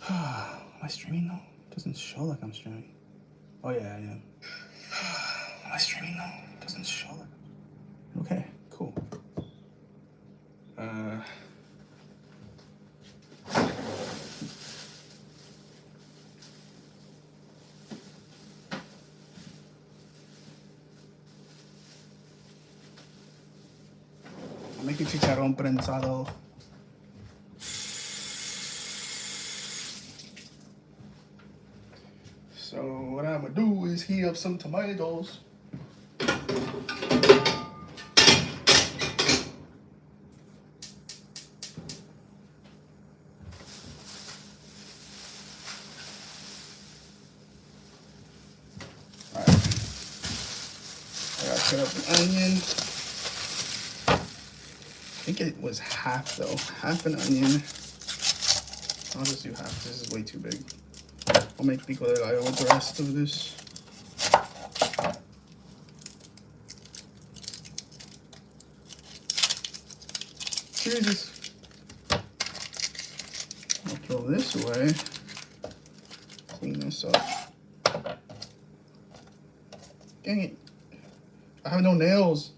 Am I streaming though? Doesn't show like I'm streaming. Oh yeah, I am. Am I streaming though? Doesn't show like. Okay, cool. I'm making chicharon prensado. So what I'm gonna do is heat up some tomatoes. Alright. I gotta cut up the onion. I think it was half though. Half an onion. I'll just do half. This is way too big. I'll make pico de gallo with the rest of this. Jesus. I'll throw this away. Clean this up. Dang it. I have no nails.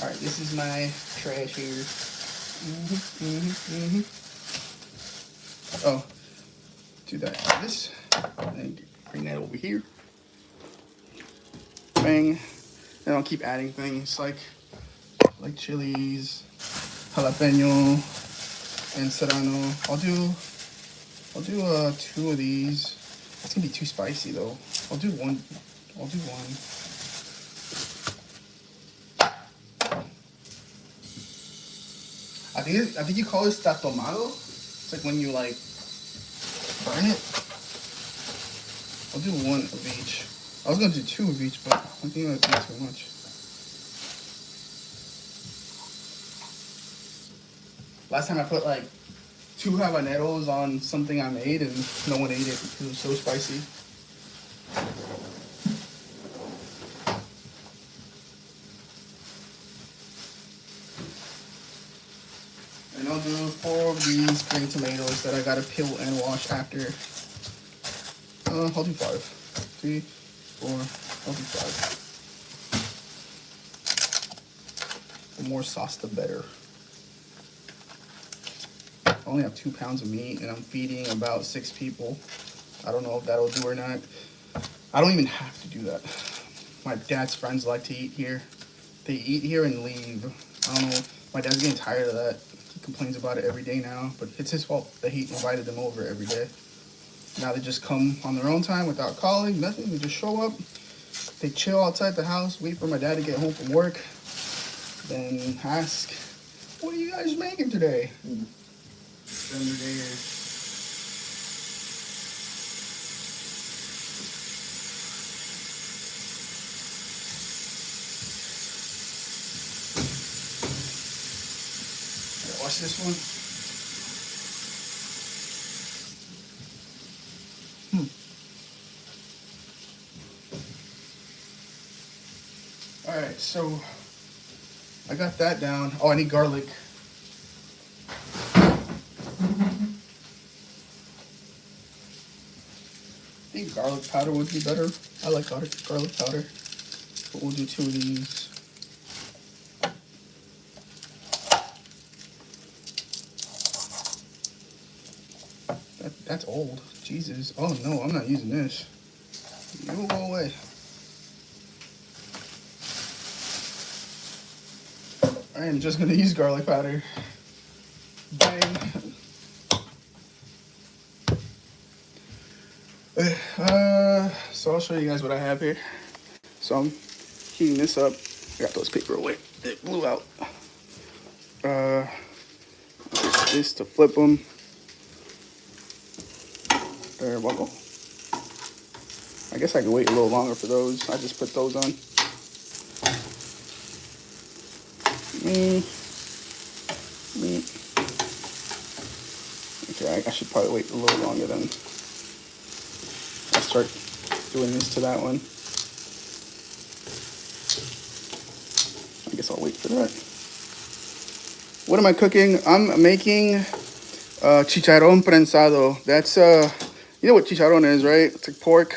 Alright, this is my trash here. Oh, do that. This. And bring that over here. Bang. And I'll keep adding things like chilies, jalapeno, and serrano. I'll do 2 of these. It's gonna be too spicy though. I'll do one. I think you call this tatomado. It's like when you like burn it. I'll do 1 of each. I was gonna do 2 of each, but I think that would be too much. Last time I put like 2 habaneros on something I made and no one ate it because it was so spicy. And I'll do 4 of these green tomatoes that I gotta peel and wash after. I'll do 5. 3, 4, I'll do 5. The more sauce, the better. I only have 2 pounds of meat and I'm feeding about 6 people. I don't know if that'll do or not. I don't even have to do that. My dad's friends like to eat here. They eat here and leave. I don't know. My dad's getting tired of that. He complains about it every day now, but it's his fault that he invited them over every day. Now they just come on their own time without calling, nothing. They just show up. They chill outside the house, wait for my dad to get home from work, then ask, what are you guys making today? Spend their day here. Gotta watch this one. Alright, so I got that down. Oh, I need garlic. I think garlic powder would be better. I like garlic powder. But we'll do 2 of these. That's old. Jesus. Oh no, I'm not using this. You will go away. I am just gonna use garlic powder. Bang. So I'll show you guys what I have here. So I'm heating this up. I got those paper away. It blew out. This to flip them. There we go. I guess I could wait a little longer for those. I just put those on. Yeah, I should probably wait a little longer than I start doing this to that one. I guess I'll wait for that. What am I cooking? I'm making Chicharon prensado. That's you know what chicharon is, right? It's like pork.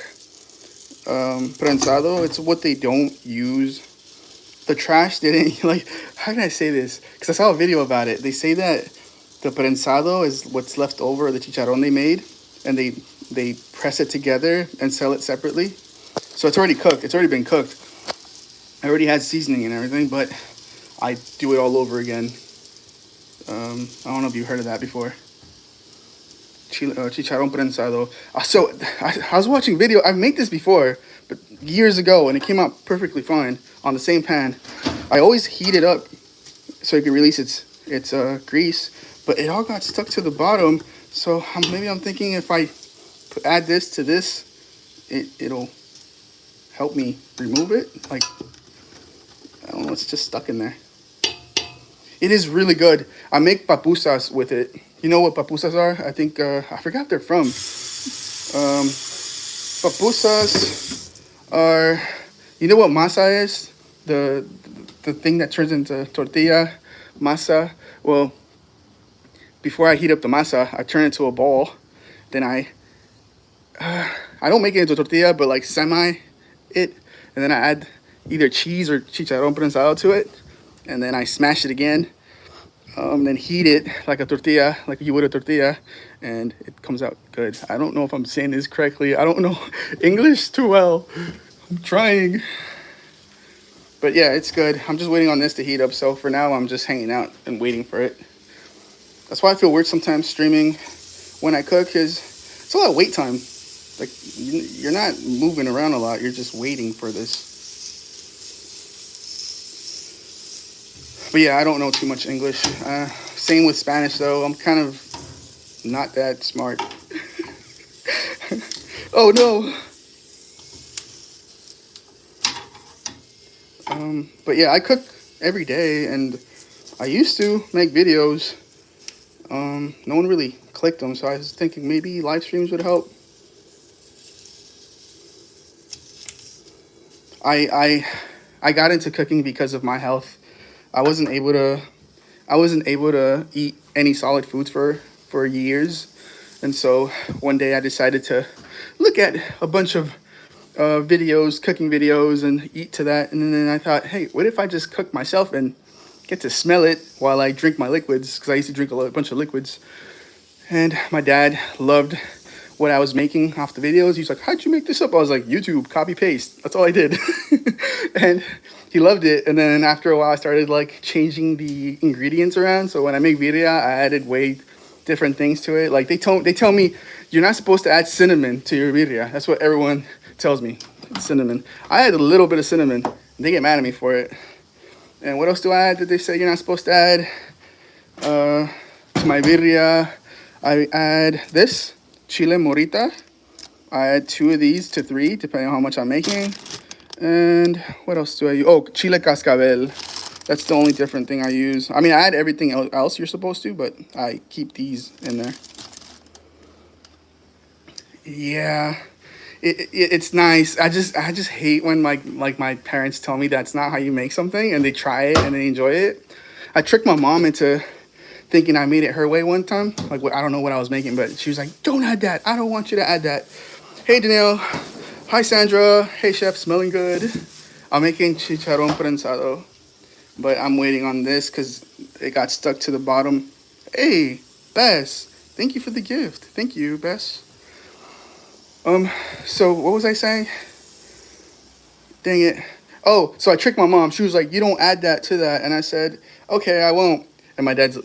Prensado. It's what they don't use. The trash didn't like. How can I say this? Because I saw a video about it. They say that the prensado is what's left over of the chicharron they made, and they press it together and sell it separately. So it's already cooked. It's already been cooked. I already had seasoning and everything, but I do it all over again. I don't know if you heard of that before. Chicharon prensado. So I was watching video. I've made this before, but years ago, and it came out perfectly fine on the same pan. I always heat it up so it can release its grease, but it all got stuck to the bottom. So maybe I'm thinking if I add this to this, it'll help me remove it. Like, I don't know, it's just stuck in there. It is really good. I make papusas with it. You know what papusas are? I think, I forgot if they're from. Papusas are, you know what masa is? The thing that turns into tortilla, masa. Well, before I heat up the masa, I turn it to a ball. Then I don't make it into tortilla, but like semi it. And then I add either cheese or chicharon prensado to it. And then I smash it again. Then heat it like a tortilla, like you would a tortilla, and it comes out good. I don't know if I'm saying this correctly. I don't know English too well. I'm trying. But yeah, it's good. I'm just waiting on this to heat up. So for now, I'm just hanging out and waiting for it. That's why I feel weird sometimes streaming when I cook, because it's a lot of wait time. Like, you're not moving around a lot. You're just waiting for this. But yeah, I don't know too much English. Same with Spanish, though. I'm kind of not that smart. Oh, no. But yeah, I cook every day, and I used to make videos. No one really clicked them, so I was thinking maybe live streams would help. I got into cooking because of my health. I wasn't able to eat any solid foods for years. And so one day I decided to look at a bunch of videos, cooking videos, and eat to that. And then I thought, hey, what if I just cook myself and get to smell it while I drink my liquids? Because I used to drink a bunch of liquids. And my dad loved what I was making off the videos. He's like, how'd you make this up? I was like, YouTube, copy paste. That's all I did. And he loved it. And then after a while, I started like changing the ingredients around. So when I make birria, I added way different things to it. Like they tell me you're not supposed to add cinnamon to your birria. That's what everyone tells me, cinnamon. I add a little bit of cinnamon. They get mad at me for it. And what else do I add that they say you're not supposed to add? To my birria, I add this, chile morita. I add 2 of these to 3, depending on how much I'm making. And what else do I use? Oh, chile cascabel. That's the only different thing I use. I mean, I add everything else you're supposed to, but I keep these in there. Yeah, it's nice. I just hate when like my parents tell me that's not how you make something, and they try it and they enjoy it. I tricked my mom into thinking I made it her way one time. Like, I don't know what I was making, but she was like, don't add that. I don't want you to add that. Hey, Danielle. Hi, Sandra. Hey, chef. Smelling good. I'm making chicharon prensado, but I'm waiting on this because it got stuck to the bottom. Hey, Bess. Thank you for the gift. Thank you, Bess. So what was I saying? Dang it. Oh, so I tricked my mom. She was like, you don't add that to that. And I said, okay, I won't. And my dad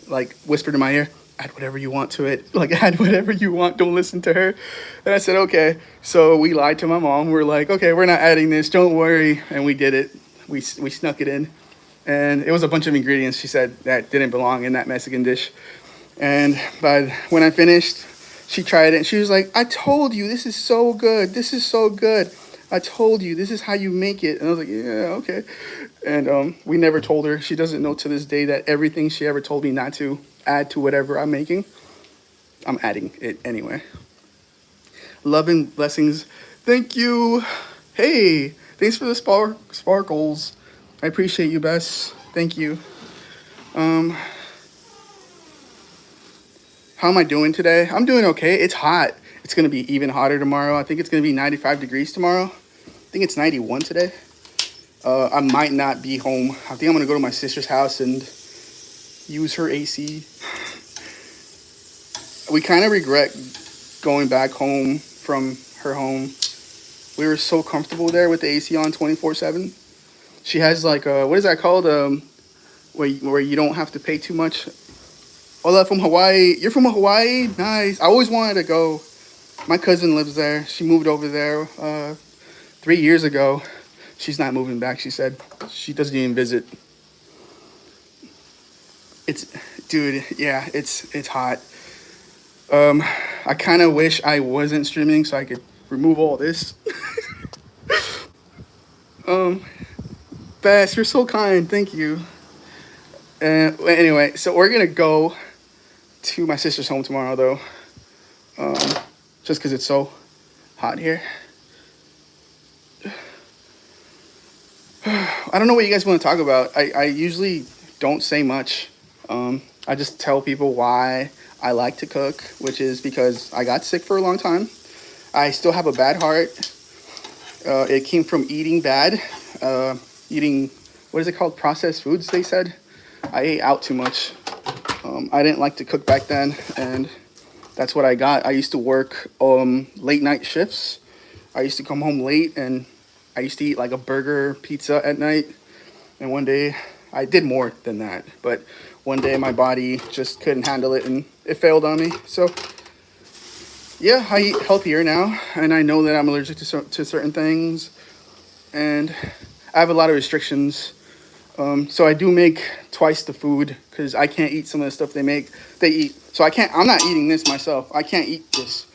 like whispered in my ear, add whatever you want to it. Like, add whatever you want. Don't listen to her. And I said, okay. So we lied to my mom. We're like, okay, we're not adding this. Don't worry. And we did it. We snuck it in. And it was a bunch of ingredients, she said, that didn't belong in that Mexican dish. And when I finished, she tried it. And she was like, I told you, this is so good. This is so good. I told you, this is how you make it. And I was like, yeah, okay. And we never told her. She doesn't know to this day that everything she ever told me not to add to whatever I'm making, I'm adding it anyway. Love and blessings. Thank you. Hey, thanks for the sparkles. I appreciate you, Bess. Thank you. Um, how am I doing today? I'm doing okay. It's hot. It's gonna be even hotter tomorrow. I think it's gonna be 95 degrees tomorrow. I think it's 91 today. I might not be home. I think I'm gonna go to my sister's house and use her AC. We kind of regret going back home from her home. We were so comfortable there with the AC on 24/7. She has like what is that called? Where you don't have to pay too much. Oh, that from Hawaii. You're from Hawaii? Nice. I always wanted to go. My cousin lives there. She moved over there 3 years ago. She's not moving back. She said she doesn't even visit. It's, dude, yeah, it's hot. I kind of wish I wasn't streaming so I could remove all this. Bess, you're so kind. Thank you. Anyway, so we're gonna go to my sister's home tomorrow, though. Just because it's so hot here. I don't know what you guys want to talk about. I usually don't say much. I just tell people why I like to cook, which is because I got sick for a long time. I still have a bad heart. It came from eating bad. Eating, what is it called? Processed foods, they said. I ate out too much. I didn't like to cook back then, and that's what I got. I used to work late night shifts. I used to come home late, and I used to eat like a burger, pizza at night. And one day, I did more than that, but one day my body just couldn't handle it, and it failed on me. So yeah, I eat healthier now, and I know that I'm allergic to certain things, and I have a lot of restrictions. So I do make twice the food because I can't eat some of the stuff they eat. So I'm not eating this myself. I can't eat this.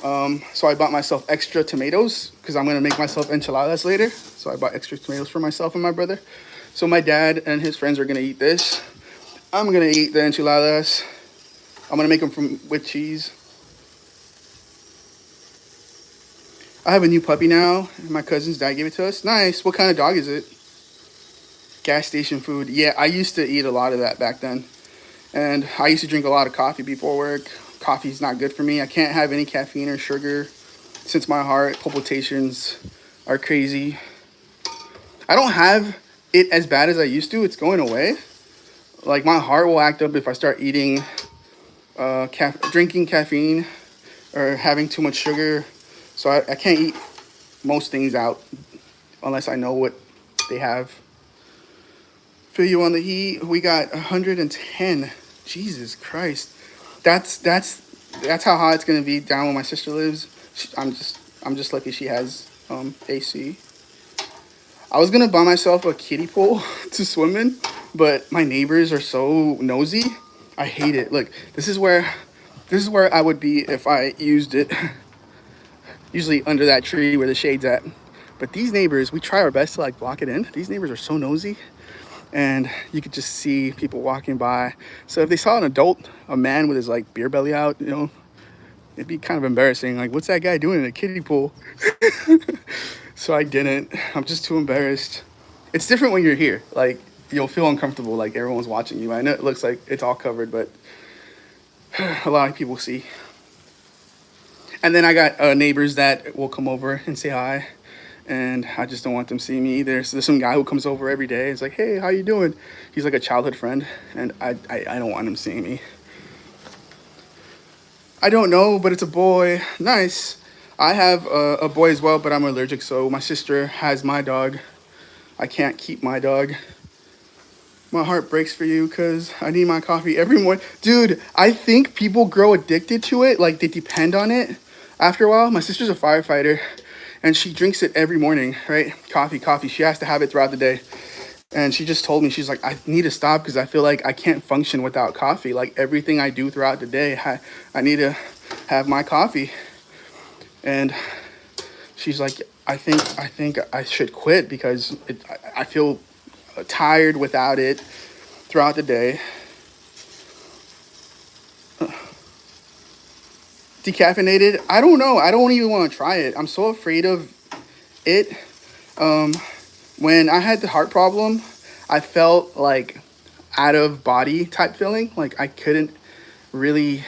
So I bought myself extra tomatoes because I'm going to make myself enchiladas later. So I bought extra tomatoes for myself and my brother. So my dad and his friends are going to eat this. I'm going to eat the enchiladas. I'm going to make them with cheese. I have a new puppy now. My cousin's dad gave it to us. Nice. What kind of dog is it? Gas station food. Yeah, I used to eat a lot of that back then. And I used to drink a lot of coffee before work. Coffee's not good for me. I can't have any caffeine or sugar since my heart palpitations are crazy. I don't have it as bad as I used to. It's going away. Like, my heart will act up if I start eating, drinking caffeine or having too much sugar. So I can't eat most things out unless I know what they have. Feel you on the heat. We got 110. Jesus Christ. That's how hot it's gonna be down where my sister lives. I'm just lucky she has AC. I was gonna buy myself a kiddie pool to swim in, but my neighbors are so nosy. I hate it. Look, this is where I would be if I used it. Usually under that tree where the shade's at. But these neighbors, we try our best to like block it in. These neighbors are so nosy. And you could just see people walking by. So if they saw an adult, a man with his like beer belly out, you know, it'd be kind of embarrassing. Like, what's that guy doing in a kiddie pool? So I didn't. I'm just too embarrassed. It's different when you're here. Like, you'll feel uncomfortable, like everyone's watching you. I know it looks like it's all covered, but a lot of people see. And then I got neighbors that will come over and say hi. And I just don't want them seeing me either. So there's some guy who comes over every day. It's like, hey, how you doing? He's like a childhood friend, and I don't want him seeing me. I don't know, but it's a boy. Nice. I have a boy as well, but I'm allergic, so my sister has my dog. I can't keep my dog. My heart breaks for you because I need my coffee every morning. Dude, I think people grow addicted to it. Like, they depend on it. After a while, my sister's a firefighter. And she drinks it every morning, right? Coffee. She has to have it throughout the day. And she just told me, she's like, I need to stop because I feel like I can't function without coffee. Like, everything I do throughout the day, I need to have my coffee. And she's like, I think I should quit because I feel tired without it throughout the day. Decaffeinated. I don't know. I don't even want to try it. I'm so afraid of it. Um, when I had the heart problem, I felt like out of body type feeling. Like I couldn't really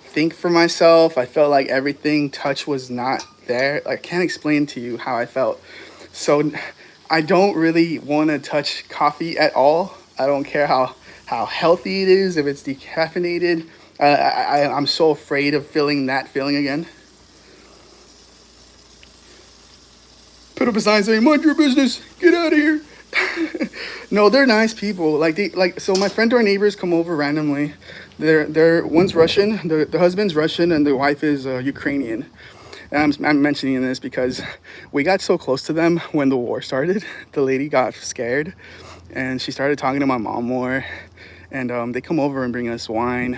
think for myself. I felt like everything touch was not there. I can't explain to you how I felt. So I don't really want to touch coffee at all. I don't care how healthy it is, if it's decaffeinated. I'm so afraid of feeling that feeling again. Put up a sign saying, "Mind your business. Get out of here." No, they're nice people. So my friend door neighbors come over randomly. They're one's Russian, the husband's Russian, and the wife is Ukrainian. And I'm mentioning this because we got so close to them when the war started. The lady got scared, and she started talking to my mom more. And they come over and bring us wine.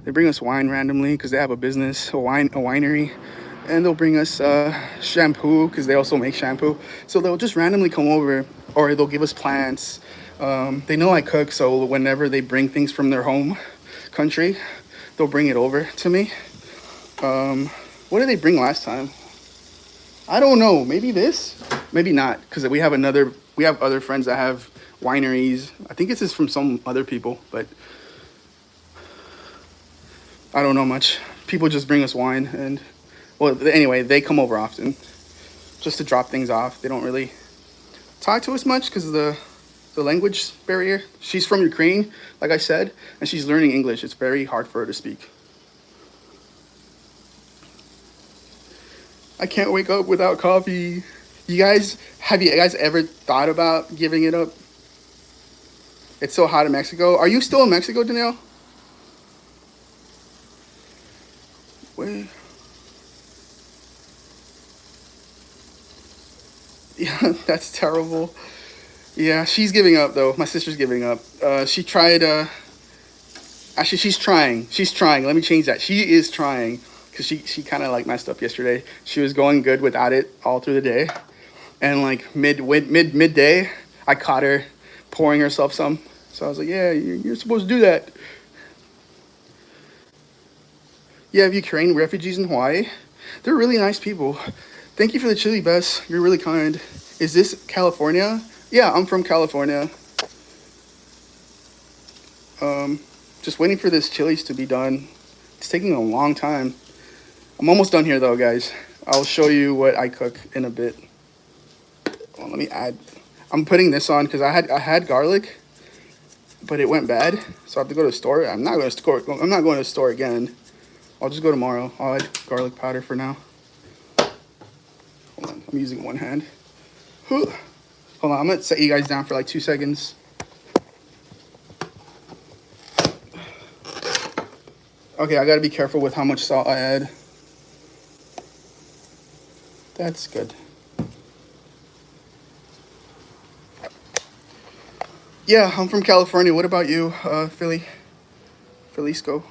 They bring us wine randomly because they have a business, a winery. And they'll bring us shampoo because they also make shampoo. So they'll just randomly come over, or they'll give us plants. They know I cook, so whenever they bring things from their home country, they'll bring it over to me. What did they bring last time? I don't know. Maybe this? Maybe not, because we have other friends that have wineries. I think this is from some other people, but I don't know much. People just bring us wine, and well, anyway, they come over often just to drop things off. They don't really talk to us much because of the language barrier. She's from Ukraine, like I said, and she's learning English. It's very hard for her to speak. I can't wake up without coffee. Have you guys ever thought about giving it up? It's so hot in Mexico. Are you still in Mexico, Danielle? Wait. Yeah, that's terrible. Yeah, she's giving up though. My sister's giving up. She tried. Actually, she's trying. She's trying. Let me change that. She is trying because she kind of like messed up yesterday. She was going good without it all through the day, and like midday, I caught her pouring herself some. So I was like, "Yeah, you're supposed to do that." You have Ukraine refugees in Hawaii. They're really nice people. Thank you for the chili, Bess. You're really kind. Is this California? Yeah, I'm from California. Just waiting for this chilies to be done. It's taking a long time. I'm almost done here though, guys. I'll show you what I cook in a bit. Well, let me add. I'm putting this on because I had garlic, but it went bad, so I have to go to the store. I'm not going to the store again. I'll just go tomorrow. I'll add garlic powder for now. Hold on, I'm using one hand. Hold on, I'm gonna set you guys down for like 2 seconds. Okay, I gotta be careful with how much salt I add. That's good. Yeah, I'm from California. What about you, Felisko?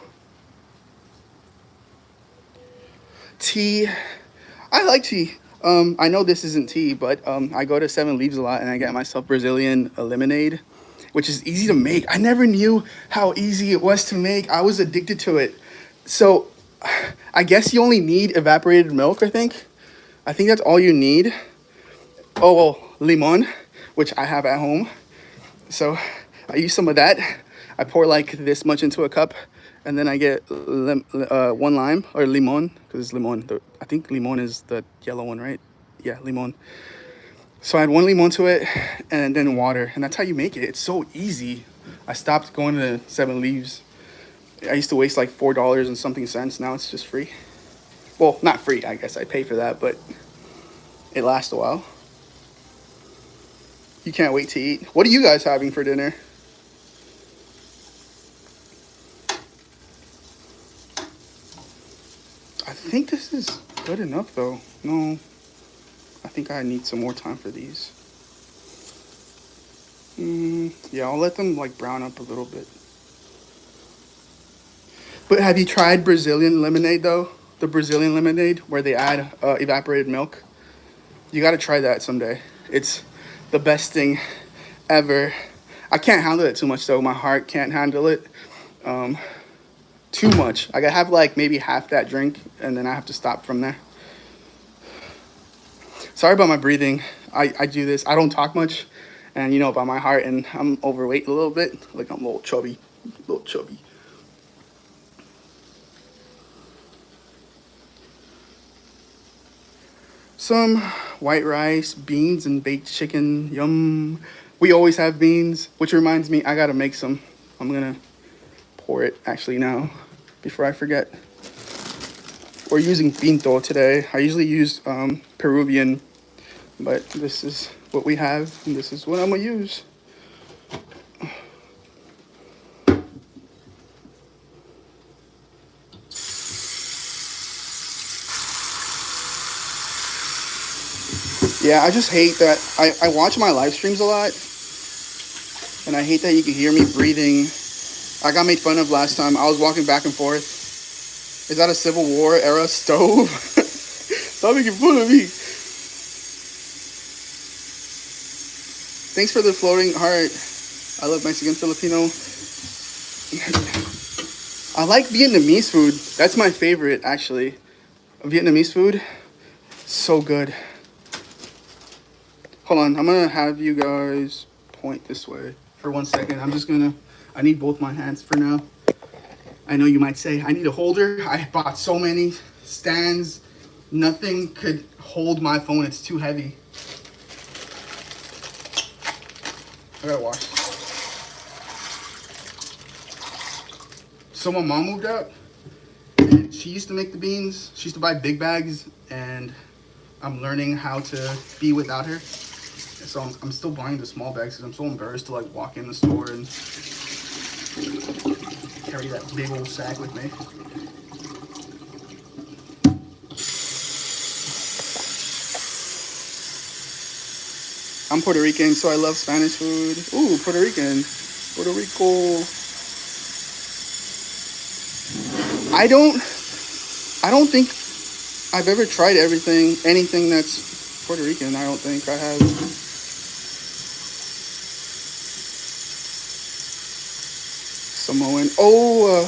Tea. I like tea. I know this isn't tea, but I go to 7 Leaves a lot and I get myself Brazilian lemonade, which is easy to make. I never knew how easy it was to make. I was addicted to it. So I guess you only need evaporated milk, I think. I think that's all you need. Oh, well, limon, which I have at home. So I use some of that. I pour like this much into a cup, and then I get 1 lime, or limon, because it's limon. I think limon is the yellow one, right? Yeah, limon. So I add 1 limon to it, and then water, and that's how you make it. It's so easy. I stopped going to 7 Leaves. I used to waste like $4 and something cents. Now it's just free. Well, not free, I guess. I pay for that, but it lasts a while. You can't wait to eat. What are you guys having for dinner? I think this is good enough, though. No, I think I need some more time for these. Yeah, I'll let them like brown up a little bit. But have you tried Brazilian lemonade, though? The Brazilian lemonade where they add evaporated milk? You got to try that someday. It's the best thing ever. I can't handle it too much, though. My heart can't handle it too much. I gotta have like maybe half that drink, and then I have to stop from there. Sorry about my breathing. I do this. I don't talk much, and you know about my heart, and I'm overweight a little bit. Like I'm a little chubby, Some white rice, beans, and baked chicken. Yum. We always have beans, which reminds me, I gotta make some. I'm gonna pour it actually now before I forget. We're using pinto today. I usually use Peruvian, but this is what we have, and this is what I'm gonna use. Yeah, I just hate that. I watch my live streams a lot, and I hate that you can hear me breathing. I got made fun of last time. I was walking back and forth. Is that a Civil War era stove? Stop making fun of me. Thanks for the floating heart. I love Mexican, Filipino. I like Vietnamese food. That's my favorite, actually. Vietnamese food, so good. Hold on, I'm gonna have you guys point this way for 1 second. I need both my hands for now. I know you might say, I need a holder. I bought so many stands. Nothing could hold my phone, it's too heavy. I gotta wash. So my mom moved out, and she used to make the beans. She used to buy big bags, and I'm learning how to be without her. So I'm still buying the small bags because I'm so embarrassed to like walk in the store and carry that big old sack with me. I'm Puerto Rican, so I love Spanish food. Ooh, Puerto Rican. Puerto Rico. I don't think I've ever tried anything that's Puerto Rican. I don't think I have. Samoan. Oh,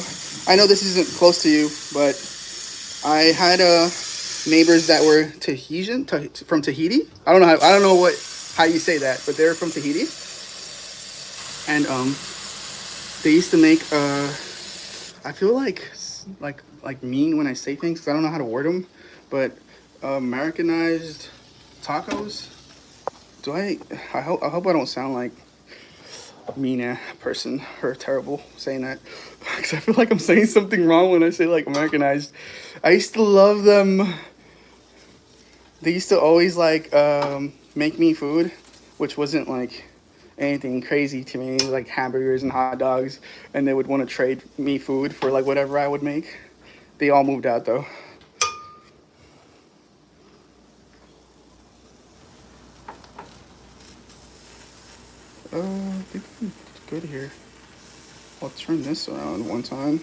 I know this isn't close to you, but I had neighbors that were from Tahiti. I don't know how you say that, but they're from Tahiti, and they used to make I feel like mean when I say things because I don't know how to word them, but Americanized tacos. I hope I don't sound like a mean person or terrible saying that, because I feel like I'm saying something wrong when I say like Americanized. I used to love them. They used to always like make me food, which wasn't like anything crazy to me, like hamburgers and hot dogs, and they would want to trade me food for like whatever I would make. They all moved out though. I think I'm good here. I'll turn this around one time.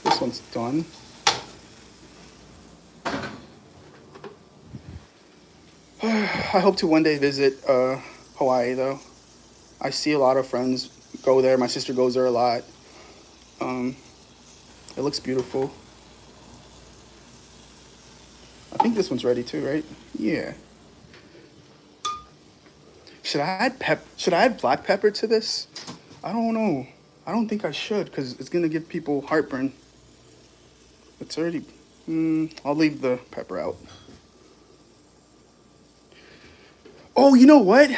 This one's done. I hope to one day visit Hawaii though. I see a lot of friends go there. My sister goes there a lot. It looks beautiful. I think this one's ready too, right? Yeah. Should I add black pepper to this? I don't know. I don't think I should because it's gonna give people heartburn. It's already. I'll leave the pepper out. Oh, you know what?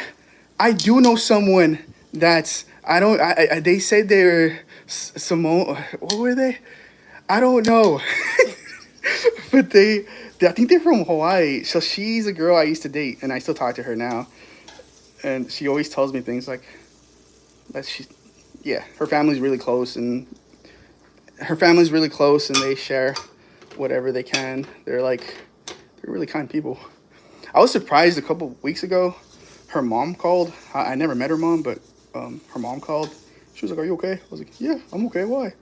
I do know someone that's. They said they're Samoan. What were they? I don't know. But I think they're from Hawaii. So she's a girl I used to date, and I still talk to her now. And she always tells me things like that. Her family's really close, and they share whatever they can. They're really kind people. I was surprised a couple weeks ago. Her mom called. I never met her mom, but her mom called. She was like, "Are you okay?" I was like, "Yeah, I'm okay. Why?"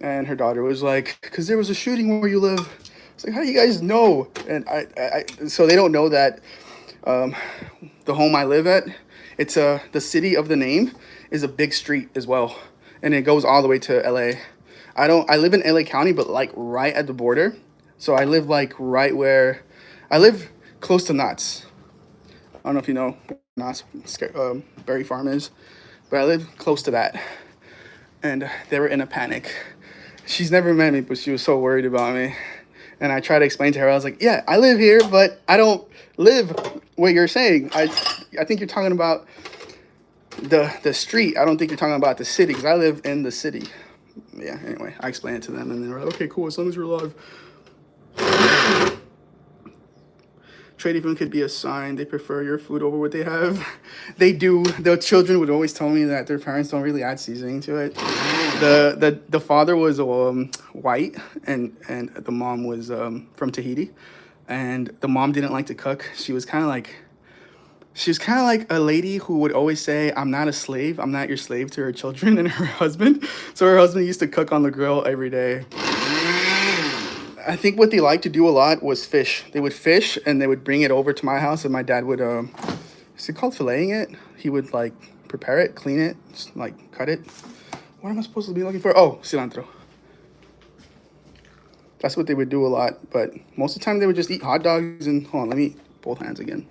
And her daughter was like, "Because there was a shooting where you live." I was like, "How do you guys know?" And so they don't know that the home I live at, it's the city of the name is a big street as well, and it goes all the way to LA. I live in LA County, but like right at the border. So I live like right where, I live close to Knott's. I don't know if you know where Knott's Berry Farm is, but I live close to that. And they were in a panic. She's never met me, but she was so worried about me. And I tried to explain to her, I was like, yeah, I live here, but I don't live where you're saying. I think you're talking about the street. I don't think you're talking about the city, because I live in the city. Yeah, anyway, I explained it to them, and they were like, okay, cool, as long as you're alive. Trading food could be a sign they prefer your food over what they have. They do. The children would always tell me that their parents don't really add seasoning to it. The father was white, and the mom was from Tahiti, and the mom didn't like to cook. She was kind of like a lady who would always say, I'm not a slave. I'm not your slave, to her children and her husband. So her husband used to cook on the grill every day. I think what they liked to do a lot was fish. They would fish and they would bring it over to my house, and my dad would, is it called filleting it? He would like prepare it, clean it, like cut it. What am I supposed to be looking for? Oh, cilantro. That's what they would do a lot, but most of the time they would just eat hot dogs and, hold on, let me eat both hands again.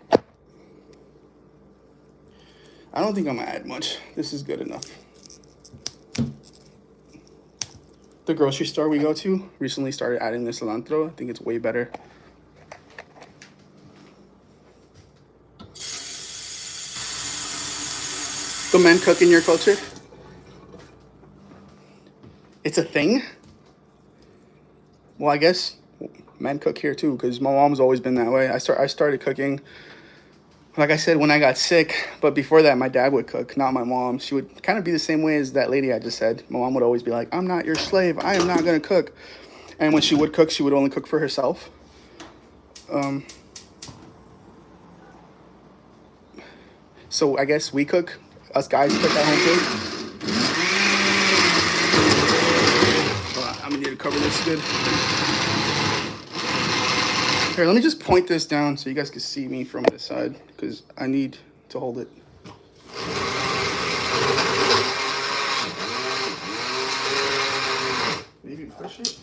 I don't think I'm gonna add much. This is good enough. The grocery store we go to recently started adding the cilantro. I think it's way better. Do men cook in your culture? It's a thing? Well, I guess men cook here too, because my mom's always been that way. I started cooking, like I said, when I got sick. But before that, my dad would cook, not my mom. She would kind of be the same way as that lady I just said. My mom would always be like, I'm not your slave. I am not going to cook. And when she would cook, she would only cook for herself. So I guess we cook. Us guys cook at home too. I'm going to need to cover this good. Here, let me just point this down so you guys can see me from this side, because I need to hold it. Maybe push it.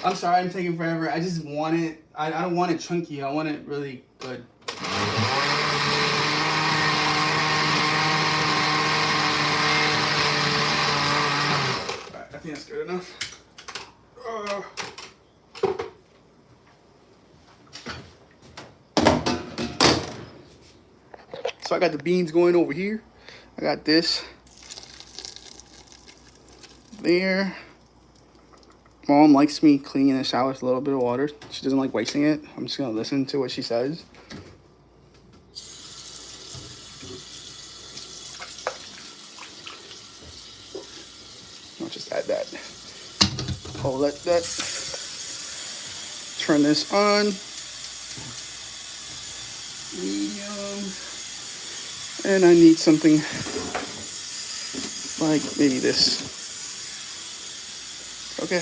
I'm sorry I'm taking forever. I just want it. I don't want it chunky. I want it really good. Alright, I think that's good enough. So I got the beans going over here. I got this there. Mom likes me cleaning the shower with a little bit of water. She doesn't like wasting it. I'm just gonna listen to what she says. I'll just add that. I'll let that. Turn this on. Medium. And I need something like maybe this. Okay.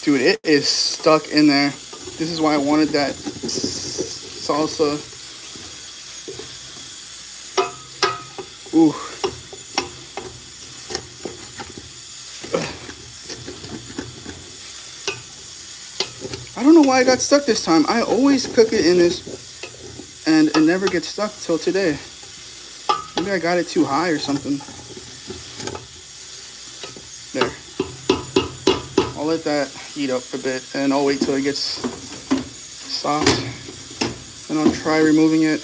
Dude, it is stuck in there. This is why I wanted that salsa. Ooh. I don't know why I got stuck this time. I always cook it in this and it never gets stuck till today. Maybe I got it too high or something. There. I'll let that heat up a bit, and I'll wait till it gets soft, and I'll try removing it.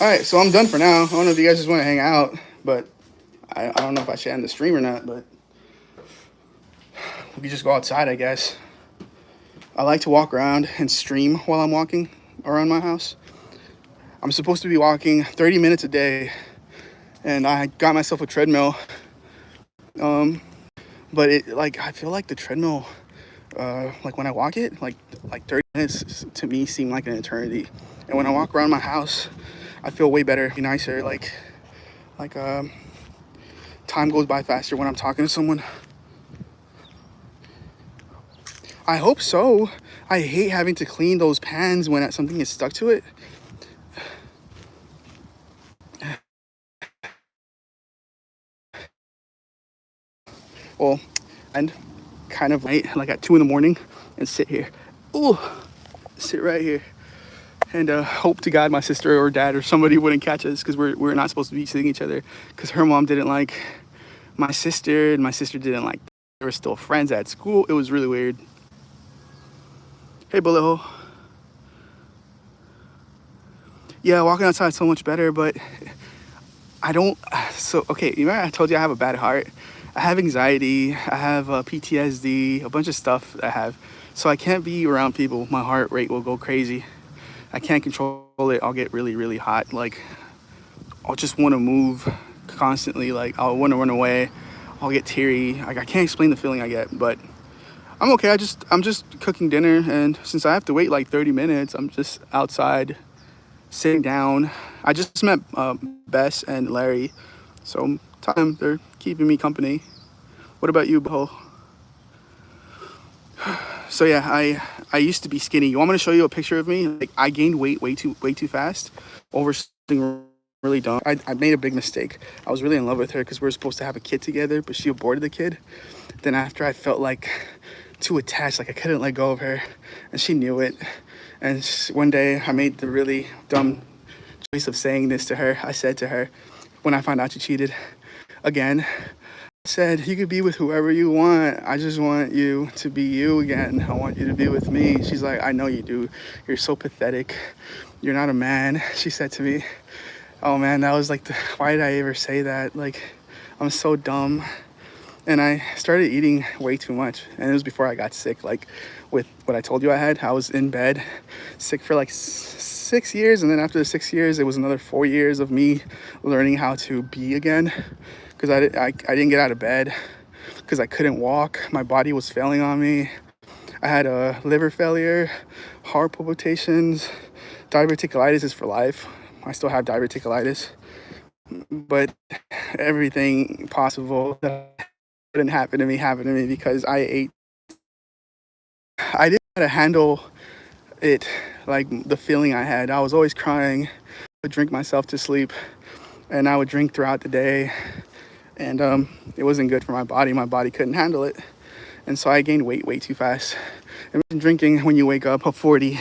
Alright, so I'm done for now. I don't know if you guys just want to hang out, but I don't know if I should end the stream or not, but we could just go outside, I guess. I like to walk around and stream while I'm walking around my house. I'm supposed to be walking 30 minutes a day, and I got myself a treadmill. But it like I feel like the treadmill, like when I walk it, like 30 minutes to me seem like an eternity. And when I walk around my house, I feel way better, nicer. Like time goes by faster when I'm talking to someone. I hope so. I hate having to clean those pans when something is stuck to it. Well, and kind of late, like at 2 in the morning, and sit here. Ooh, sit right here. And hope to God my sister or dad or somebody wouldn't catch us, because we're not supposed to be seeing each other, because her mom didn't like my sister and my sister didn't like. They were still friends at school. It was really weird. Hey, bullet hole. Yeah, walking outside is so much better, but I don't. So okay, you remember I told you I have a bad heart. I have anxiety. I have PTSD. A bunch of stuff I have. So I can't be around people. My heart rate will go crazy. I can't control it. I'll get really, really hot. Like, I'll just want to move constantly. Like, I'll want to run away. I'll get teary. Like, I can't explain the feeling I get, but I'm okay. I'm just cooking dinner, and since I have to wait like 30 minutes, I'm just outside sitting down. I just met Bess and Larry, so they're keeping me company. What about you, Bo? So yeah, I used to be skinny. You want me to show you a picture of me? Like, I gained weight way too fast over something really dumb. I made a big mistake. I was really in love with her because we were supposed to have a kid together, but she aborted the kid. Then after, I felt like too attached, like I couldn't let go of her, and she knew it. And one day I made the really dumb choice of saying this to her. I said to her, when I found out she cheated again, I said, you could be with whoever you want. I just want you to be you again. I want you to be with me. She's like, I know you do. You're so pathetic. You're not a man. She said to me. Oh man, that was like, why did I ever say that? Like, I'm so dumb. And I started eating way too much. And it was before I got sick. Like with what I told you I had, I was in bed sick for like 6 years. And then after the 6 years, it was another 4 years of me learning how to be again. Because I didn't get out of bed because I couldn't walk. My body was failing on me. I had a liver failure, heart palpitations, diverticulitis is for life. I still have diverticulitis. But everything possible that didn't happen to me happened to me because I ate. I didn't know how to handle it, like the feeling I had. I was always crying. I would drink myself to sleep, and I would drink throughout the day. And it wasn't good for my body. My body couldn't handle it. And so I gained weight way too fast. Imagine drinking when you wake up at 40.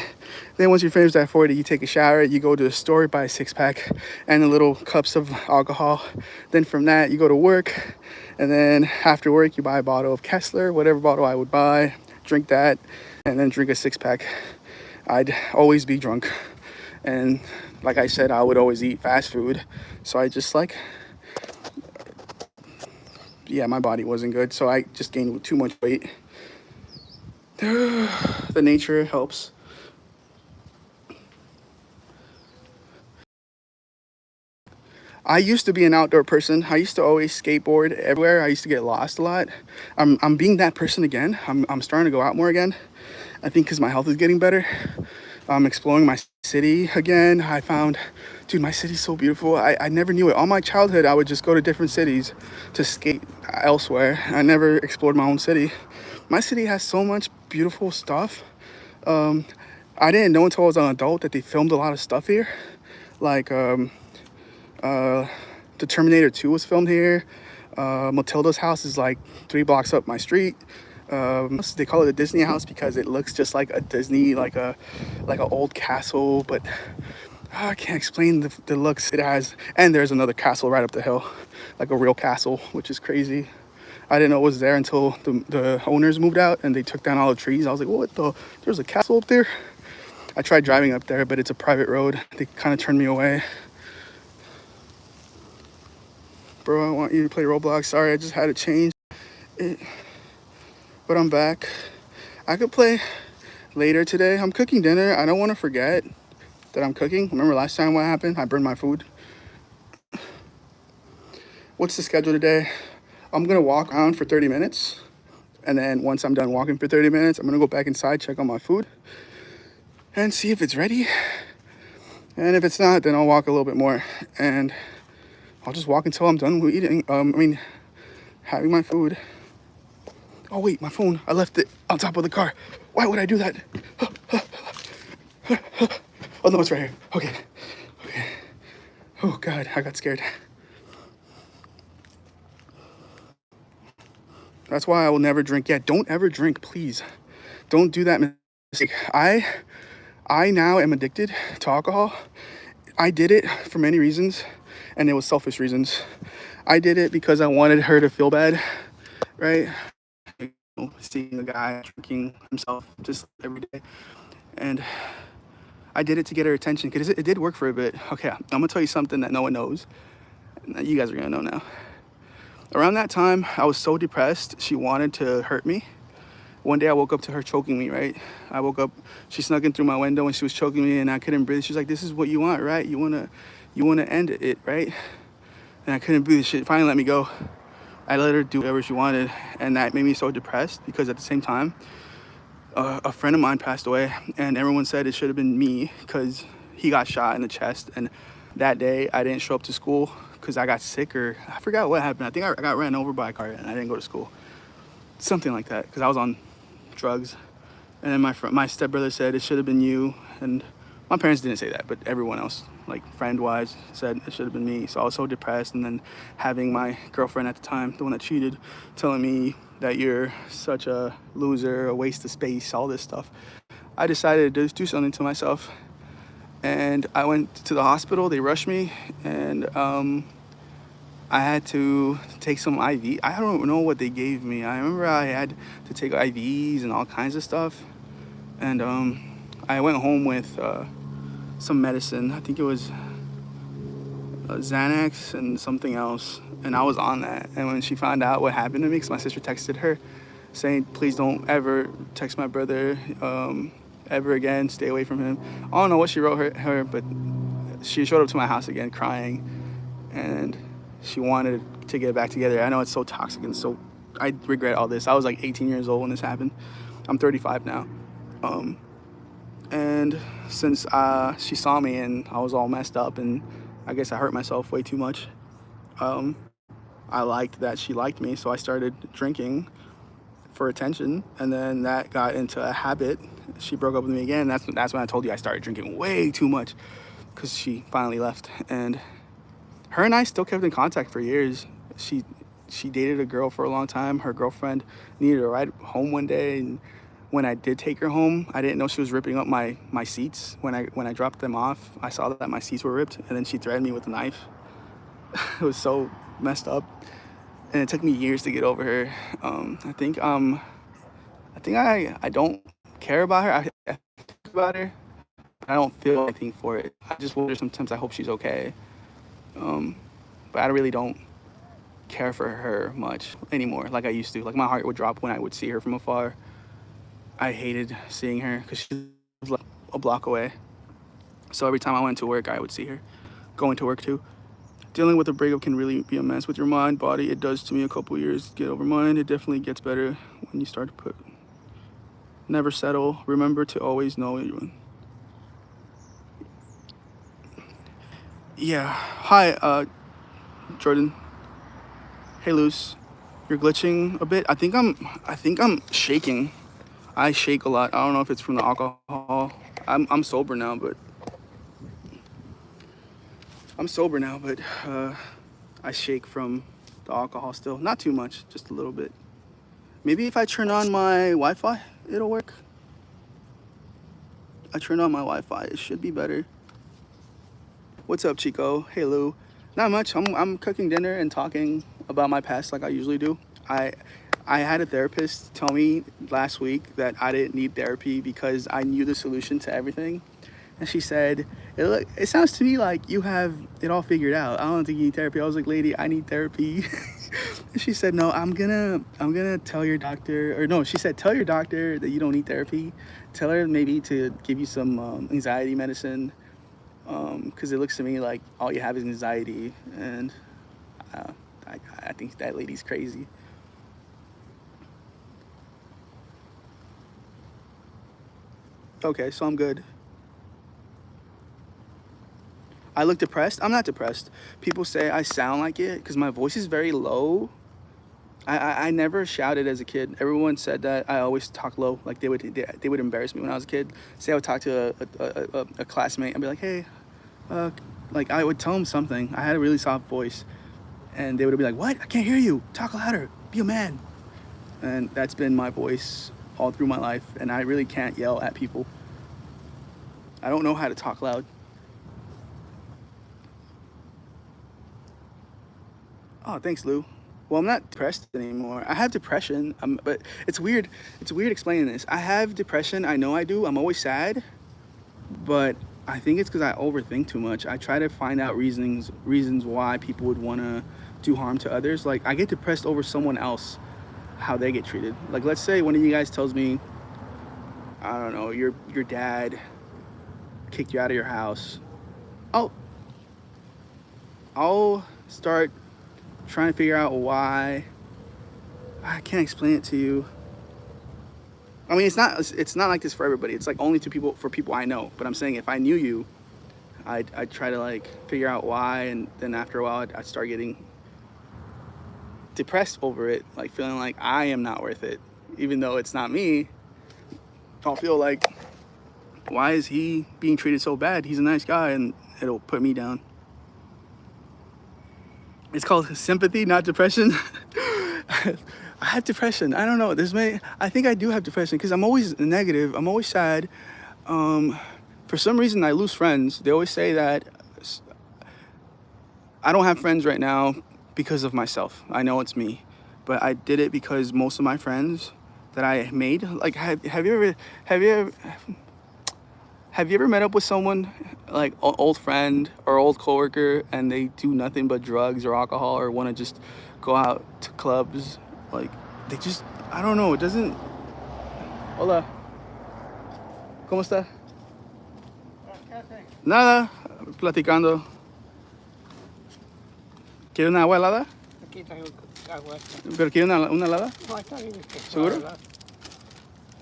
Then once you finish that 40, you take a shower, you go to the store, buy a 6-pack and the little cups of alcohol. Then from that, you go to work. And then after work, you buy a bottle of Kessler, whatever bottle I would buy, drink that, and then drink a 6-pack. I'd always be drunk. And like I said, I would always eat fast food. So I just yeah, my body wasn't good, so I just gained too much weight. The nature helps. I used to be an outdoor person. I used to always skateboard everywhere. I used to get lost a lot. I'm being that person again. I'm starting to go out more again. I think because my health is getting better. I'm exploring my city again. I found, dude, my city's so beautiful. I never knew it. All my childhood, I would just go to different cities to skate elsewhere. I never explored my own city. My city has so much beautiful stuff. I didn't know until I was an adult that they filmed a lot of stuff here. Like, the Terminator 2 was filmed here. Matilda's house is like 3 blocks up my street. They call it a Disney house because it looks just like a Disney, like a old castle, but I can't explain the looks it has. And there's another castle right up the hill, like a real castle, which is crazy. I didn't know it was there until the owners moved out and they took down all the trees. I was like, what the? There's a castle up there? I tried driving up there, but it's a private road. They kind of turned me away. Bro, I want you to play Roblox. Sorry, I just had to change it. But I'm back. I could play later today. I'm cooking dinner. I don't want to forget that I'm cooking. Remember last time what happened? I burned my food. What's the schedule today? I'm gonna walk around for 30 minutes. And then once I'm done walking for 30 minutes, I'm gonna go back inside, check on my food, and see if it's ready. And if it's not, then I'll walk a little bit more. And I'll just walk until I'm done eating. Having my food. Oh wait, my phone. I left it on top of the car. Why would I do that? Oh no, it's right here. Okay. Oh God, I got scared. That's why I will never drink. Yeah, don't ever drink, please. Don't do that mistake. I now am addicted to alcohol. I did it for many reasons, and it was selfish reasons. I did it because I wanted her to feel bad, right? Seeing a guy drinking himself just every day. And I did it to get her attention because it did work for a bit. Okay, I'm gonna tell you something that no one knows. You guys are gonna know now. Around that time, I was so depressed, she wanted to hurt me. One day I woke up to her choking me, right? I woke up, she snuck in through my window and she was choking me and I couldn't breathe. She's like, this is what you want, right? You wanna end it, right? And I couldn't breathe. She finally let me go. I let her do whatever she wanted, and that made me so depressed because at the same time, a friend of mine passed away and everyone said it should have been me because he got shot in the chest. And that day I didn't show up to school because I got sick, or I forgot what happened. I think I got ran over by a car and I didn't go to school. Something like that, because I was on drugs. And then my stepbrother said it should have been you. And my parents didn't say that, but everyone else, like friend-wise, said it should have been me. So I was so depressed. And then having my girlfriend at the time, the one that cheated, telling me that you're such a loser, a waste of space, all this stuff, I decided to do something to myself. And I went to the hospital. They rushed me, and I had to take some IV. I don't know what they gave me. I remember I had to take IVs and all kinds of stuff. And I went home with some medicine. I think it was Xanax and something else. And I was on that. And when she found out what happened to me, because my sister texted her saying, please don't ever text my brother ever again. Stay away from him. I don't know what she wrote her, but she showed up to my house again crying. And she wanted to get back together. I know it's so toxic and so, I regret all this. I was like 18 years old when this happened. I'm 35 now. And since she saw me and I was all messed up and I guess I hurt myself way too much, I liked that she liked me, so I started drinking for attention, and then that got into a habit. She broke up with me again. That's when I told you I started drinking way too much because she finally left. And her and I still kept in contact for years. She dated a girl for a long time. Her girlfriend needed a ride home one day, and when I did take her home, I didn't know she was ripping up my seats. When I dropped them off, I saw that my seats were ripped, and then she threatened me with a knife. It was so messed up, and it took me years to get over her. I think I don't care about her. I think about her. I don't feel anything for it. I just wonder sometimes. I hope she's okay. But I really don't care for her much anymore like I used to. Like my heart would drop when I would see her from afar. I hated seeing her because she was like a block away. So every time I went to work, I would see her. Going to work too. Dealing with a breakup can really be a mess with your mind, body. It does to me a couple years to get over mine. It definitely gets better when you start to put. Never settle. Remember to always know everyone. Yeah. Hi, Jordan. Hey, Luce. You're glitching a bit. I think I'm shaking. I shake a lot. I don't know if it's from the alcohol. I'm sober now, but I shake from the alcohol still. Not too much, just a little bit. Maybe if I turn on my Wi-Fi, it'll work. I turn on my Wi-Fi, it should be better. What's up, Chico? Hey, Lou. Not much. I'm cooking dinner and talking about my past like I usually do. I had a therapist tell me last week that I didn't need therapy because I knew the solution to everything. And she said, it sounds to me like you have it all figured out. I don't think you need therapy. I was like, lady, I need therapy. She said, no, I'm gonna tell your doctor, or no, she said, tell your doctor that you don't need therapy. Tell her maybe to give you some anxiety medicine, because it looks to me like all you have is anxiety, and uh, I think that lady's crazy. Okay, so I'm good. I look depressed. I'm not depressed. People say I sound like it because my voice is very low. I never shouted as a kid. Everyone said that I always talk low. Like they would embarrass me when I was a kid. Say I would talk to a classmate and be like, hey, uh, like I would tell them something. I had a really soft voice, and they would be like, what? I can't hear you. Talk louder. Be a man. And that's been my voice all through my life. And I really can't yell at people. I don't know how to talk loud. Oh, thanks, Lou. Well, I'm not depressed anymore. I have depression, but it's weird. It's weird explaining this. I have depression. I know I do. I'm always sad, but I think it's because I overthink too much. I try to find out reasons why people would want to do harm to others. Like I get depressed over someone else, how they get treated. Like let's say one of you guys tells me, I don't know, your dad kicked you out of your house. I'll I'll start trying to figure out why. I can't explain it to you. I mean, it's not like this for everybody. It's like only to people, for people I know. But I'm saying if I knew you, I'd try to like figure out why, and then after a while I'd start getting depressed over it, like feeling like I am not worth it, even though it's not me. I'll feel like, why is he being treated so bad? He's a nice guy, and it'll put me down. It's called sympathy, not depression. I have depression. I don't know. I think I do have depression because I'm always negative. I'm always sad. For some reason, I lose friends. They always say that I don't have friends right now because of myself. I know it's me, but I did it because most of my friends that I made, like, have you ever met up with someone, like an old friend or old coworker, and they do nothing but drugs or alcohol, or want to just go out to clubs? Like, they just, I don't know, it doesn't. Hola. ¿Cómo está? Nada, platicando. ¿Quiere una agua helada? Aquí traigo agua. ¿Pero quiere una helada? No, está bien. ¿Seguro?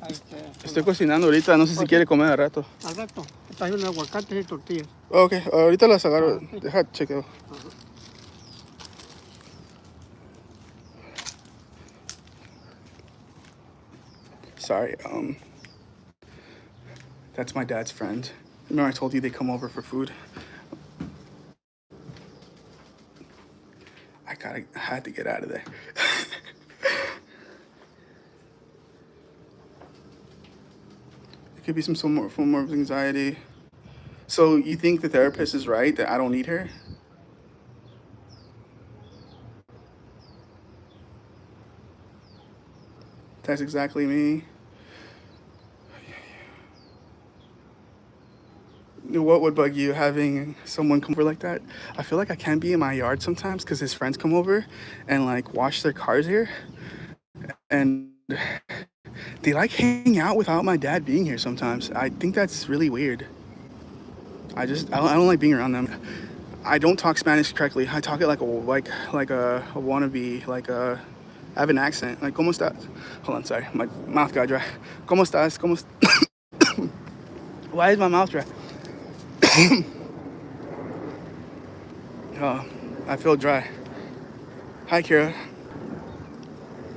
Este, Estoy cocinando ahorita, no sé si quiere comer al rato. al rato, está un aguacate y tortillas. Ok, ahorita las agarro. Deja, chequeo. Sorry, that's my dad's friend. Remember I told you they come over for food? I had to get out of there. It could be some form of anxiety. So you think the therapist is right that I don't need her? That's exactly me. What would bug you, having someone come over like that? I feel like I can't be in my yard sometimes because his friends come over and like wash their cars here, and they like hang out without my dad being here sometimes. I think that's really weird. I don't like being around them. I don't talk Spanish correctly. I talk it like a wannabe, I have an accent. Like, ¿cómo estás? Hold on, sorry. My mouth got dry. ¿Cómo estás? Why is my mouth dry? Oh, I feel dry. Hi, Kira.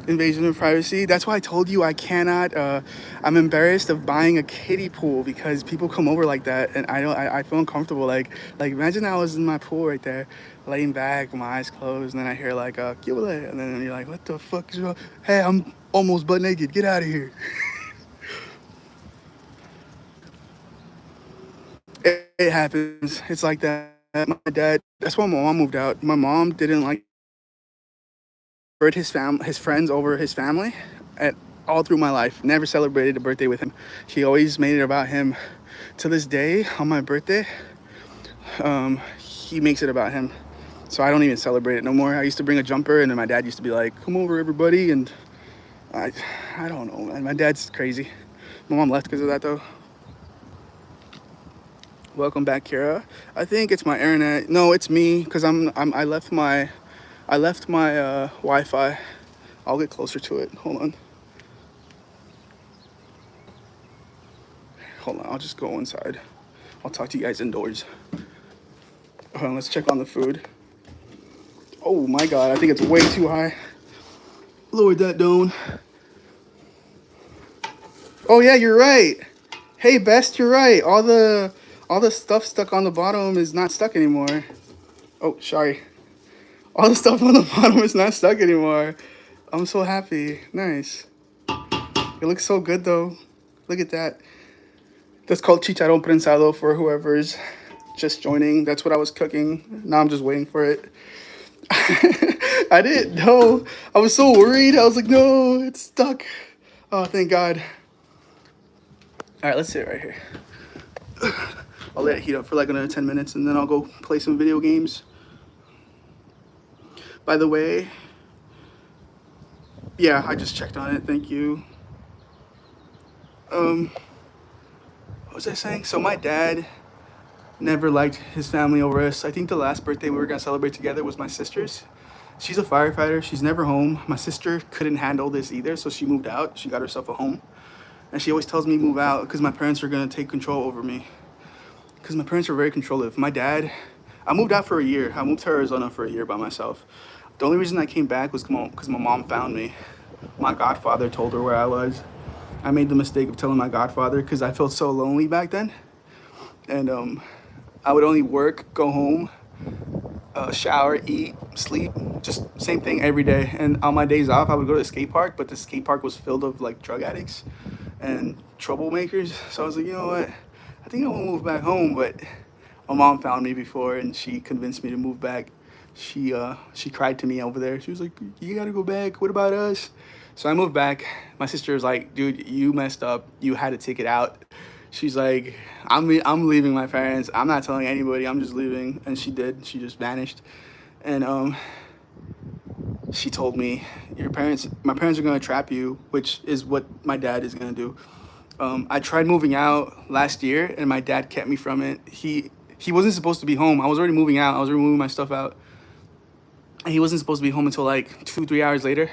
Invasion of privacy. That's why I told you I cannot. I'm embarrassed of buying a kiddie pool because people come over like that, and I feel uncomfortable. Like imagine I was in my pool right there, laying back, with my eyes closed, and then I hear like "¿Qué huele?" And then you're like, what the fuck is wrong? Hey, I'm almost butt naked. Get out of here. It happens. It's like that. My dad. That's why my mom moved out. My mom didn't like his friends over his family, at all through my life. Never celebrated a birthday with him. She always made it about him. To this day, on my birthday, he makes it about him. So I don't even celebrate it no more. I used to bring a jumper, and then my dad used to be like, "Come over, everybody," and I, I don't know, man. My dad's crazy. My mom left because of that, though. Welcome back, Kira. I think it's my internet. No, it's me, because I left my Wi-Fi. I'll get closer to it. Hold on. Hold on. I'll just go inside. I'll talk to you guys indoors. Hold on. Let's check on the food. Oh my God! I think it's way too high. Lower that down. Oh yeah, you're right. Hey, Best, you're right. All the stuff stuck on the bottom is not stuck anymore. Oh, sorry. All the stuff on the bottom is not stuck anymore. I'm so happy. Nice. It looks so good though. Look at that. That's called Chicharon prensado for whoever's just joining. That's what I was cooking. Now I'm just waiting for it. I didn't know. I was so worried. I was like, no, it's stuck. Oh, thank God. All right, let's sit right here. I'll let it heat up for like another 10 minutes and then I'll go play some video games. By the way, yeah, I just checked on it. Thank you. What was I saying? So my dad never liked his family over us. I think the last birthday we were gonna celebrate together was my sister's. She's a firefighter. She's never home. My sister couldn't handle this either, so she moved out. She got herself a home. And she always tells me move out because my parents are gonna take control over me. Because my parents are very controlling. My dad, I moved out for a year. I moved to Arizona for a year by myself. The only reason I came back was because my mom found me. My godfather told her where I was. I made the mistake of telling my godfather because I felt so lonely back then. And I would only work, go home, shower, eat, sleep, just same thing every day. And on my days off, I would go to the skate park, but the skate park was filled with like drug addicts and troublemakers. So I was like, you know what? I think I want to move back home, but my mom found me before and she convinced me to move back. She cried to me over there. She was like, you gotta go back. What about us? So I moved back. My sister was like, dude, you messed up. You had to take it out. She's like, I'm leaving my parents. I'm not telling anybody. I'm just leaving. And she did. She just vanished. And she told me, my parents are gonna trap you, which is what my dad is gonna do. I tried moving out last year, and my dad kept me from it. He wasn't supposed to be home. I was already moving out. I was already moving my stuff out. And he wasn't supposed to be home until like 2-3 hours later.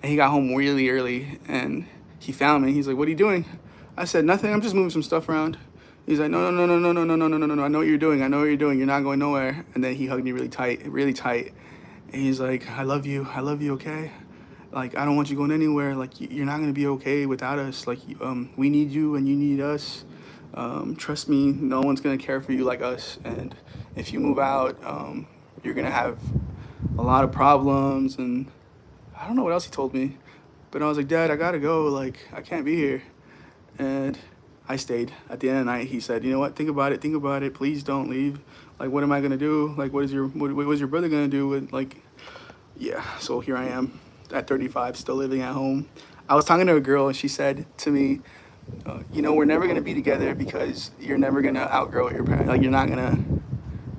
And he got home really early, and he found me. He's like, what are you doing? I said, nothing. I'm just moving some stuff around. He's like, no, no, no, no, no, no, no, no, no, no, no. I know what you're doing. I know what you're doing. You're not going nowhere. And then he hugged me really tight, really tight. And he's like, I love you. I love you, okay? Like, I don't want you going anywhere. Like, you're not going to be okay without us. Like, we need you and you need us. Trust me, no one's going to care for you like us. And if you move out, you're going to have a lot of problems. And I don't know what else he told me. But I was like, Dad, I got to go. Like, I can't be here. And I stayed. At the end of the night, he said, you know what? Think about it. Think about it. Please don't leave. Like, what am I going to do? Like, what was your brother going to do with, like, yeah. So here I am at 35, still living at home. I was talking to a girl and she said to me, you know, we're never going to be together because you're never going to outgrow your parents. Like, you're not going to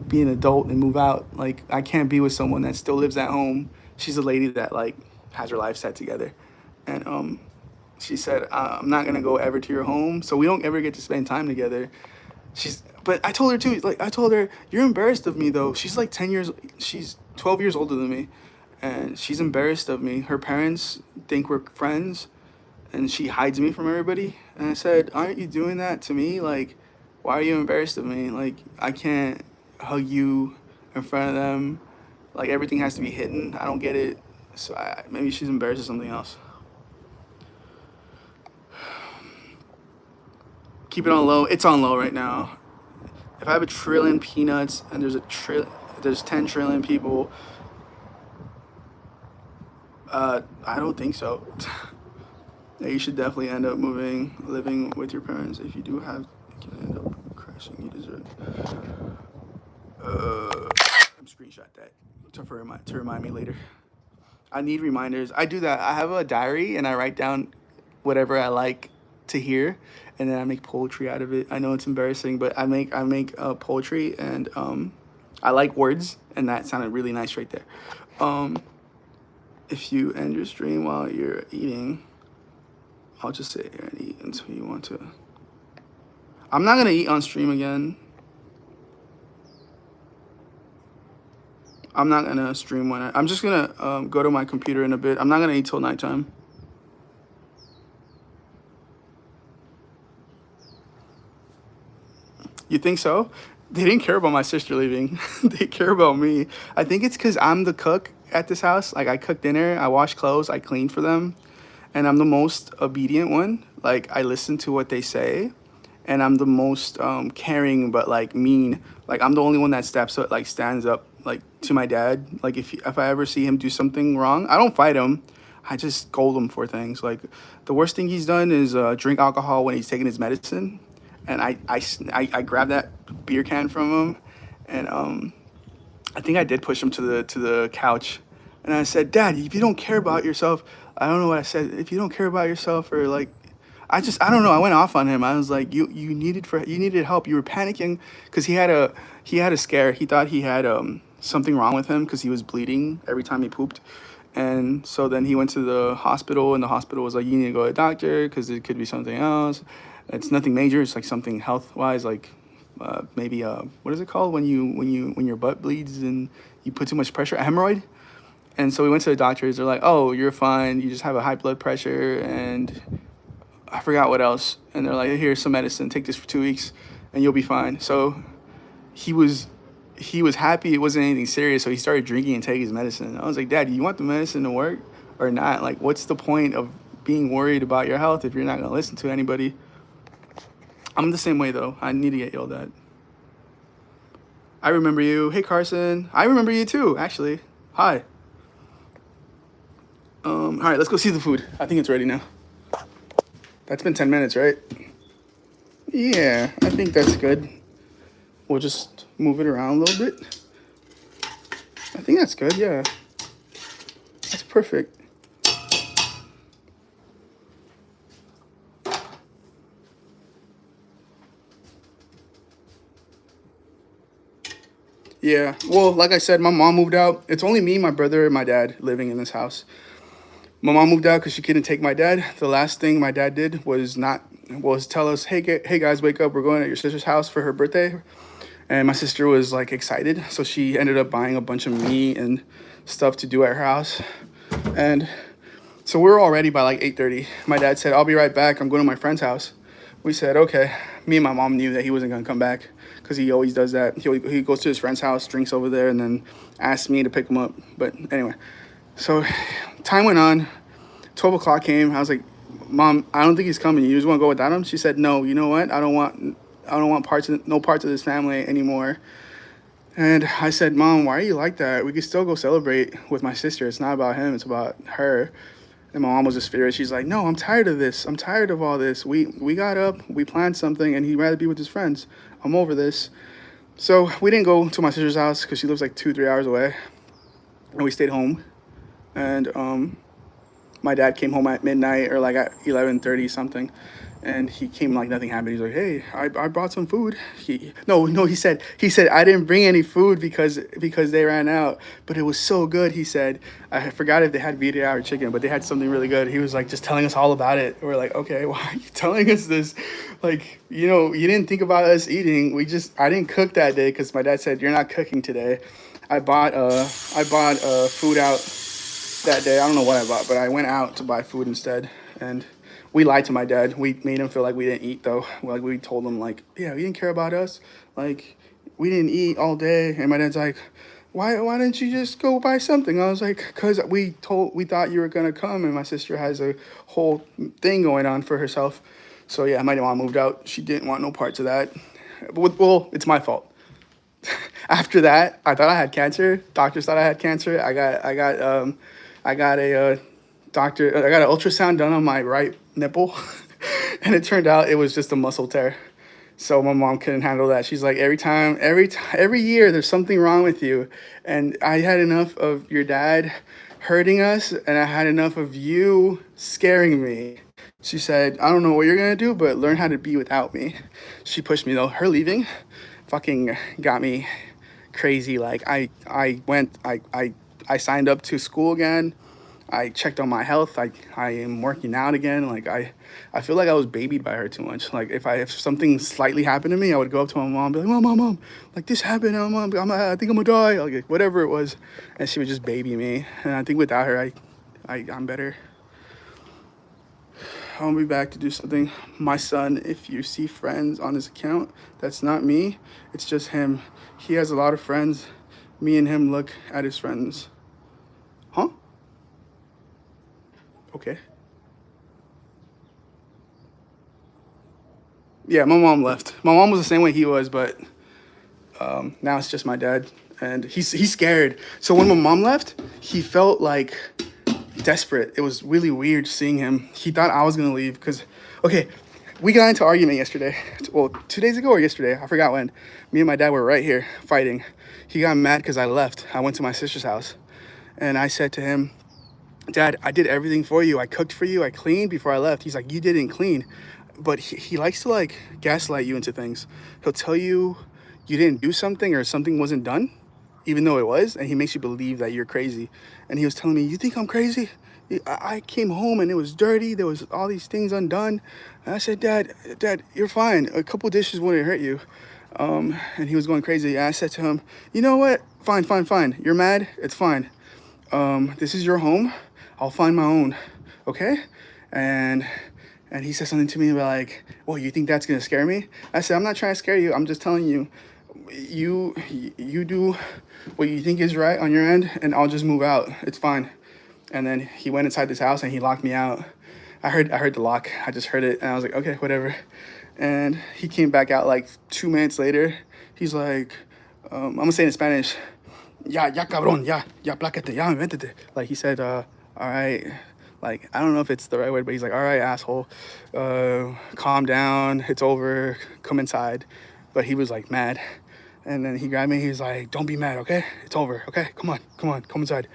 be an adult and move out. Like, I can't be with someone that still lives at home. She's a lady that, like, has her life set together. And she said, I'm not going to go ever to your home. So we don't ever get to spend time together. But I told her too, like, I told her, you're embarrassed of me though. She's like she's 12 years older than me. And she's embarrassed of me. Her parents think we're friends, and she hides me from everybody. And I said, aren't you doing that to me? Like, why are you embarrassed of me? Like, I can't hug you in front of them. Like, everything has to be hidden. I don't get it. So maybe she's embarrassed of something else. Keep it on low. It's on low right now. If I have 1 trillion peanuts and there's 10 trillion people, I don't think so. Yeah, you should definitely end up living with your parents. If you do have, you can end up crashing. You deserve. I'm screenshot that to remind me later. I need reminders. I do that. I have a diary and I write down whatever I like to hear, and then I make poetry out of it. I know it's embarrassing, but I make poetry, and I like words, and that sounded really nice right there. If you end your stream while you're eating, I'll just sit here and eat until you want to. I'm not gonna eat on stream again. I'm not gonna stream when I'm just gonna go to my computer in a bit. I'm not gonna eat till nighttime. You think so? They didn't care about my sister leaving. They care about me. I think it's because I'm the cook at this house. Like, I cook dinner, I wash clothes, I clean for them, and I'm the most obedient one. Like, I listen to what they say, and I'm the most caring but like mean. Like, I'm the only one that stands up like to my dad. Like, if I ever see him do something wrong, I don't fight him. I just scold him for things. Like, the worst thing he's done is drink alcohol when he's taking his medicine. And I grabbed that beer can from him, and I think I did push him to the couch, and I said, "Dad, if you don't care about yourself," I don't know what I said. If you don't care about yourself, or like, I don't know. I went off on him. I was like, you needed help. You were panicking because he had a scare. He thought he had something wrong with him because he was bleeding every time he pooped. And so then he went to the hospital, and the hospital was like, "You need to go to a doctor because it could be something else. It's nothing major. It's like something health-wise, like maybe what is it called when your butt bleeds and you put too much pressure, a hemorrhoid." And so we went to the doctors. They're like, "Oh, you're fine. You just have a high blood pressure and I forgot what else." And they're like, "Here's some medicine. Take this for 2 weeks, and you'll be fine." So he was happy it wasn't anything serious. So he started drinking and taking his medicine. I was like, "Dad, you want the medicine to work or not? Like, what's the point of being worried about your health if you're not gonna listen to anybody?" I'm the same way, though. I need to get yelled at. I remember you. Hey, Carson. I remember you, too, actually. Hi. All right, let's go see the food. I think it's ready now. That's been 10 minutes, right? Yeah, I think that's good. We'll just move it around a little bit. I think that's good, yeah. That's perfect. Yeah, well, like I said, my mom moved out. It's only me, my brother, and my dad living in this house. My mom moved out because she couldn't take my dad. The last thing my dad did was tell us, hey guys, wake up. We're going to your sister's house for her birthday. And my sister was like excited. So she ended up buying a bunch of meat and stuff to do at her house. And so we were all ready by like 8:30. My dad said, "I'll be right back. I'm going to my friend's house." We said, okay. Me and my mom knew that he wasn't going to come back because he always does that. He goes to his friend's house, drinks over there, and then asks me to pick him up. But anyway, so time went on. 12 o'clock came. I was like, "Mom, I don't think he's coming. You just want to go without him?" She said, "No, you know what? I don't want no parts of this family anymore." And I said, "Mom, why are you like that? We could still go celebrate with my sister. It's not about him. It's about her." And my mom was just furious. She's like, "No, I'm tired of this. I'm tired of all this. We got up, we planned something, and he'd rather be with his friends. I'm over this." So we didn't go to my sister's house because she lives like 2-3 hours away. And we stayed home. And my dad came home at midnight or like at 11:30 something. And he came like nothing happened. He's like, "Hey, I brought some food." He said, "I didn't bring any food because they ran out, but it was so good." He said, "I forgot if they had Vita or chicken, but they had something really good." He was like just telling us all about it. We're like, "Okay, why are you telling us this? Like, you didn't think about us eating. I didn't cook that day because my dad said, 'You're not cooking today.' I bought food out that day. I don't know what I bought, but I went out to buy food instead." And we lied to my dad. We made him feel like we didn't eat, though. Like, we told him, like, "Yeah, you didn't care about us. Like, we didn't eat all day." And my dad's like, why didn't you just go buy something?" I was like, "Because we thought you were going to come, and my sister has a whole thing going on for herself." So, yeah, my mom moved out. She didn't want no parts of that. Well, it's my fault. After that, I thought I had cancer. Doctors thought I had cancer. I got an ultrasound done on my right nipple, and it turned out it was just a muscle tear. So my mom couldn't handle that. She's like, every year there's something wrong with you. And I had enough of your dad hurting us, and I had enough of you scaring me. She said, "I don't know what you're gonna do, but learn how to be without me." She pushed me though. Her leaving fucking got me crazy. Like I signed up to school again. I checked on my health. I am working out again. Like I feel like I was babied by her too much. Like if something slightly happened to me, I would go up to my mom and be like, mom, like this happened. I think I'm gonna die. Like whatever it was, and she would just baby me. And I think without her, I'm better. I'll be back to do something. My son, if you see friends on his account, that's not me. It's just him. He has a lot of friends. Me and him look at his friends. Huh? Okay. Yeah, my mom left. My mom was the same way he was, but now it's just my dad, and he's scared. So when my mom left, he felt like desperate. It was really weird seeing him. He thought I was gonna leave because, okay, we got into argument yesterday. Well, 2 days ago or yesterday, I forgot when. Me and my dad were right here fighting. He got mad because I left. I went to my sister's house, and I said to him, Dad, I did everything for you. I cooked for you. I cleaned before I left. He's like, you didn't clean. But he likes to like gaslight you into things. He'll tell you you didn't do something or something wasn't done, even though it was, and he makes you believe that you're crazy. And he was telling me, you think I'm crazy? I came home and it was dirty. There was all these things undone. And I said, Dad, you're fine. A couple dishes wouldn't hurt you. And he was going crazy. And I said to him, you know what? Fine. You're mad. It's fine. This is your home. I'll find my own. Okay? And he said something to me about like, well, you think that's gonna scare me? I said, I'm not trying to scare you. I'm just telling you, you do what you think is right on your end, and I'll just move out. It's fine. And then he went inside this house and he locked me out. I heard the lock. I just heard it, and I was like, okay, whatever. And he came back out like 2 minutes later. He's like, I'm gonna say it in Spanish. Ya cabrón, ya plácate, ya invéntate. Like he said, all right. Like, I don't know if it's the right word, but he's like, all right, asshole, calm down, it's over, come inside. But he was like mad. And then he grabbed me, he was like, don't be mad, okay? It's over, okay? Come on, come inside.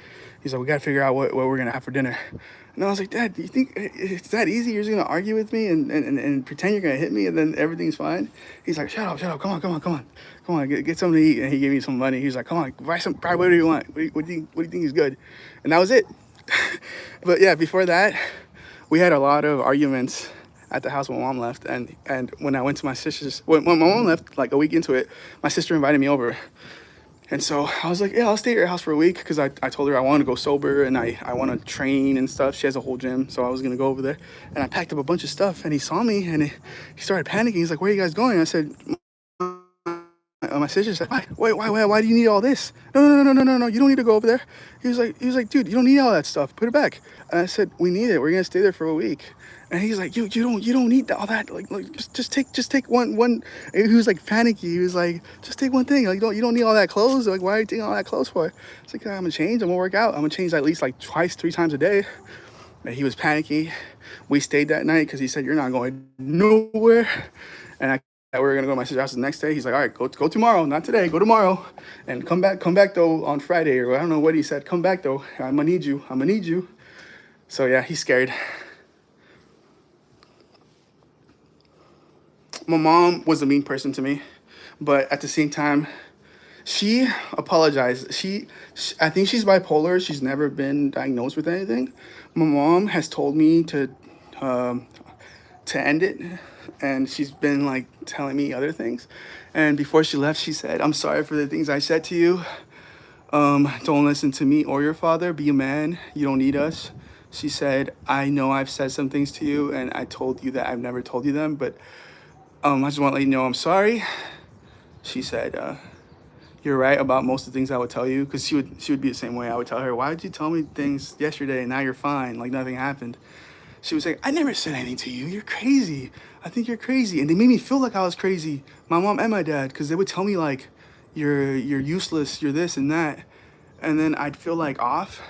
He's like, we gotta figure out what we're gonna have for dinner. And I was like, Dad, do you think it's that easy? You're just gonna argue with me and pretend you're gonna hit me and then everything's fine? He's like, shut up, come on, get something to eat. And he gave me some money. He's like, come on, buy whatever you want. What do you think is good? And that was it. But yeah, before that, we had a lot of arguments at the house when mom left. And when I went to my sister's, when my mom left, like a week into it, my sister invited me over. And so I was like, yeah, I'll stay at your house for a week because I told her I want to go sober and I want to train and stuff. She has a whole gym, so I was going to go over there. And I packed up a bunch of stuff, and he saw me, and he started panicking. He's like, where are you guys going? I said, my sister said, why do you need all this? No, you don't need to go over there. He was like, dude, you don't need all that stuff. Put it back. And I said, we need it. We're going to stay there for a week. And he's like, you don't need all that. Like just take one. He was like panicky. He was like, just take one thing. Like you don't need all that clothes. Like, why are you taking all that clothes for? It's like, I'm gonna change. I'm gonna work out. I'm gonna change at least like twice, 3 times a day. And he was panicky. We stayed that night because he said, you're not going nowhere. And we were gonna go to my sister's house the next day. He's like, all right, go tomorrow, not today. Go tomorrow, and come back though on Friday, or I don't know what he said. Come back though. I'm gonna need you. So yeah, he's scared. My mom was a mean person to me, but at the same time, she apologized. I think she's bipolar. She's never been diagnosed with anything. My mom has told me to end it, and she's been like telling me other things. And before she left, she said, I'm sorry for the things I said to you. Don't listen to me or your father. Be a man. You don't need us. She said, I know I've said some things to you, and I told you that I've never told you them, but I just want to let you know I'm sorry. She said, you're right about most of the things I would tell you, because she would be the same way. I would tell her, why did you tell me things yesterday and now you're fine, like nothing happened? She would say, I never said anything to you. You're crazy. I think you're crazy. And they made me feel like I was crazy, my mom and my dad, because they would tell me like, you're useless, you're this and that. And then I'd feel like off.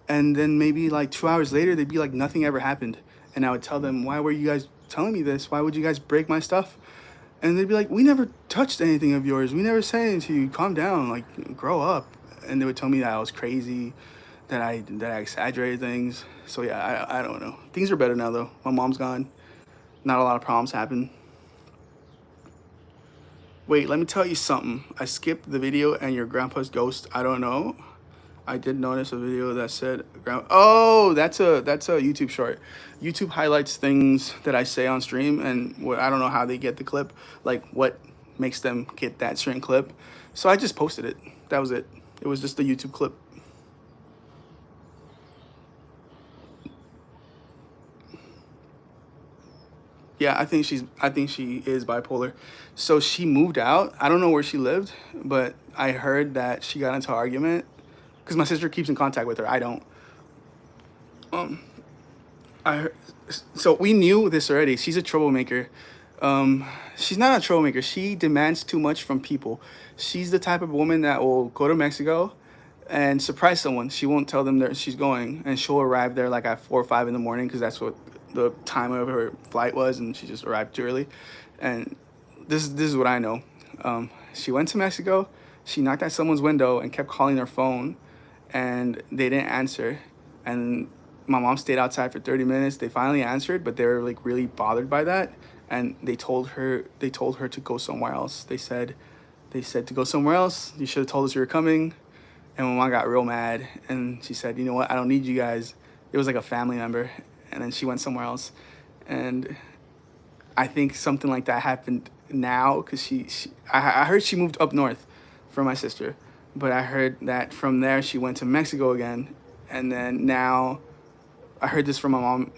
And then maybe like 2 hours later, they'd be like, nothing ever happened. And I would tell them, why were you guys telling me this? Why would you guys break my stuff? And they'd be like, we never touched anything of yours. We never said anything to you. Calm down, like grow up. And they would tell me that I was crazy, that I exaggerated things. So yeah, I don't know. Things are better now though. My mom's gone. Not a lot of problems happen. Wait, let me tell you something. I skipped the video and your grandpa's ghost. I don't know. I did notice a video that said, "Oh, that's a YouTube short. YouTube highlights things that I say on stream, and I don't know how they get the clip, like what makes them get that certain clip. So I just posted it. That was it. It was just a YouTube clip. Yeah, I think she is bipolar. So she moved out. I don't know where she lived, but I heard that she got into an argument because my sister keeps in contact with her. I don't. Um, I heard, so we knew this already. She's a troublemaker. She's not a troublemaker. She demands too much from people. She's the type of woman that will go to Mexico and surprise someone. She won't tell them that she's going, and she'll arrive there like at 4 or 5 in the morning because that's what the time of her flight was, and she just arrived too early. And this is what I know. She went to Mexico. She knocked at someone's window and kept calling their phone, and they didn't answer. And my mom stayed outside for 30 minutes. They finally answered, but they were like really bothered by that, and they told her to go somewhere else. They said to go somewhere else. You should have told us you were coming. And my mom got real mad, and she said, "You know what? I don't need you guys." It was like a family member, and then she went somewhere else. And I think something like that happened now because I heard she moved up north for my sister, but I heard that from there she went to Mexico again, and then now I heard this from my mom.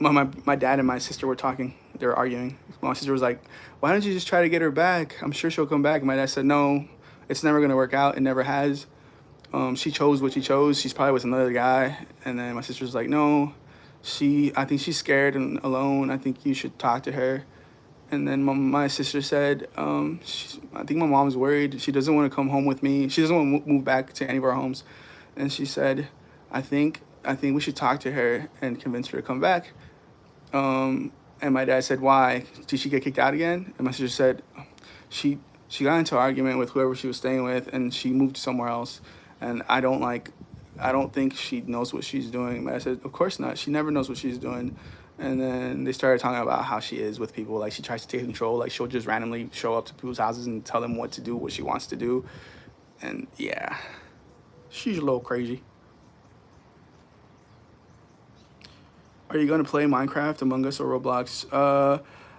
My dad and my sister were talking. They were arguing. My sister was like, "Why don't you just try to get her back? I'm sure she'll come back." My dad said, "No, it's never gonna work out. It never has. She chose what she chose. She's probably with another guy." And then my sister's like, "No, I think she's scared and alone. I think you should talk to her." And then my sister said, "I think my mom's worried. She doesn't want to come home with me. She doesn't want to move back to any of our homes." And she said, I think we should talk to her and convince her to come back." And my dad said, "Why? Did she get kicked out again?" And my sister said, she got into an argument with whoever she was staying with, and she moved somewhere else. And I don't think she knows what she's doing. But I said, "Of course not. She never knows what she's doing." And then they started talking about how she is with people. Like, she tries to take control. Like, she'll just randomly show up to people's houses and tell them what to do, what she wants to do. And yeah, she's a little crazy. Are you gonna play Minecraft, Among Us, or Roblox?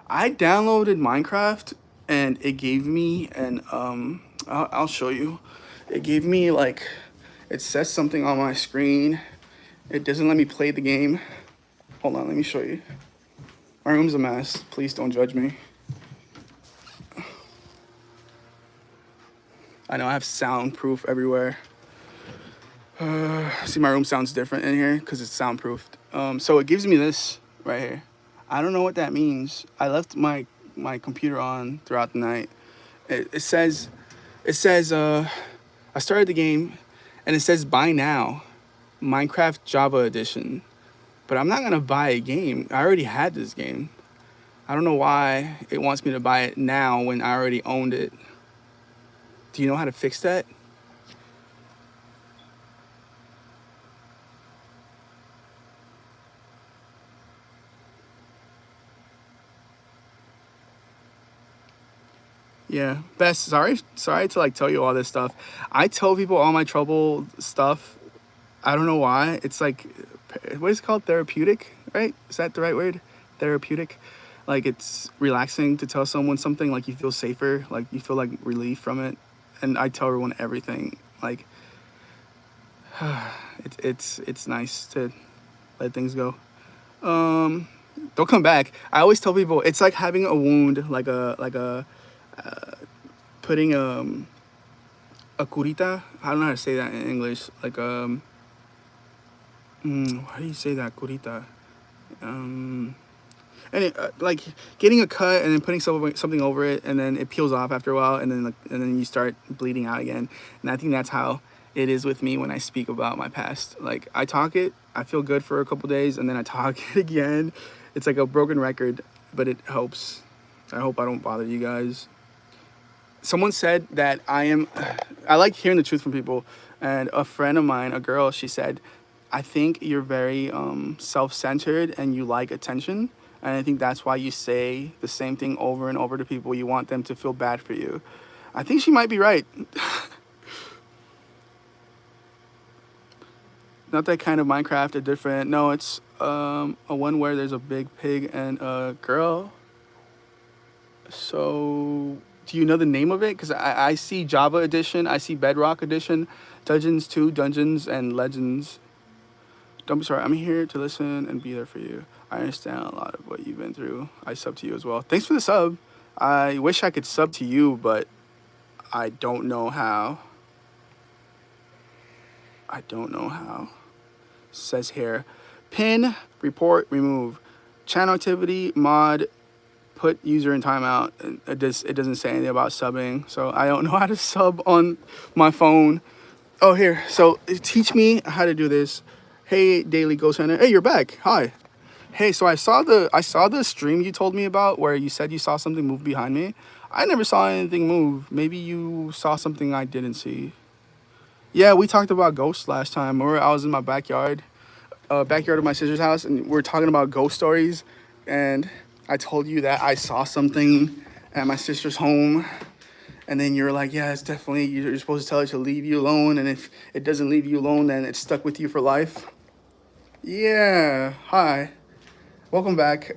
I downloaded Minecraft, and it gave me I'll show you. It gave me like, it says something on my screen. It doesn't let me play the game. Hold on, let me show you. My room's a mess. Please don't judge me. I know I have soundproof everywhere. See, my room sounds different in here because it's soundproofed. So it gives me this right here. I don't know what that means. I left my computer on throughout the night. It says I started the game, and it says buy now, Minecraft Java Edition. But I'm not gonna buy a game. I already had this game. I don't know why it wants me to buy it now when I already owned it. Do you know how to fix that? Yeah, Bess, sorry to like tell you all this stuff. I tell people all my trouble stuff. I don't know why. It's like, what is it called? Therapeutic, right? Is that the right word? Therapeutic. Like, it's relaxing to tell someone something. Like, you feel safer. Like, you feel like relief from it. And I tell everyone everything. Like, it's nice to let things go. Don't come back. I always tell people it's like having a wound, like a putting a curita. I don't know how to say that in English. Like how do you say that, curita? And like getting a cut and then putting something over it, and then it peels off after a while, and then you start bleeding out again. And I think that's how it is with me when I speak about my past. Like, I talk it, I feel good for a couple days, and then I talk it again. It's like a broken record, but it helps. I hope I don't bother you guys. Someone said that I like hearing the truth from people, and a friend of mine, a girl, she said, "I think you're very self-centered and you like attention. And I think that's why you say the same thing over and over to people. You want them to feel bad for you." I think she might be right. Not that kind of Minecraft, a different. No, it's a one where there's a big pig and a girl. So, do you know the name of it? Because I see Java Edition, I see Bedrock Edition, Dungeons 2, Dungeons and Legends. Don't be sorry. I'm here to listen and be there for you. I understand a lot of what you've been through. I sub to you as well. Thanks for the sub. I wish I could sub to you, but I don't know how. I don't know how. Says here, pin, report, remove, channel activity, mod, put user in timeout. It doesn't say anything about subbing, so I don't know how to sub on my phone. Oh, here. So teach me how to do this. Hey, Daily Ghost Hunter. Hey, you're back. Hi. Hey, so I saw the stream you told me about where you said you saw something move behind me. I never saw anything move. Maybe you saw something I didn't see. Yeah, we talked about ghosts last time. I was in my backyard of my sister's house, and we were talking about ghost stories. And I told you that I saw something at my sister's home. And then you're like, yeah, it's definitely, you're supposed to tell it to leave you alone. And if it doesn't leave you alone, then it's stuck with you for life. Yeah, hi. Welcome back.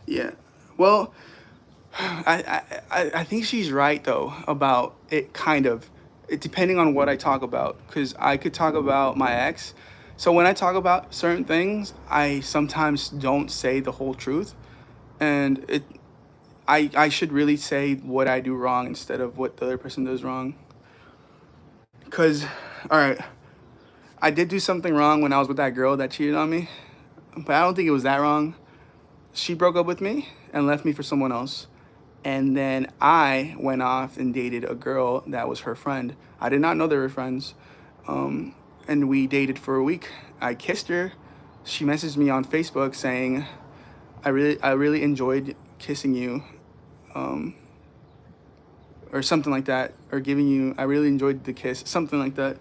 Yeah, well, I think she's right, though, about it kind of, depending on what I talk about. Because I could talk about my ex. So when I talk about certain things, I sometimes don't say the whole truth. And I should really say what I do wrong instead of what the other person does wrong. Because, all right, I did do something wrong when I was with that girl that cheated on me. But I don't think it was that wrong. She broke up with me and left me for someone else. And then I went off and dated a girl that was her friend. I did not know they were friends. And we dated for a week. I kissed her. She messaged me on Facebook saying, I really enjoyed kissing you. Or something like that. Or giving you, I really enjoyed the kiss. Something like that.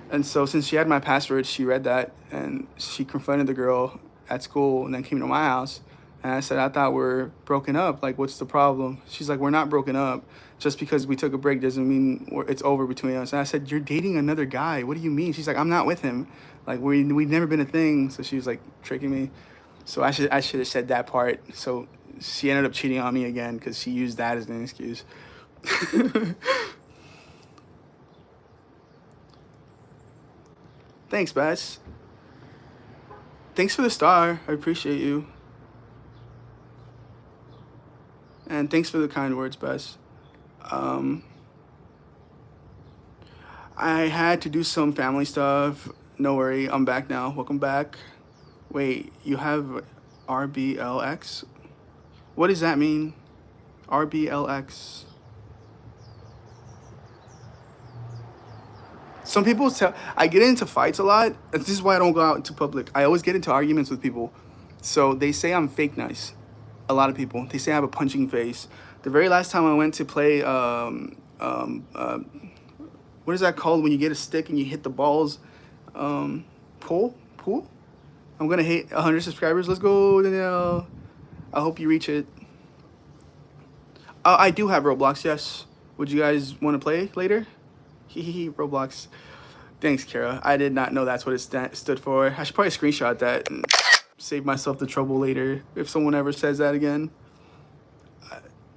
And so since she had my password, she read that. And she confronted the girl at school and then came to my house. And I said, I thought we're broken up. Like, what's the problem? She's like, we're not broken up. Just because we took a break doesn't mean it's over between us. And I said, you're dating another guy. What do you mean? She's like, I'm not with him. Like, we've never been a thing. So she was like tricking me. So I should have said that part. So she ended up cheating on me again because she used that as an excuse. Thanks, Bess. Thanks for the star. I appreciate you. And thanks for the kind words, Bess. I had to do some family stuff. No worry, I'm back now. Welcome back. Wait, you have RBLX? What does that mean? RBLX. Some people tell, I get into fights a lot. This is why I don't go out into public. I always get into arguments with people. So they say I'm fake nice. A lot of people. They say I have a punching face. The very last time I went to play, what is that called when you get a stick and you hit the balls? Pool? I'm gonna hit 100 subscribers. Let's go, Danielle. I hope you reach it. I do have Roblox, yes. Would you guys want to play later? Roblox. Thanks, Kara. I did not know that's what it stood for. I should probably screenshot that and save myself the trouble later if someone ever says that again.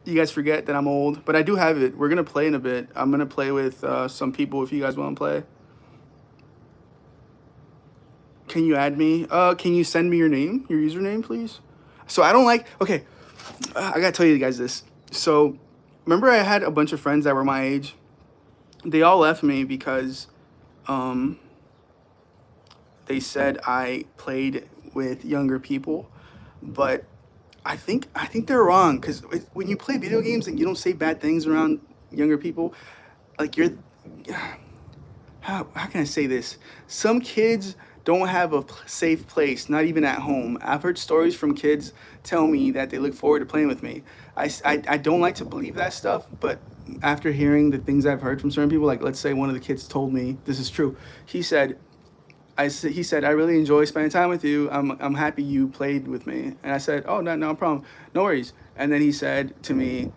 You guys forget that I'm old, but I do have it. We're gonna play in a bit. I'm gonna play with some people if you guys want to play. Can you add me? Can you send me your name, your username, please? So I don't like, okay, I gotta tell you guys this. So remember I had a bunch of friends that were my age. They all left me because they said I played with younger people, but I think they're wrong, because when you play video games and you don't say bad things around younger people, like how can I say this? Some kids don't have a safe place, not even at home. I've heard stories from kids tell me that they look forward to playing with me. I don't like to believe that stuff, but after hearing the things I've heard from certain people, like let's say one of the kids told me, this is true, he said, he said, I really enjoy spending time with you. I'm happy you played with me. And I said, oh, no problem. No worries. And then he said to me,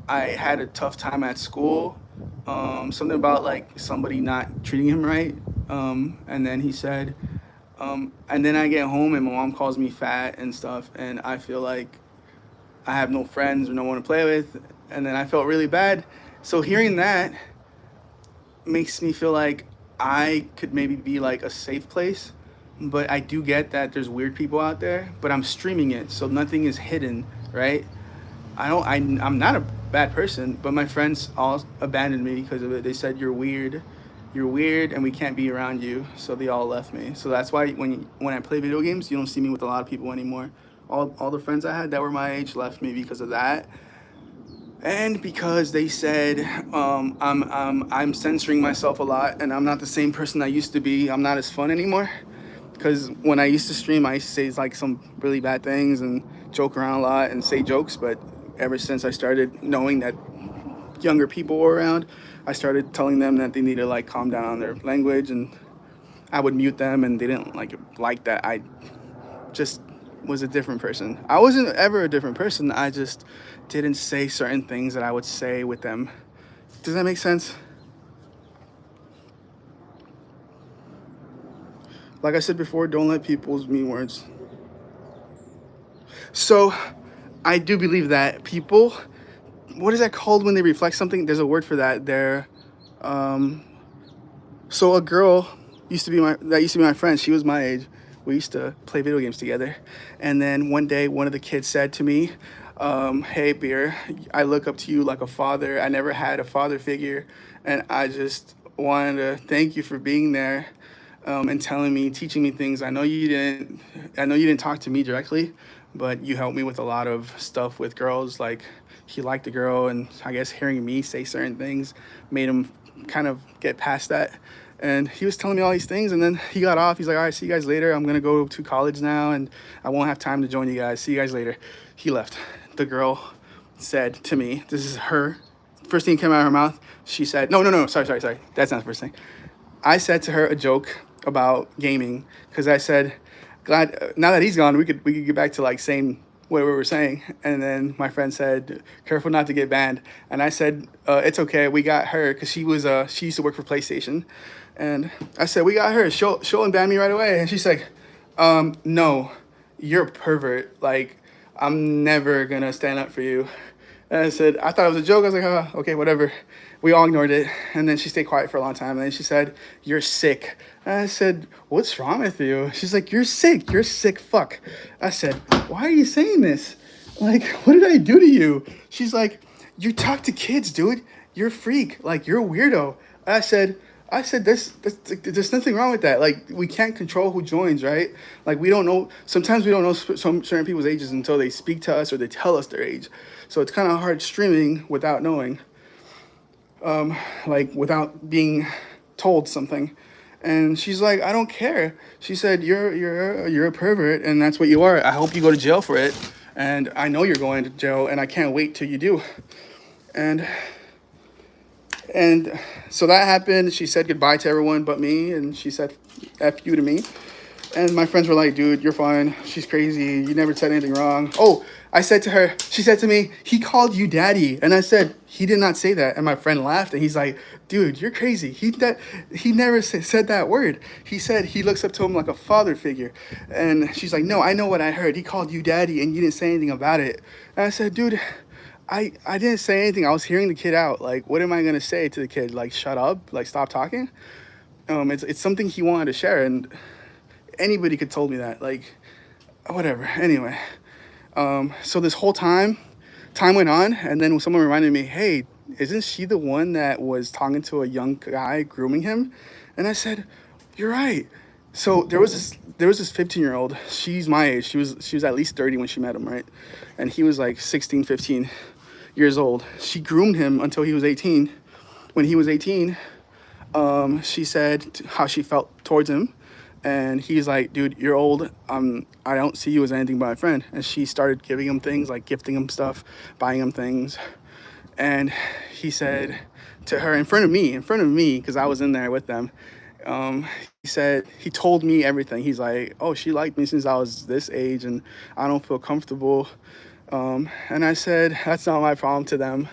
I had a tough time at school. Something about like somebody not treating him right. And then he said, and then I get home and my mom calls me fat and stuff. And I feel like I have no friends or no one to play with. And then I felt really bad. So hearing that makes me feel like I could maybe be like a safe place. But I do get that there's weird people out there, but I'm streaming it, so nothing is hidden, right? I'm not a bad person, but my friends all abandoned me because of it. They said you're weird, and we can't be around you. So they all left me. So that's why when I play video games, you don't see me with a lot of people anymore. All the friends I had that were my age left me because of that, and because they said I'm censoring myself a lot, and I'm not the same person I used to be. I'm not as fun anymore. Because when I used to stream, I used to say like some really bad things and joke around a lot and say jokes. But ever since I started knowing that younger people were around, I started telling them that they need to like calm down on their language, and I would mute them, and they didn't like that. I just was a different person. I wasn't ever a different person. I just didn't say certain things that I would say with them. Does that make sense? Like I said before, don't let people's mean words. So I do believe that people, what is that called when they reflect something? There's a word for that. So a girl used to be my friend. She was my age. We used to play video games together. And then one day, one of the kids said to me, hey, Beer, I look up to you like a father. I never had a father figure. And I just wanted to thank you for being there. And teaching me things. I know you didn't talk to me directly, but you helped me with a lot of stuff with girls. Like he liked the girl, and I guess hearing me say certain things made him kind of get past that. And he was telling me all these things, and then he got off. He's like, all right, see you guys later. I'm gonna go to college now, and I won't have time to join you guys. See you guys later. He left. The girl said to me, this is her first thing came out of her mouth. She said, no, sorry. That's not the first thing. I said to her a joke about gaming, because I said, glad now that he's gone, we could get back to like saying what we were saying. And then my friend said, careful not to get banned. And I said, it's okay, we got her, because she used to work for PlayStation. And I said, we got her, she'll unban me right away. And she's like, no, you're a pervert, like I'm never gonna stand up for you. And I said, I thought it was a joke. I was like, oh, okay, whatever. We all ignored it. And then she stayed quiet for a long time. And then she said, you're sick. And I said, what's wrong with you? She's like, you're sick. You're a sick fuck. I said, why are you saying this? Like, what did I do to you? She's like, you talk to kids, dude. You're a freak. Like, you're a weirdo. I said, there's nothing wrong with that. Like, we can't control who joins, right? Like, we don't know. Sometimes we don't know some certain people's ages until they speak to us or they tell us their age. So it's kind of hard streaming without knowing, like without being told something. And she's like, I don't care. She said, you're a pervert, and that's what you are. I hope you go to jail for it. And I know you're going to jail, and I can't wait till you do. And so that happened. She said goodbye to everyone but me, and she said F you to me. And my friends were like, dude, you're fine. She's crazy. You never said anything wrong. Oh, I said to her, she said to me, he called you daddy. And I said, he did not say that. And my friend laughed, and he's like, dude, you're crazy. He never said that word. He said he looks up to him like a father figure. And she's like, no, I know what I heard. He called you daddy, and you didn't say anything about it. And I said, dude, I didn't say anything. I was hearing the kid out. Like, what am I going to say to the kid? Like, shut up? Like, stop talking? It's something he wanted to share, and anybody could told me that. Like, whatever. Anyway, so this whole time went on, and then someone reminded me, hey, isn't she the one that was talking to a young guy, grooming him? And I said, you're right. So there was this 15-year-old. She's my age. She was at least 30 when she met him, right? And he was like 16, 15 years old. She groomed him until he was 18. When he was 18, she said how she felt towards him. And he's like, dude, you're old. I don't see you as anything but my friend. And she started giving him things, like gifting him stuff, buying him things. And he said to her in front of me, because I was in there with them, He said he told me everything. He's like, "Oh, she liked me since I was this age, and I don't feel comfortable." And I said, "That's not my problem to them."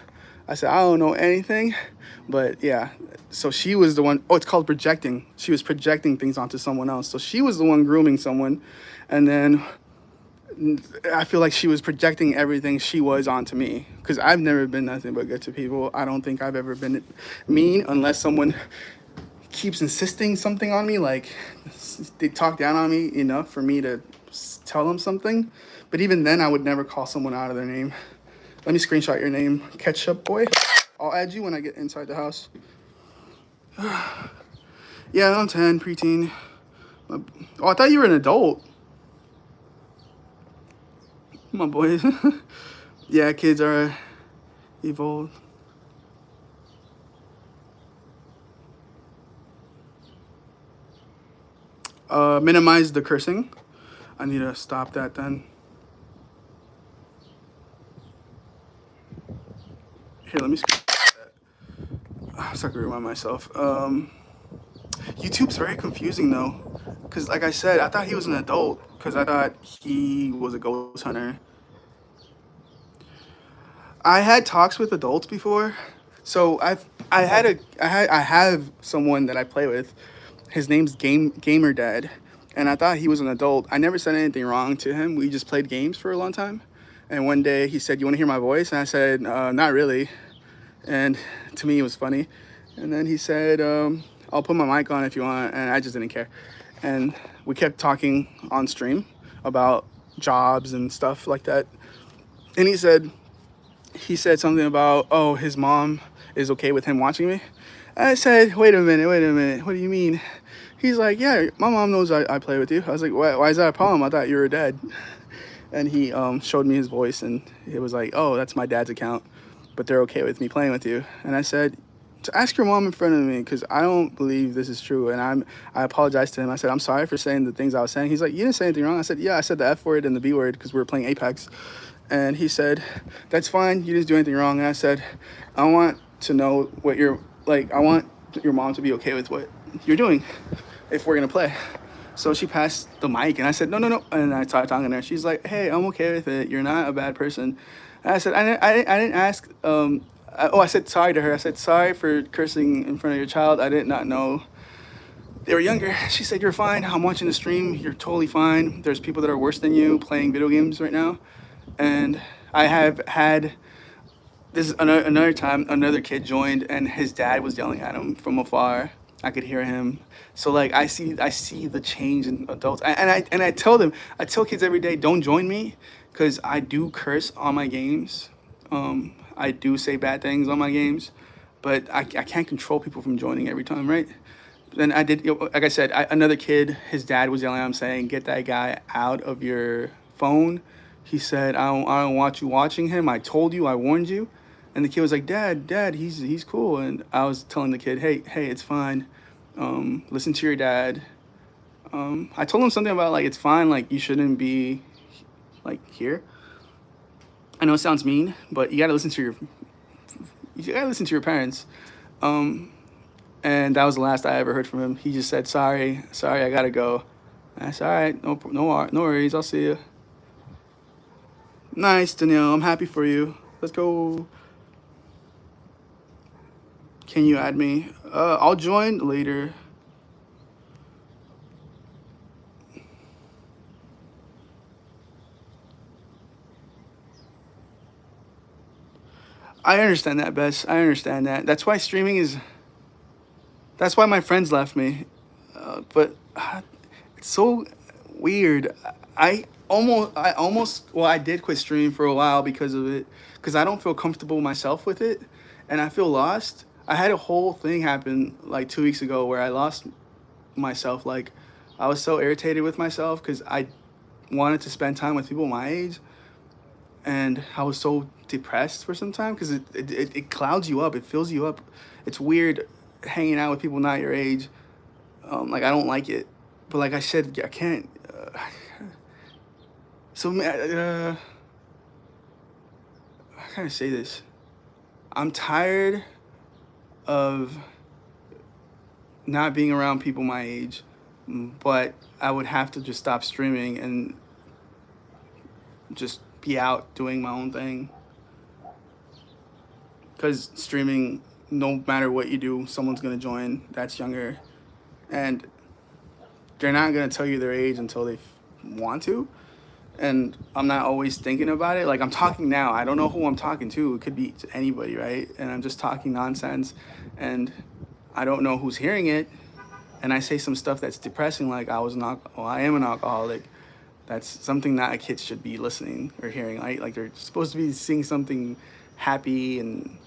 I said, "I don't know anything, but yeah." So she was the one. Oh, it's called projecting. She was projecting things onto someone else. So she was the one grooming someone, and then I feel like she was projecting everything she was onto me because I've never been nothing but good to people. I don't think I've ever been mean unless someone keeps insisting something on me, like they talk down on me enough for me to tell them something. But even then, I would never call someone out of their name. Let me screenshot your name, Ketchup Boy. I'll add you when I get inside the house. Yeah, I'm 10, preteen. Oh, I thought you were an adult. My boy. Yeah, kids are evolved. Minimize the cursing. I need to stop that then. Here, let me so I can remind myself. YouTube's very confusing though, because like I said, I thought he was an adult because I thought he was a ghost hunter. I had talks with adults before, so I have someone that I play with. His name's Gamer Dad, and I thought he was an adult. I never said anything wrong to him. We just played games for a long time, and one day he said, "You want to hear my voice?" And I said, "Not really." And to me, it was funny. And then he said, "I'll put my mic on if you want," and I just didn't care. And we kept talking on stream about jobs and stuff like that. And he said something about, oh, his mom is okay with him watching me. I said, wait a minute, what do you mean? He's like, yeah, my mom knows I play with you. I was like, why is that a problem? I thought you were dead. And he showed me his voice, and it was like, oh, that's my dad's account, but they're okay with me playing with you. And I said, to ask your mom in front of me, because I don't believe this is true. And I apologized to him. I said, I'm sorry for saying the things I was saying. He's like, you didn't say anything wrong. I said, yeah, I said the F word and the B word because we were playing Apex. And he said, that's fine, you didn't do anything wrong. And I said, I want to know what you're like. I want your mom to be okay with what you're doing if we're gonna play. So she passed the mic, and I said, no. And I started talking to her. She's like, hey, I'm okay with it. You're not a bad person. And I said, I didn't ask. I said sorry to her. I said, sorry for cursing in front of your child. I did not know they were younger. She said, you're fine. I'm watching the stream. You're totally fine. There's people that are worse than you playing video games right now. And I have had this another time, another kid joined, and his dad was yelling at him from afar. I could hear him. So like I see the change in adults, and I tell them, I tell kids every day, don't join me, because I do curse on my games. I do say bad things on my games, but I can't control people from joining every time, right? Then I did, like I said, another kid, his dad was yelling at him saying, get that guy out of your phone. He said, I don't want you watching him. I told you, I warned you. And the kid was like, Dad, he's cool. And I was telling the kid, hey, it's fine. Listen to your dad. I told him something about like, it's fine. Like you shouldn't be like here. I know it sounds mean, but you gotta listen to your parents. And that was the last I ever heard from him. He just said, sorry, I gotta go. And I said, all right, no worries, I'll see you. Nice, Danielle, I'm happy for you. Let's go. Can you add me? I'll join later. I understand that, Bess. I understand that. That's why that's why my friends left me. But it's so weird. Well, I did quit streaming for a while because of it, because I don't feel comfortable myself with it, and I feel lost. I had a whole thing happen like 2 weeks ago where I lost myself. Like, I was so irritated with myself because I wanted to spend time with people my age, and I was so depressed for some time because it clouds you up, it fills you up. It's weird hanging out with people not your age. Like, I don't like it, but like I said, I can't. So how can I say this? I'm tired of not being around people my age, but I would have to just stop streaming and just be out doing my own thing. Because streaming, no matter what you do, someone's gonna join that's younger, and they're not gonna tell you their age until they want to. And I'm not always thinking about it. Like, I'm talking now, I don't know who I'm talking to. It could be anybody, right? And I'm just talking nonsense, and I don't know who's hearing it. And I say some stuff that's depressing, like I am an alcoholic. That's something that a kid should be listening or hearing, right? Like, they're supposed to be seeing something happy, and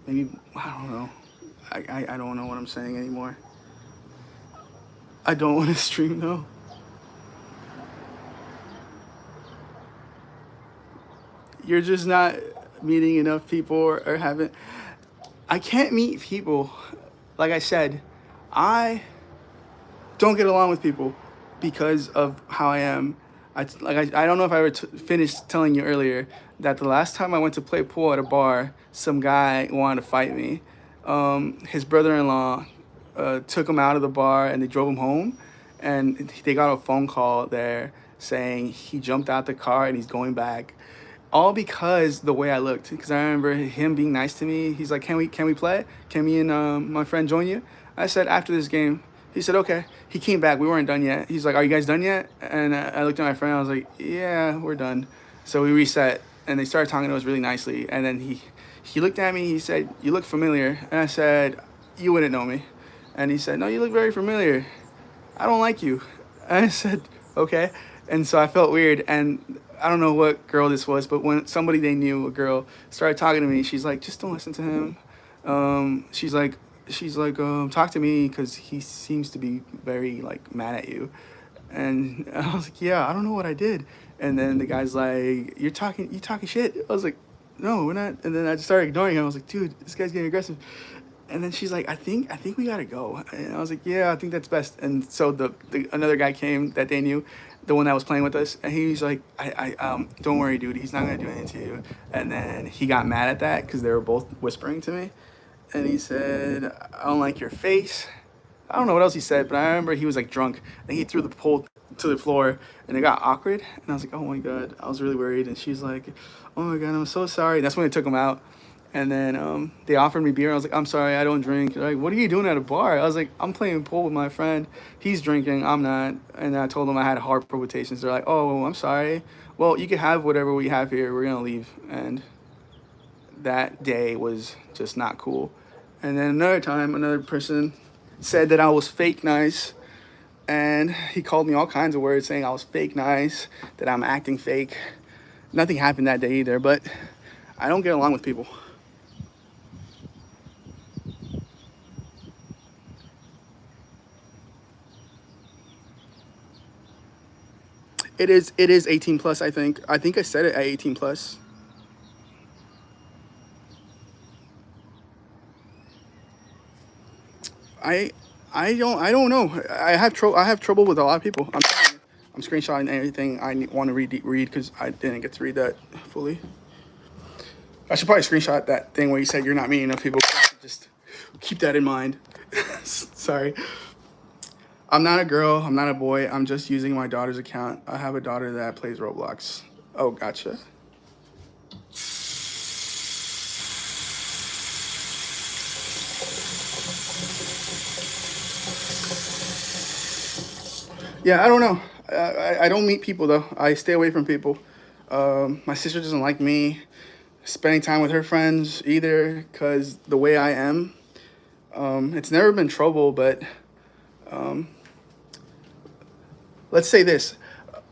maybe, I don't know. I don't know what I'm saying anymore. I don't want to stream though. You're just not meeting enough people, or haven't. I can't meet people. Like I said, I don't get along with people because of how I am. I don't know if I ever finished telling you earlier that the last time I went to play pool at a bar, some guy wanted to fight me. His brother-in-law took him out of the bar and they drove him home, and they got a phone call there saying he jumped out the car and he's going back. All because the way I looked. Because I remember him being nice to me. He's like, can we play? Can me and my friend join you? I said, after this game. He said, okay. He came back. We weren't done yet. He's like, are you guys done yet? And I looked at my friend. I was like, yeah, we're done. So we reset, and they started talking to us really nicely. And then he looked at me. He said, you look familiar. And I said, you wouldn't know me. And he said, no, you look very familiar. I don't like you. And I said, okay. And so I felt weird. And I don't know what girl this was, but when somebody they knew, a girl, started talking to me, she's like, just don't listen to him. She's like, talk to me, because he seems to be very, like, mad at you. And I was like, yeah, I don't know what I did. And then the guy's like, you talking shit. I was like, no, we're not. And then I just started ignoring him. I was like, dude, this guy's getting aggressive. And then she's like, I think we gotta go. And I was like, yeah, I think that's best. And so another guy came that they knew, the one that was playing with us, and he's like, don't worry, dude, he's not gonna do anything to you. And then he got mad at that because they were both whispering to me. And he said, I don't like your face. I don't know what else he said, but I remember he was like drunk, and he threw the pole to the floor, and it got awkward. And I was like, oh my God, I was really worried. And she's like, oh my God, I'm so sorry. And that's when they took him out. And then they offered me beer. I was like, I'm sorry, I don't drink. They're like, what are you doing at a bar? I was like, I'm playing pool with my friend. He's drinking, I'm not. And I told them I had heart palpitations. They're like, oh, I'm sorry. Well, you can have whatever we have here. We're going to leave. And that day was just not cool. And then another time, another person said that I was fake nice. And he called me all kinds of words saying I was fake nice, that I'm acting fake. Nothing happened that day either, but I don't get along with people. It is 18 plus, I think. I think I said it at 18 plus. I don't know. I have trouble with a lot of people. I'm screenshotting everything I want to read because I didn't get to read that fully. I should probably screenshot that thing where you said you're not meeting enough people. Just keep that in mind. Sorry. I'm not a girl. I'm not a boy. I'm just using my daughter's account. I have a daughter that plays Roblox. Oh, gotcha. Yeah, I don't know. I don't meet people, though. I stay away from people. My sister doesn't like me spending time with her friends either because the way I am. It's never been trouble, but let's say this.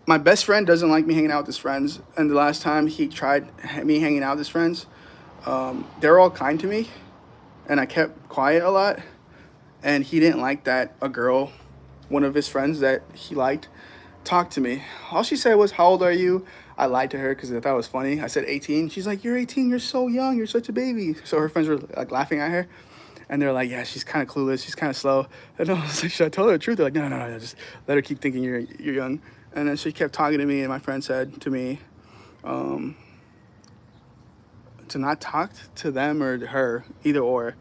My best friend doesn't like me hanging out with his friends. And the last time he tried me hanging out with his friends, they're all kind to me. And I kept quiet a lot. And he didn't like that a girl, one of his friends that he liked, talked to me. All she said was, how old are you? I lied to her because I thought it was funny. I said 18. She's like, you're 18. You're so young. You're such a baby. So her friends were like laughing at her. And they're like, yeah, she's kind of clueless. She's kind of slow. And I was like, should I tell her the truth? They're like, no, just let her keep thinking you're young. And then she kept talking to me, and my friend said to me to not talk to them or to her, either or.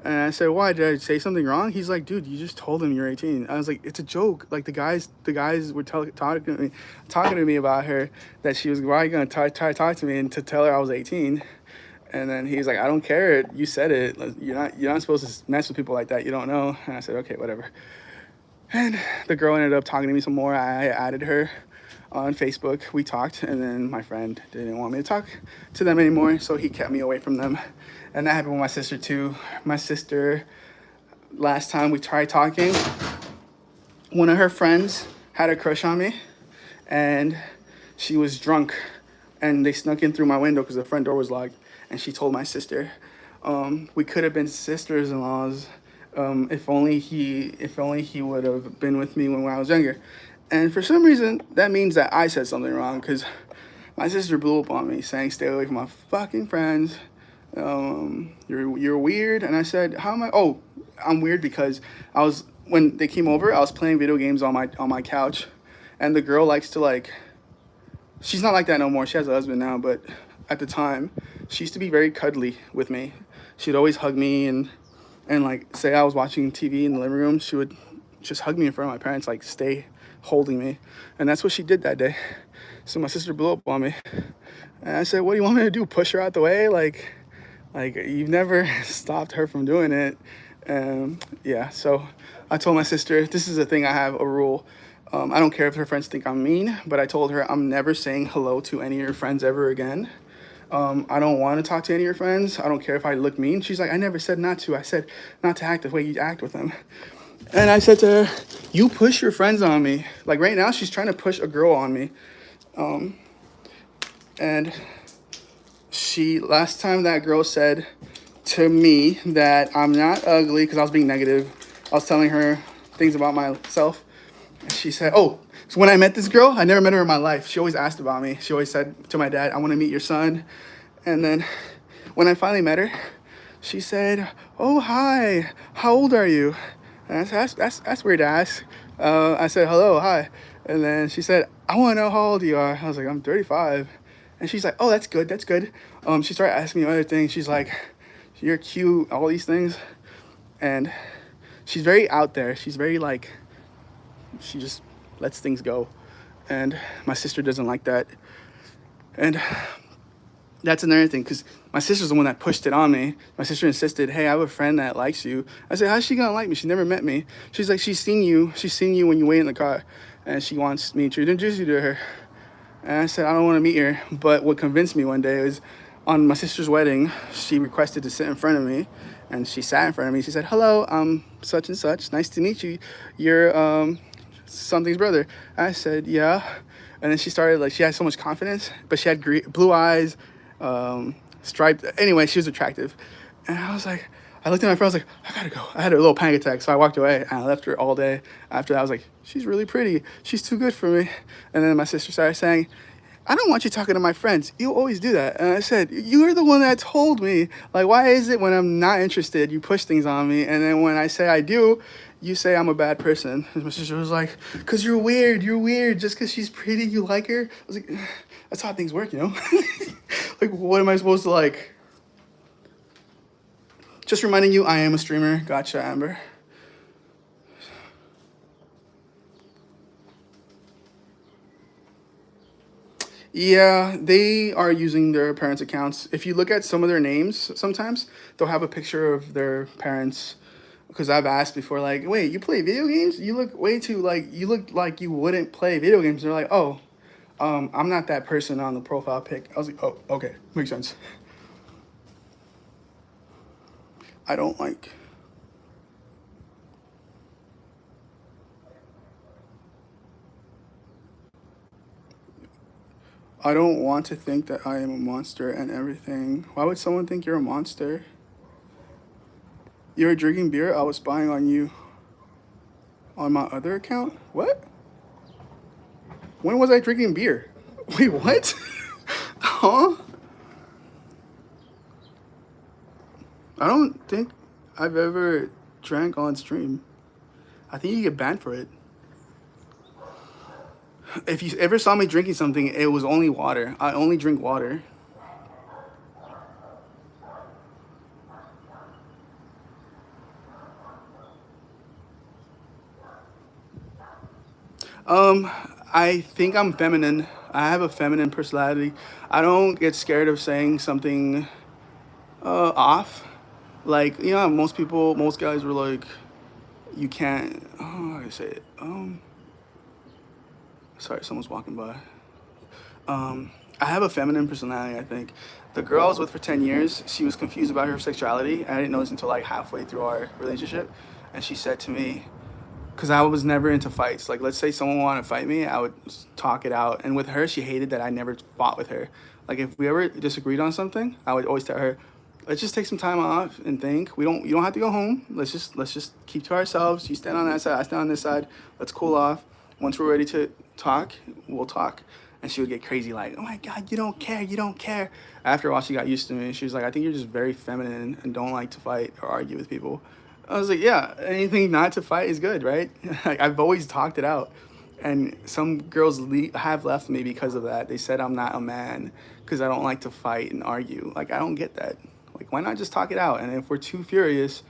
And I said, why, did I say something wrong? He's like, dude, you just told him you're 18. I was like, it's a joke. Like the guys were talking to me about her, that she was, why are you gonna try to talk to me and to tell her I was 18? And then he's like, I don't care. You said it. You're not supposed to mess with people like that. You don't know. And I said, okay, whatever. And the girl ended up talking to me some more. I added her on Facebook. We talked, and then my friend didn't want me to talk to them anymore, so he kept me away from them. And that happened with my sister too. My sister, last time we tried talking, one of her friends had a crush on me, and she was drunk, and they snuck in through my window because the front door was locked, and she told my sister. We could have been sisters-in-laws. If only he would have been with me when I was younger. And for some reason, that means that I said something wrong, because my sister blew up on me saying, stay away from my fucking friends. You're weird. And I said, how am I? Oh, I'm weird because when they came over, I was playing video games on my couch, and the girl likes to, like, she's not like that no more. She has a husband now, but at the time, she used to be very cuddly with me. She'd always hug me and like, say I was watching TV in the living room, she would just hug me in front of my parents, like stay holding me. And that's what she did that day. So my sister blew up on me. And I said, what do you want me to do? Push her out the way? Like you've never stopped her from doing it. Yeah, so I told my sister, this is a thing I have, a rule. I don't care if her friends think I'm mean, but I told her I'm never saying hello to any of your friends ever again. I don't want to talk to any of your friends. I don't care if I look mean. She's like, I never said not to. I said not to act the way you act with them. And I said to her, you push your friends on me. Like right now, she's trying to push a girl on me. And last time that girl said to me that I'm not ugly because I was being negative. I was telling her things about myself. And she said, oh, so when I met this girl, I never met her in my life. She always asked about me. She always said to my dad, I want to meet your son. And then when I finally met her, she said, oh, hi, how old are you? And I said, that's weird to ask. I said, hello, hi. And then she said, I want to know how old you are. I was like, I'm 35. And she's like, oh, that's good, that's good. She started asking me other things. She's like, you're cute, all these things. And she's very out there. She's very like, she just lets things go. And my sister doesn't like that. And that's another thing, because my sister's the one that pushed it on me. My sister insisted, hey, I have a friend that likes you. I said, how's she gonna like me? She never met me. She's like, she's seen you when you wait in the car, and she wants me to introduce you to her. And I said, I don't want to meet her. But what convinced me one day was, on my sister's wedding, she requested to sit in front of me, and she sat in front of me. She said, hello, I'm such and such, nice to meet you. You're something's brother. I said, yeah. And then she started, like, she had so much confidence, but she had blue eyes, striped. Anyway, she was attractive. And I was like, I looked at my friend, I was like, I gotta go. I had a little panic attack, so I walked away, and I left her all day. After that, I was like, she's really pretty. She's too good for me. And then my sister started saying, I don't want you talking to my friends. You always do that. And I said, you're the one that told me. Like, why is it when I'm not interested, you push things on me, and then when I say I do, you say I'm a bad person? And my sister was like, because you're weird. You're weird. Just because she's pretty, you like her? I was like, that's how things work, you know? Like, what am I supposed to, like? Just reminding you, I am a streamer. Gotcha, Amber. Yeah, they are using their parents' accounts. If you look at some of their names, sometimes they'll have a picture of their parents. Because I've asked before, like, wait, you play video games? You look way too, like, you look like you wouldn't play video games. They're like, oh, I'm not that person on the profile pic. I was like, oh, okay, makes sense. I don't like. I don't want to think that I am a monster and everything. Why would someone think you're a monster? You were drinking beer? I was spying on you on my other account? What? When was I drinking beer? Wait, what? Huh? I don't think I've ever drank on stream. I think you get banned for it. If you ever saw me drinking something, it was only water. I only drink water. I think I'm feminine. I have a feminine personality. I don't get scared of saying something off. Like, most people, most guys were like, you can't. Oh, how do I say it? Sorry, someone's walking by. I have a feminine personality, I think. The girl I was with for 10 years, she was confused about her sexuality. I didn't know this until like halfway through our relationship. And she said to me, because I was never into fights. Like, let's say someone wanted to fight me, I would talk it out. And with her, she hated that I never fought with her. Like, if we ever disagreed on something, I would always tell her, let's just take some time off and think. You don't have to go home. Let's just keep to ourselves. You stand on that side, I stand on this side. Let's cool off. Once we're ready to talk, we'll talk. And she would get crazy, like, oh my God, you don't care, you don't care. After a while, she got used to me. She was like, I think you're just very feminine and don't like to fight or argue with people. I was like, yeah, anything not to fight is good, right? Like, I've always talked it out. And some girls have left me because of that. They said I'm not a man because I don't like to fight and argue. Like, I don't get that. Like, why not just talk it out? And if we're too furious,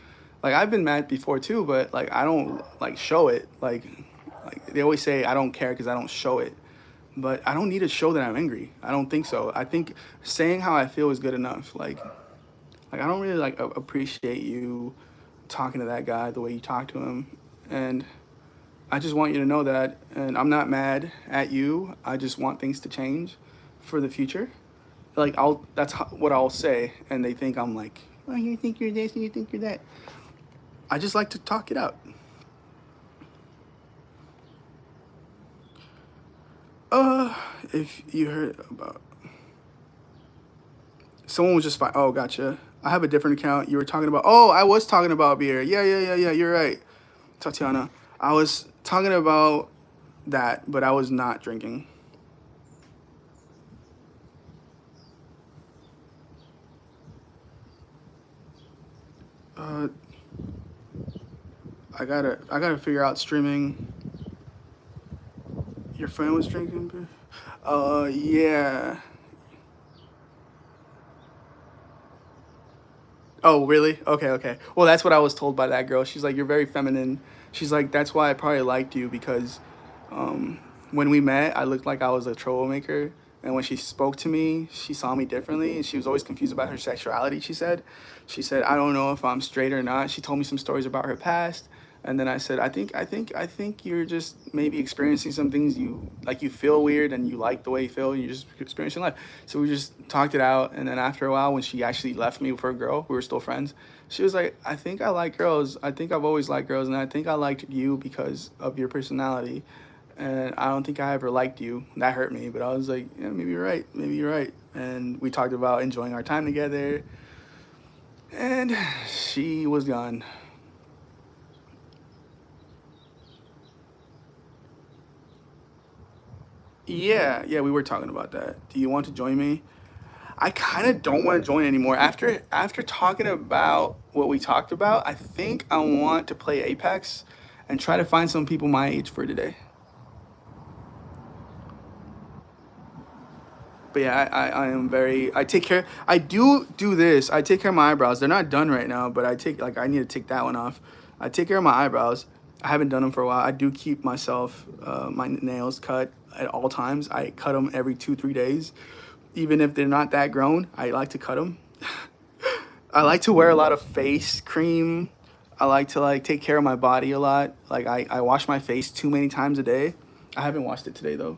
like, I've been mad before too, but like, I don't like show it. Like they always say I don't care because I don't show it. But I don't need to show that I'm angry. I don't think so. I think saying how I feel is good enough. Like I don't really like appreciate you talking to that guy the way you talk to him, and I just want you to know that. And I'm not mad at you. I just want things to change for the future. Like what I'll say, and they think I'm like, oh, you think you're this and you think you're that. I just like to talk it out. If you heard about someone was just fine. Oh, gotcha. I have a different account. You were talking about. Oh, I was talking about beer. Yeah. You're right, Tatiana. I was talking about that, but I was not drinking. Uh, I gotta figure out streaming. Your friend was drinking beer. Yeah. Oh, really? Okay. Well, that's what I was told by that girl. She's like, you're very feminine. She's like, that's why I probably liked you because when we met, I looked like I was a troublemaker. And when she spoke to me, she saw me differently. And she was always confused about her sexuality, she said, I don't know if I'm straight or not. She told me some stories about her past. And then I said, I think you're just maybe experiencing some things you feel weird and you like the way you feel. And you're just experiencing life. So we just talked it out. And then after a while, when she actually left me for a girl, we were still friends. She was like, I think I like girls. I think I've always liked girls. And I think I liked you because of your personality. And I don't think I ever liked you. That hurt me. But I was like, yeah, maybe you're right. Maybe you're right. And we talked about enjoying our time together. And she was gone. Yeah, we were talking about that. Do you want to join me? I kind of don't want to join anymore. After talking about what we talked about, I think I want to play Apex and try to find some people my age for today. But yeah, I am very. I take care. I do this. I take care of my eyebrows. They're not done right now, but I need to take that one off. I take care of my eyebrows. I haven't done them for a while. I do keep my nails cut at all times. I cut them every 2 3 days, even if they're not that grown. I like to cut them. I like to wear a lot of face cream. I like to take care of my body a lot. Like I wash my face too many times a day. I haven't washed it today though.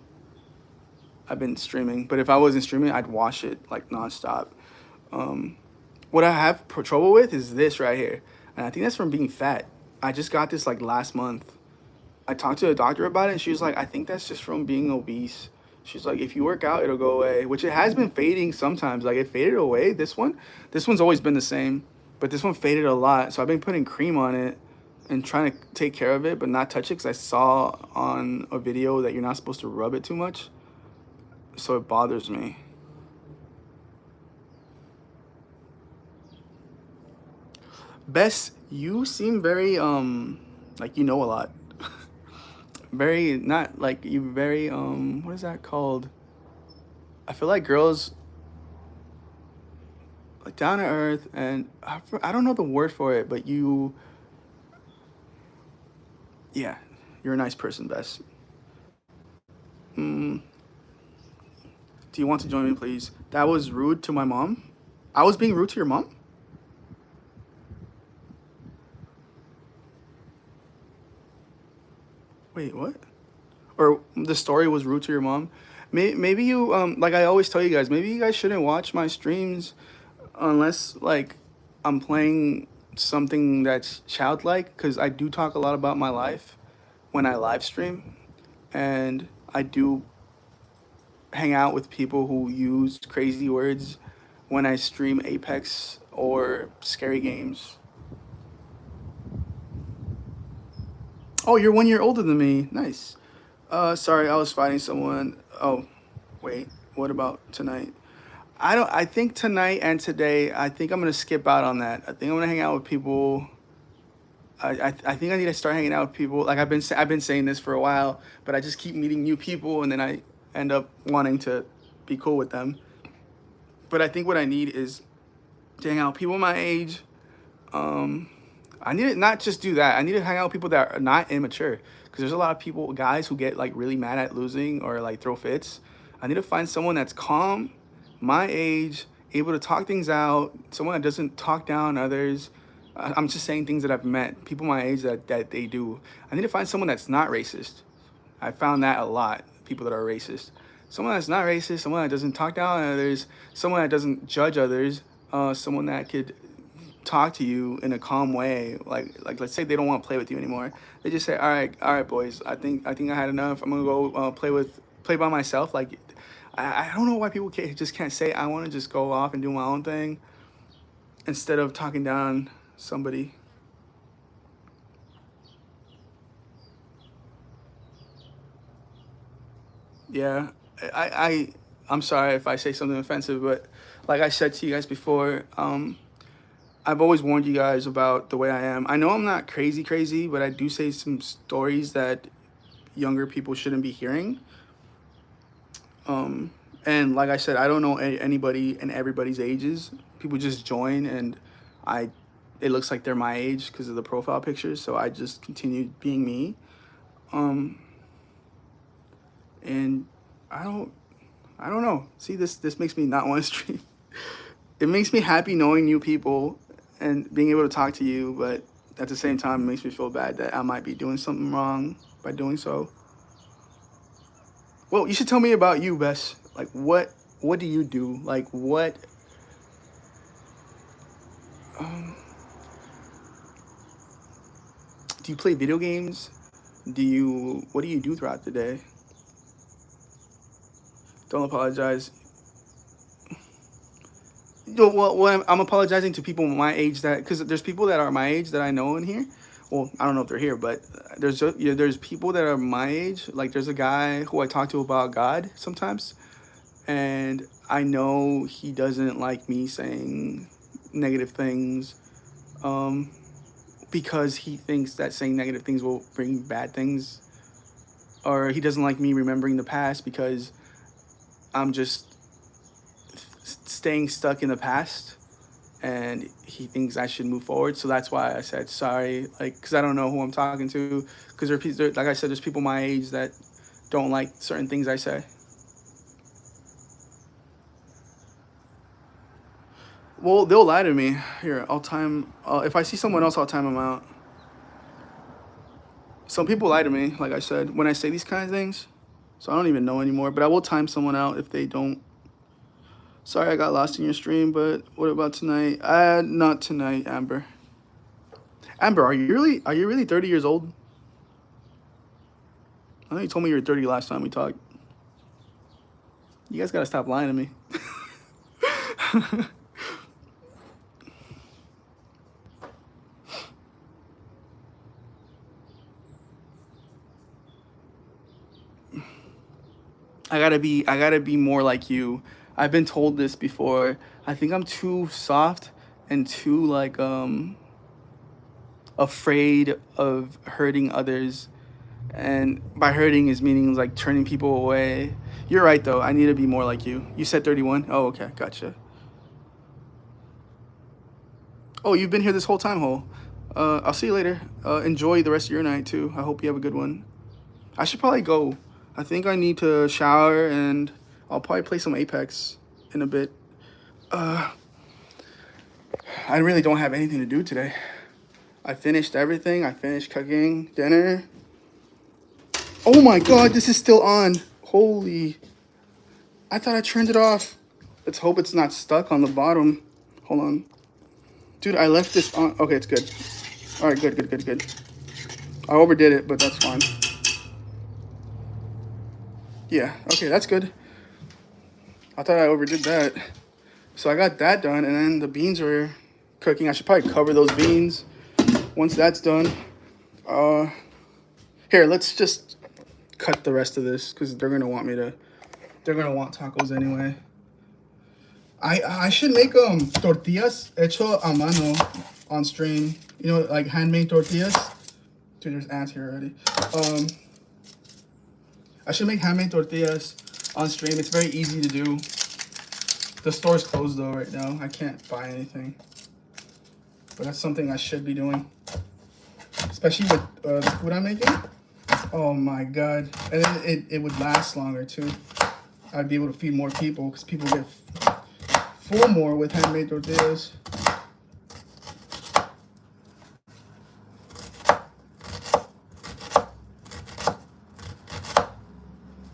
I've been streaming, but if I wasn't streaming, I'd wash it like nonstop. What I have trouble with is this right here, and I think that's from being fat. I just got this like last month. I talked to a doctor about it, and she was like, I think that's just from being obese. She's like, if you work out, it'll go away, which it has been fading sometimes. Like it faded away. This one's always been the same, but this one faded a lot. So I've been putting cream on it and trying to take care of it, but not touch it because I saw on a video that you're not supposed to rub it too much. So it bothers me. Bess, you seem very like you know a lot. Very not like you very what is that called? I feel like girls like down to earth and I don't know the word for it, but yeah, you're a nice person, Bess. Mm, do you want to join me, please? That was rude to my mom. I was being rude to your mom? Wait, what? Or the story was rude to your mom? Maybe you, like I always tell you guys, maybe you guys shouldn't watch my streams unless, like, I'm playing something that's childlike, because I do talk a lot about my life when I live stream, and I do hang out with people who use crazy words when I stream Apex or scary games. Oh, you're 1 year older than me. Nice. Sorry, I was fighting someone. Oh, wait. What about tonight? I think tonight and today, I think I'm gonna skip out on that. I think I'm gonna hang out with people. I think I need to start hanging out with people. Like I've been saying this for a while, but I just keep meeting new people, and then I end up wanting to be cool with them. But I think what I need is to hang out with people my age. Um, I need to not just do that. I need to hang out with people that are not immature, because there's a lot of people, guys, who get like really mad at losing or like throw fits. I need to find someone that's calm, my age, able to talk things out, someone that doesn't talk down others. I'm just saying things that I've met, people my age that they do. I need to find someone that's not racist. I found that a lot, people that are racist. Someone that's not racist, someone that doesn't talk down on others, someone that doesn't judge others, someone that could talk to you in a calm way. Like let's say they don't want to play with you anymore. They just say, all right, boys, I think I had enough. I'm gonna go play by myself. Like I don't know why people just can't say I want to just go off and do my own thing instead of talking down somebody. Yeah, I'm sorry if I say something offensive, but like I said to you guys before, I've always warned you guys about the way I am. I know I'm not crazy, but I do say some stories that younger people shouldn't be hearing. And like I said, I don't know anybody and everybody's ages. People just join, and I, it looks like they're my age because of the profile pictures. So I just continue being me. Um, and I don't, I don't know. See, this makes me not want to stream. It makes me happy knowing new people and being able to talk to you, but at the same time, it makes me feel bad that I might be doing something wrong by doing so. Well, you should tell me about you, Bess. Like, what do you do? Like, um, do you play video games? What do you do throughout the day? Don't apologize. No, well, I'm apologizing to people my age because there's people that are my age that I know in here. Well, I don't know if they're here, but there's people that are my age. Like there's a guy who I talk to about God sometimes, and I know he doesn't like me saying negative things, um, because he thinks that saying negative things will bring bad things, or he doesn't like me remembering the past because I'm just staying stuck in the past, and he thinks I should move forward. So that's why I said sorry, like, because I don't know who I'm talking to, because like I said, there's people my age that don't like certain things I say. Well, they'll lie to me. Here, I'll time, if I see someone else, I'll time them out. Some people lie to me, like I said, when I say these kind of things, so I don't even know anymore, but I will time someone out if they don't. Sorry I got lost in your stream, but what about tonight? Not tonight, Amber. Amber, are you really 30 years old? I know you told me you were 30 last time we talked. You guys gotta stop lying to me. I gotta be more like you. I've been told this before. I think I'm too soft and too like afraid of hurting others. And by hurting is meaning like turning people away. You're right though. I need to be more like you. You said 31? Oh, okay, gotcha. Oh, you've been here this whole time, Hole. I'll see you later. Enjoy the rest of your night too. I hope you have a good one. I should probably go. I think I need to shower and I'll probably play some Apex in a bit. I really don't have anything to do today. I finished everything. I finished cooking dinner. Oh my god, this is still on. Holy. I thought I turned it off. Let's hope it's not stuck on the bottom. Hold on. Dude, I left this on. Okay, it's good. All right, good. I overdid it, but that's fine. Yeah, okay, that's good. I thought I overdid that. So I got that done, and then the beans are cooking. I should probably cover those beans once that's done. Here, let's just cut the rest of this because they're gonna want tacos anyway. I should make tortillas hecho a mano on stream. You know, like handmade tortillas. Dude, there's ants here already. I should make handmade tortillas on stream. It's very easy to do. The store's closed though right now. I can't buy anything. But that's something I should be doing. Especially with the food I'm making. Oh my god. And then it would last longer too. I'd be able to feed more people because people get full more with handmade tortillas.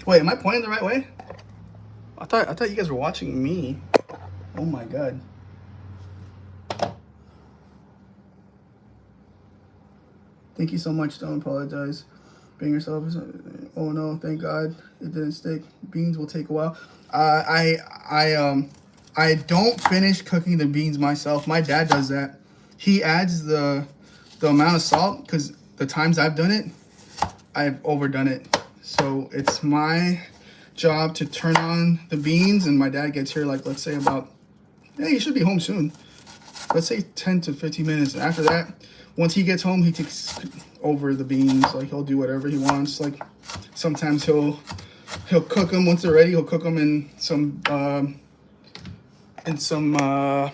Wait, am I pointing the right way? I thought you guys were watching me. Oh my god. Thank you so much. Don't apologize. Being yourself is. Oh no! Thank God it didn't stick. Beans will take a while. I don't finish cooking the beans myself. My dad does that. He adds the amount of salt because the times I've done it, I've overdone it. So it's my job to turn on the beans, and my dad gets here like, let's say about, yeah, he should be home soon. Let's say 10 to 15 minutes. And after that, once he gets home, he takes over the beans. Like he'll do whatever he wants. Like sometimes he'll cook them once they're ready. He'll cook them in some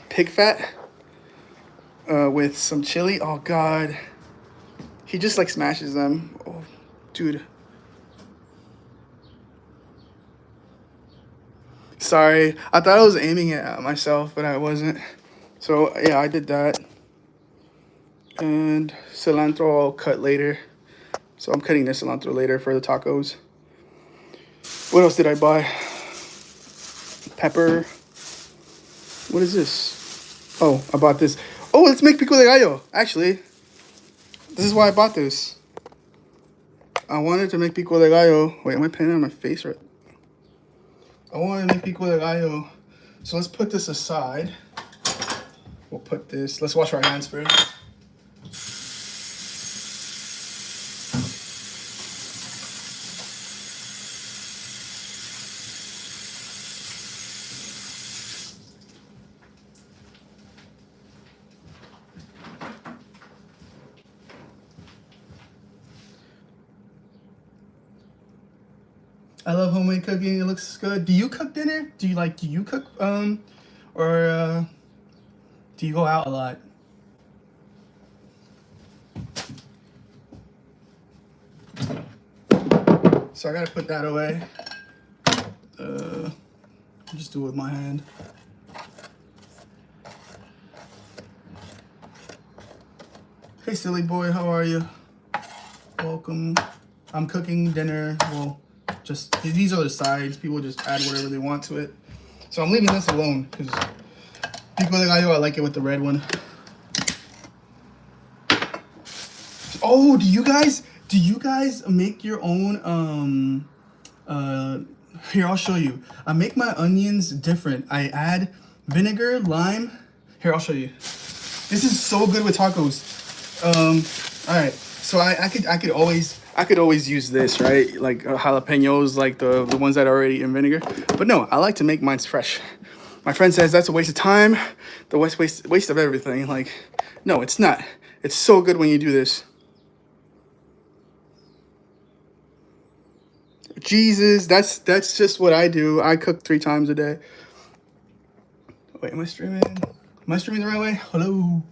pig fat with some chili. Oh God, he just like smashes them. Oh, dude. Sorry, I thought I was aiming it at myself, but I wasn't. So yeah, I did that. And cilantro I'll cut later. So I'm cutting this cilantro later for the tacos. What else did I buy? Pepper. What is this? Oh, I bought this. Oh, let's make pico de gallo. Actually, this is why I bought this. I wanted to make pico de gallo. Wait, am I painting on my face right? I wanted to make pico de gallo. So let's put this aside. We'll put this. Let's wash our hands first. I love homemade cooking. It looks good. Do you cook dinner? Do you cook or do you go out a lot? So I gotta put that away. Just do it with my hand. Hey silly boy, how are you? Welcome. I'm cooking dinner. Well, just these are the sides. People just add whatever they want to it. So I'm leaving this alone because pico de gallo, I like it with the red one. Oh, do you guys make your own here, I'll show you. I make my onions different. I add vinegar, lime. Here, I'll show you. This is so good with tacos. All right. So I could always use this, right? Like jalapenos, like the ones that are already in vinegar. But no, I like to make mine fresh. My friend says that's a waste of time, the waste of everything. Like, no, it's not. It's so good when you do this. Jesus, that's just what I do. I cook 3 times a day. Wait, am I streaming? Am I streaming the right way? Hello.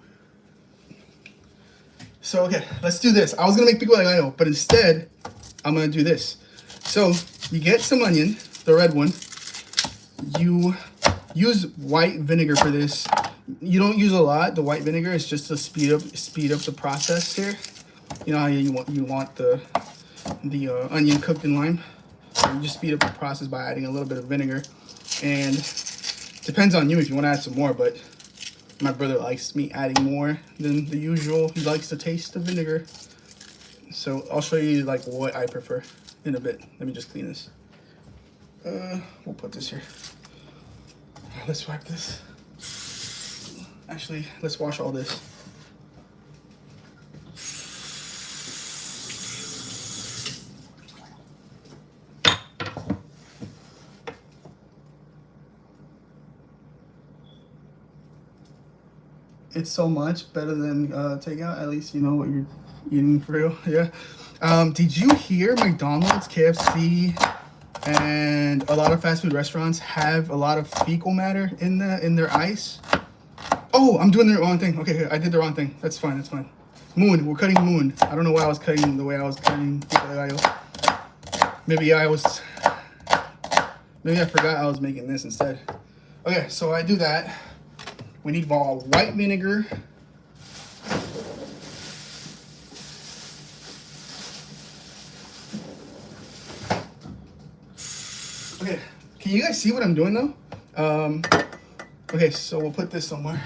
So okay, let's do this. I was gonna make pico de gallo, but instead, I'm gonna do this. So you get some onion, the red one. You use white vinegar for this. You don't use a lot. The white vinegar is just to speed up the process here. You know how you want the onion cooked in lime. So you just speed up the process by adding a little bit of vinegar. And depends on you if you want to add some more, but my brother likes me adding more than the usual. He likes the taste of vinegar. So I'll show you like what I prefer in a bit. Let me just clean this. We'll put this here. Let's wipe this. Actually, let's wash all this. It's so much better than takeout. At least you know what you're eating for real. Yeah. Did you hear McDonald's, KFC, and a lot of fast food restaurants have a lot of fecal matter in their ice? Oh, I'm doing the wrong thing. Okay, I did the wrong thing. That's fine. That's fine. Moon. We're cutting moon. I don't know why I was cutting the way I was cutting. Maybe I forgot I was making this instead. Okay, so I do that. We need white vinegar. Okay, can you guys see what I'm doing though? Okay, so we'll put this somewhere.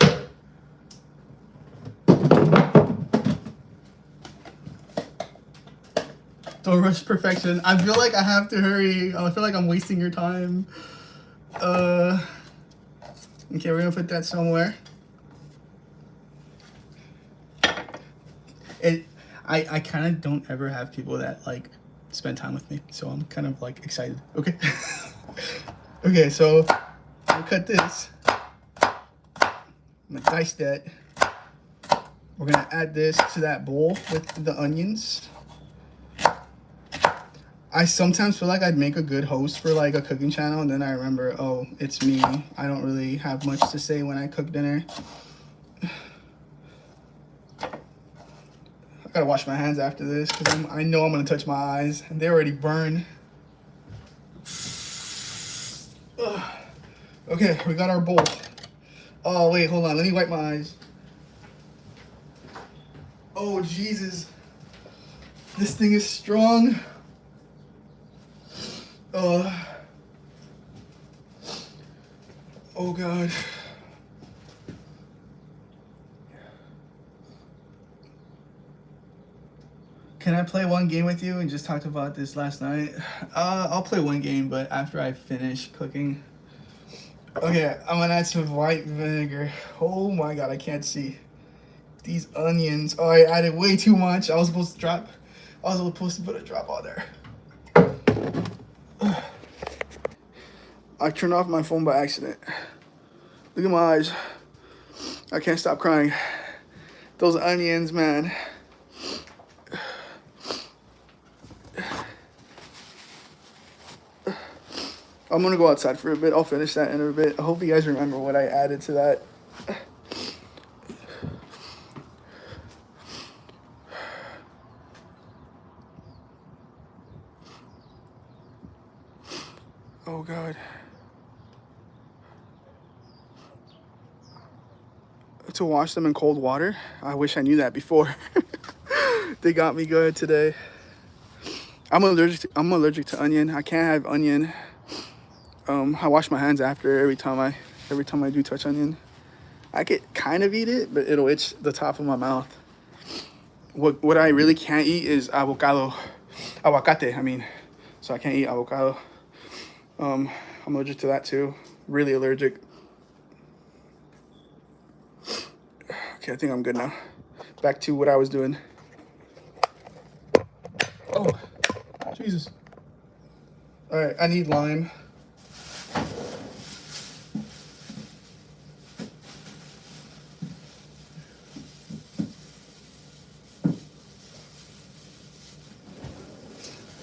Don't rush perfection. I feel like I have to hurry. I feel like I'm wasting your time. Okay, we're gonna put that somewhere. I kind of don't ever have people that like spend time with me, so I'm kind of like excited. Okay. Okay, so we'll cut this. I'm gonna dice that. We're gonna add this to that bowl with the onions. I sometimes feel like I'd make a good host for like a cooking channel, and then I remember, oh, it's me. I don't really have much to say when I cook dinner. I gotta wash my hands after this because I know I'm gonna touch my eyes, and they already burn. Ugh. Okay, we got our bowl. Oh wait, hold on. Let me wipe my eyes. Oh Jesus, this thing is strong. Oh God. Can I play one game with you? And just talked about this last night. I'll play one game, but after I finish cooking. Okay, I'm gonna add some white vinegar. Oh my God, I can't see. These onions. Oh, I added way too much. I was supposed to put a drop on there. I turned off my phone by accident. Look at my eyes. I can't stop crying. Those onions, man. I'm gonna go outside for a bit. I'll finish that in a bit. I hope you guys remember what I added to that. Oh God. To wash them in cold water. I wish I knew that before. They got me good today. I'm allergic to onion. I can't have onion. I wash my hands after every time I do touch onion. I could kind of eat it, but it'll itch the top of my mouth. What I really can't eat is aguacate. I mean, so I can't eat avocado. I'm allergic to that too. Really allergic. Okay, I think I'm good now. Back to what I was doing. Oh, Jesus. All right, I need lime.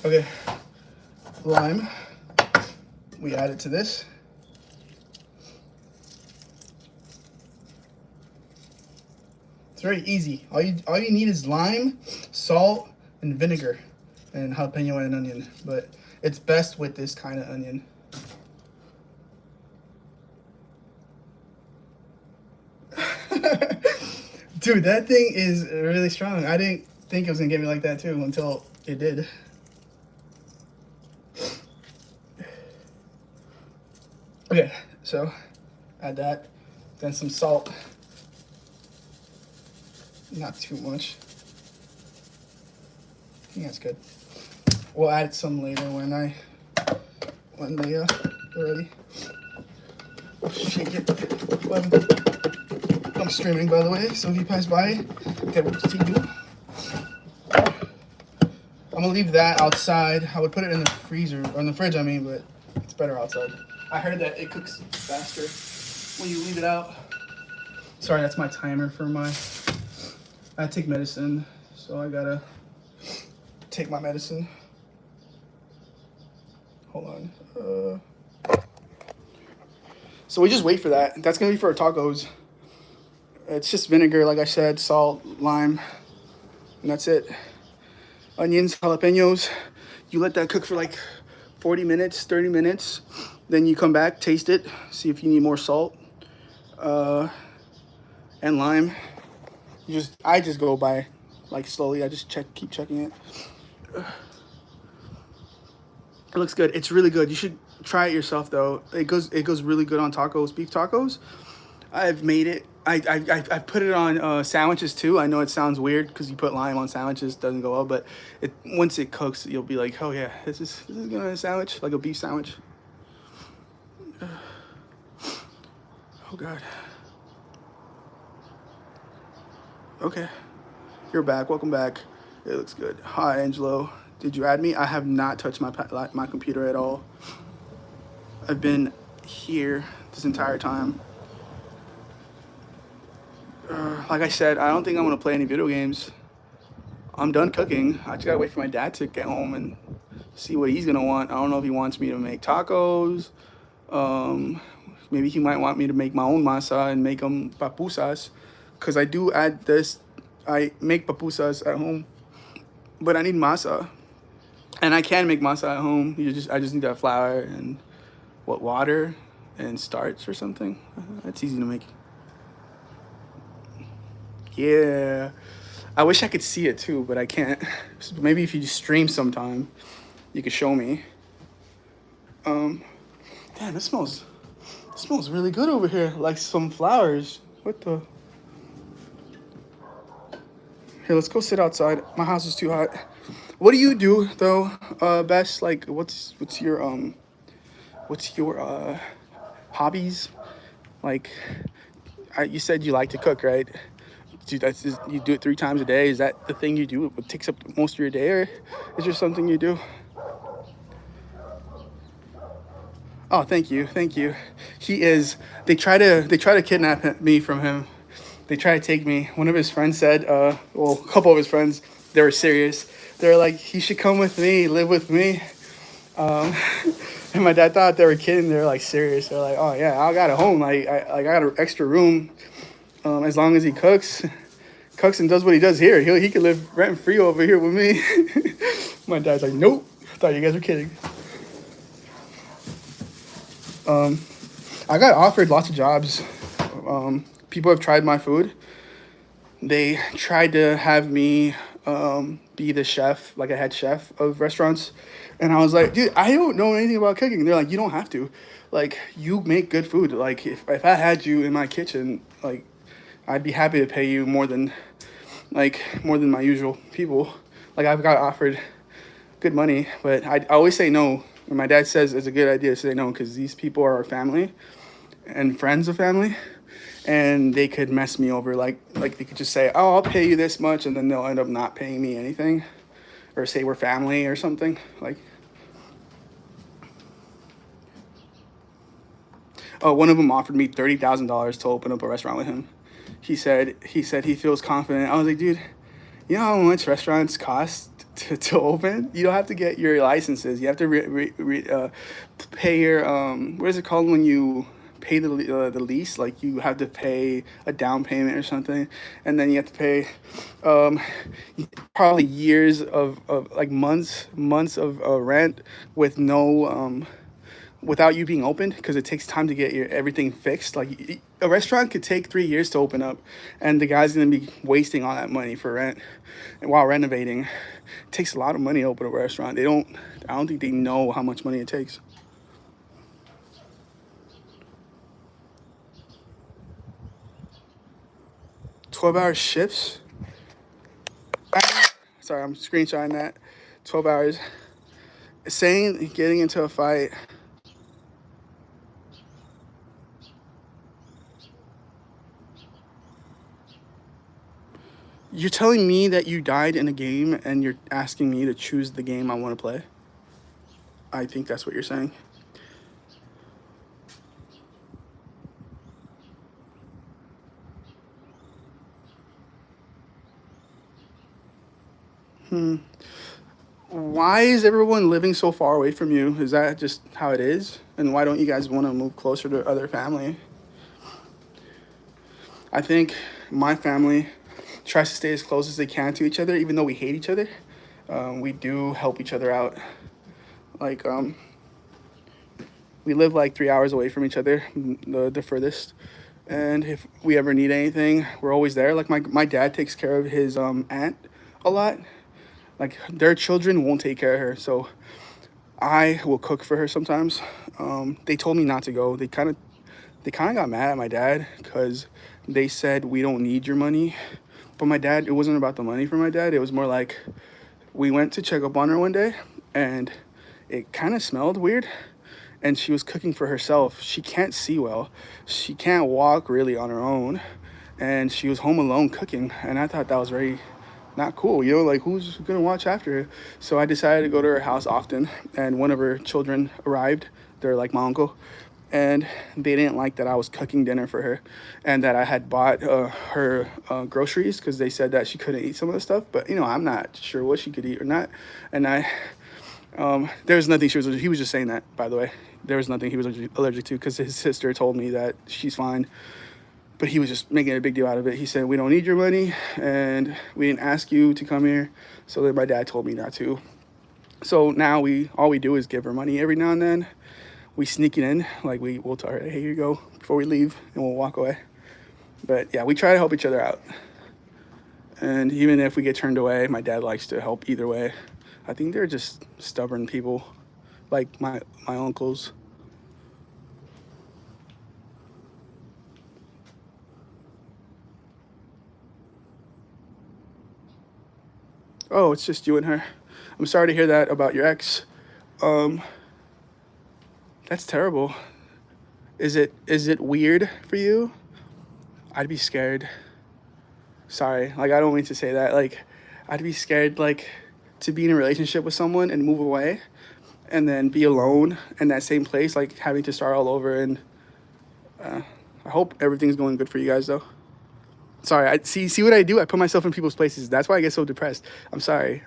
Okay, lime. We add it to this. It's very easy. All you need is lime, salt, and vinegar, and jalapeno and onion. But It's best with this kind of onion. Dude, that thing is really strong. I didn't think it was gonna get me like that too until it did. Okay, so add that, then some salt. Not too much. I think that's good. We'll add some later when they are ready. Shake it. I'm streaming, by the way, so if you pass by, get what to do. I'm gonna leave that outside. I would put it in the freezer, or in the fridge, I mean, but it's better outside. I heard that it cooks faster when you leave it out. Sorry, that's my timer for my, I take medicine, so I gotta take my medicine. Hold on. So we just wait for that. That's gonna be for our tacos. It's just vinegar, like I said, salt, lime, and that's it. Onions, jalapenos. You let that cook for like 40 minutes, 30 minutes. Then you come back, taste it, see if you need more salt and lime. I just go by like slowly. I just keep checking it. It looks good. It's really good. You should try it yourself though. It goes really good on tacos, beef tacos. I've made it. I put it on sandwiches too. I know it sounds weird because you put lime on sandwiches, doesn't go well, but once it cooks, you'll be like, oh yeah, this is good on a sandwich, like a beef sandwich. Oh God. Okay, you're back. Welcome back. It looks good. Hi, Angelo. Did you add me? I have not touched my computer at all. I've been here this entire time. Like I said, I don't think I'm gonna play any video games. I'm done cooking. I just gotta wait for my dad to get home and see what he's gonna want. I don't know if he wants me to make tacos. Maybe he might want me to make my own masa and make them papusas. Cause I do add this. I make papusas at home, but I need masa, and I can make masa at home. I just need that flour and water and starch or something. That's easy to make. Yeah, I wish I could see it too, but I can't. Maybe if you just stream sometime, you could show me. Damn, it smells really good over here, like some flowers. What the? Here, let's go sit outside. My house is too hot. What do you do though, Bess? Like, what's your hobbies? Like, you said you like to cook, right? You do it 3 times a day. Is that the thing you do? It takes up most of your day, or is there something you do? Oh, thank you. He is. They try to kidnap me from him. They try to take me. One of his friends said, a couple of his friends, they were serious. They're like, he should come with me, live with me. And my dad thought they were kidding. They're like serious. They're like, oh yeah, I got a home. I got an extra room. As long as he cooks and does what he does here, he could live rent free over here with me. My dad's like, nope. I thought you guys were kidding. I got offered lots of jobs. People have tried my food. They tried to have me be the chef, like a head chef of restaurants. And I was like, dude, I don't know anything about cooking. They're like, you don't have to. Like, you make good food. Like, if I had you in my kitchen, like, I'd be happy to pay you more than my usual people. Like, I've got offered good money, but I always say no. And my dad says it's a good idea to say no because these people are our family and friends of family, and they could mess me over. Like they could just say, oh, I'll pay you this much, and then they'll end up not paying me anything, or say we're family or something. Like, oh, one of them offered me $30,000 to open up a restaurant with him. He said he feels confident. I was like, dude, you know how much restaurants cost to open? You don't have to get your licenses. You have to pay your what is it called when you pay the lease, like you have to pay a down payment or something, and then you have to pay um, probably years of like months of rent with no without you being open, because it takes time to get your everything fixed. Like a restaurant could take 3 years to open up, and the guy's gonna be wasting all that money for rent and while renovating. It takes a lot of money to open a restaurant. I don't think they know how much money it takes. 12-hour shifts. Sorry, I'm screenshotting that. 12 hours. Saying getting into a fight. You're telling me that you died in a game and you're asking me to choose the game I want to play? I think that's what you're saying. Why is everyone living so far away from you? Is that just how it is? And why don't you guys want to move closer to other family? I think my family tries to stay as close as they can to each other, even though we hate each other. We do help each other out. Like, we live like 3 hours away from each other, the furthest. And if we ever need anything, we're always there. Like, my dad takes care of his aunt a lot. Like, their children won't take care of her, so I will cook for her sometimes. They told me not to go. They kind of got mad at my dad because they said, we don't need your money. But my dad, it wasn't about the money for my dad. It was more like, we went to check up on her one day, and it kind of smelled weird. And she was cooking for herself. She can't see well. She can't walk really on her own. And she was home alone cooking. And I thought that was very not cool. You know, like, who's going to watch after her? So I decided to go to her house often. And one of her children arrived. They're like my uncle. And they didn't like that I was cooking dinner for her and that I had bought her groceries, because they said that she couldn't eat some of the stuff. But, you know, I'm not sure what she could eat or not. And there was nothing he was just saying that, by the way. There was nothing he was allergic to, because his sister told me that she's fine. But he was just making a big deal out of it. He said, we don't need your money, and we didn't ask you to come here. So then my dad told me not to. So now all we do is give her money every now and then. We sneak it in, like we'll tell her, hey, here you go, before we leave, and we'll walk away. But yeah, we try to help each other out. And even if we get turned away, my dad likes to help either way. I think they're just stubborn people, like my uncles. Oh, it's just you and her. I'm sorry to hear that about your ex. That's terrible. Is it weird for you? I'd be scared. Sorry, like, I don't mean to say that. Like, I'd be scared, like, to be in a relationship with someone and move away and then be alone in that same place, like having to start all over. And I hope everything's going good for you guys, though. Sorry, I see what I do? I put myself in people's places. That's why I get so depressed. I'm sorry.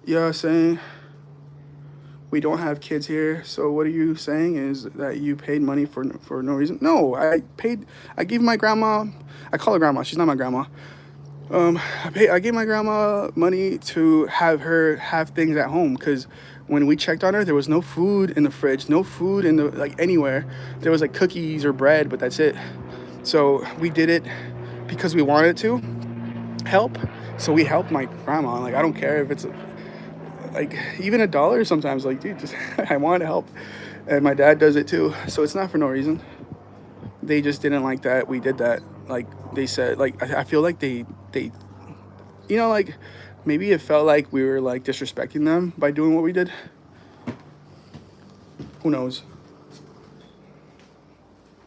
Yeah, saying we don't have kids here. So what are you saying is that you paid money for no reason? No, I gave my grandma, I call her grandma, she's not my grandma. I gave my grandma money to have her have things at home, because when we checked on her, there was no food in the fridge, no food in the, like, anywhere. There was like cookies or bread, but that's it. So we did it because we wanted to help. So we helped my grandma. Like, I don't care if it's like even $1 sometimes. Like, dude, just I want to help. And my dad does it too. So it's not for no reason. They just didn't like that we did that. Like, they said, like, I feel like they, you know, like, maybe it felt like we were like disrespecting them by doing what we did. Who knows?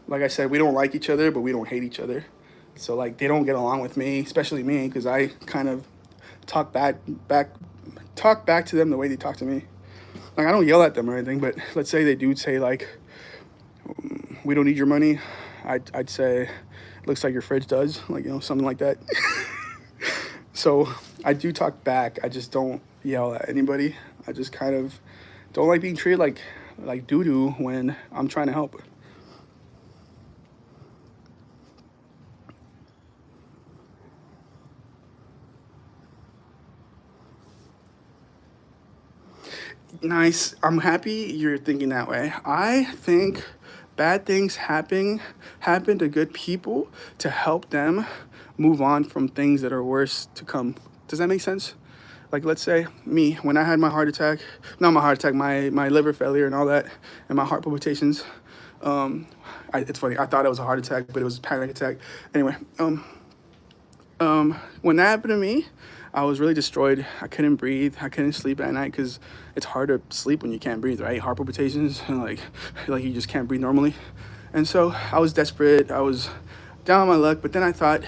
Like I said, we don't like each other, but we don't hate each other. So, like, they don't get along with me, especially me, because I kind of talk back to them the way they talk to me. Like, I don't yell at them or anything, but let's say they do say, like, we don't need your money. I'd say, looks like your fridge does, like, you know, something like that. So I do talk back. I just don't yell at anybody. I just kind of don't like being treated like like doo-doo when I'm trying to help. Nice. I'm happy you're thinking that way. I think bad things happen to good people to help them move on from things that are worse to come. Does that make sense? Like, let's say me, when I had my heart attack, not my heart attack, my liver failure and all that, and my heart palpitations. It's funny. I thought it was a heart attack, but it was a panic attack. Anyway, when that happened to me, I was really destroyed. I couldn't breathe. I couldn't sleep at night because it's hard to sleep when you can't breathe, right? Heart palpitations, and like you just can't breathe normally. And so I was desperate. I was down on my luck. But then I thought,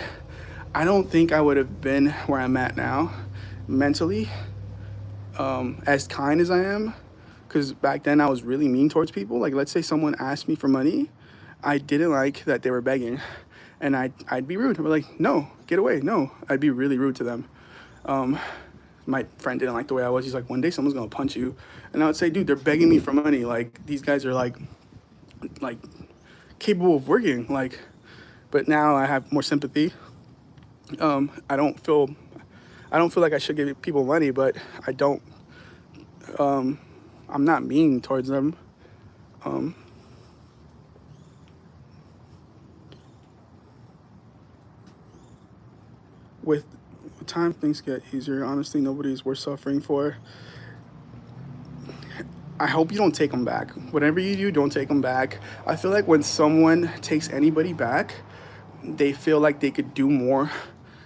I don't think I would have been where I'm at now, mentally, as kind as I am. Because back then I was really mean towards people. Like, let's say someone asked me for money, I didn't like that they were begging, and I'd be rude. I'd be like, no, get away, no. I'd be really rude to them. My friend didn't like the way I was. He's like, one day someone's gonna punch you. And I would say, dude, they're begging me for money. Like, these guys are like capable of working. Like, but now I have more sympathy. I don't feel like I should give people money, but I don't. I'm not mean towards them. With time, things get easier. Honestly, nobody's worth suffering for. I hope you don't take them back. Whatever you do, don't take them back. I feel like when someone takes anybody back, they feel like they could do more,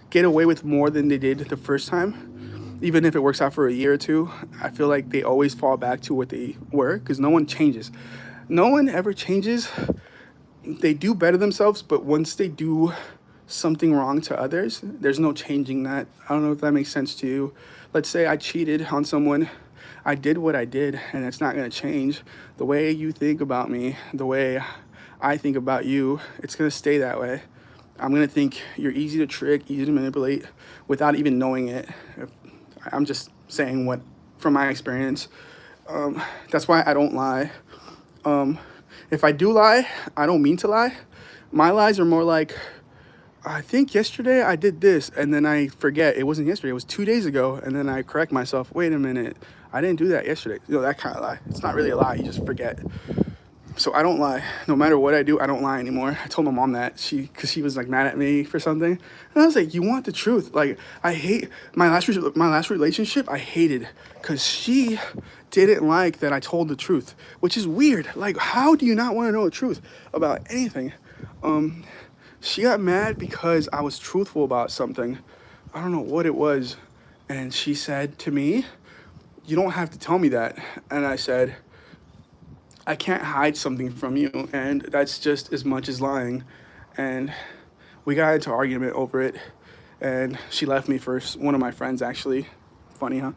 get away with more than they did the first time. Even if it works out for a year or two, I feel like they always fall back to what they were because no one changes. No one ever changes. They do better themselves, but once they do something wrong to others, there's no changing that. I don't know if that makes sense to you. Let's say I cheated on someone. I did what I did, and it's not going to change. The way you think about me, the way I think about you, it's going to stay that way. I'm going to think you're easy to trick, easy to manipulate without even knowing it. I'm just saying what from my experience. That's why I don't lie. If I do lie, I don't mean to lie. My lies are more like, I think yesterday I did this, and then I forget. It wasn't yesterday, it was 2 days ago, and then I correct myself. Wait a minute, I didn't do that yesterday. You know, that kind of lie. It's not really a lie, you just forget. So I don't lie. No matter what I do, I don't lie anymore. I told my mom that, because she was like mad at me for something. And I was like, you want the truth. Like, I hate, my last relationship, I hated, because she didn't like that I told the truth, which is weird. Like, how do you not want to know the truth about anything? She got mad because I was truthful about something. I don't know what it was. And she said to me, you don't have to tell me that. And I said, I can't hide something from you, and that's just as much as lying. And we got into an argument over it, and she left me for one of my friends, actually. Funny, huh?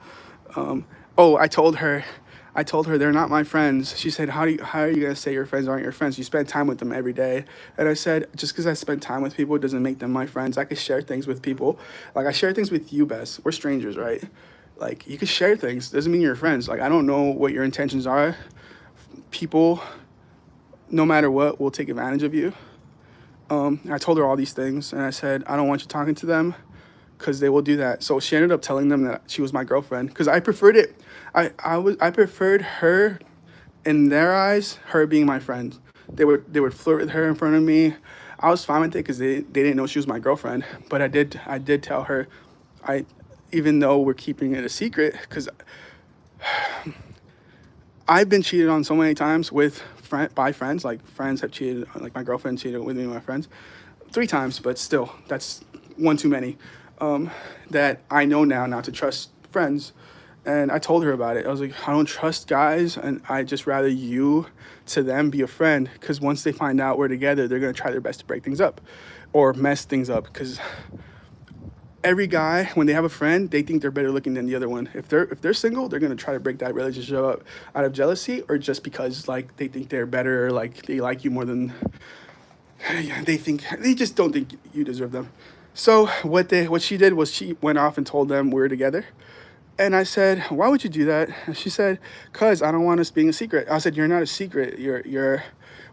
I told her they're not my friends. She said, how are you gonna say your friends aren't your friends? You spend time with them every day. And I said, just because I spend time with people doesn't make them my friends. I could share things with people. Like, I share things with you, Bess. We're strangers, right? Like, you could share things. Doesn't mean you're friends. Like, I don't know what your intentions are. People, no matter what, will take advantage of you. I told her all these things, and I said, I don't want you talking to them because they will do that. So she ended up telling them that she was my girlfriend because I preferred it. I preferred her, in their eyes, her being my friend. They would flirt with her in front of me. I was fine with it because they didn't know she was my girlfriend. But I did tell her, even though we're keeping it a secret, because I've been cheated on so many times by friends. Like, friends have cheated, like my girlfriend cheated with me and my friends 3 times, but still, that's one too many. That I know now not to trust friends. And I told her about it. I was like, I don't trust guys, and I just rather you to them be a friend, because once they find out we're together, they're going to try their best to break things up or mess things up, because every guy, when they have a friend, they think they're better looking than the other one. If they're single, they're gonna try to break that relationship up out of jealousy, or just because like they think they're better, or like they like you more than they just don't think you deserve them. So what she did was she went off and told them we were together, And I said, why would you do that? And she said, cause I don't want us being a secret. I said, you're not a secret.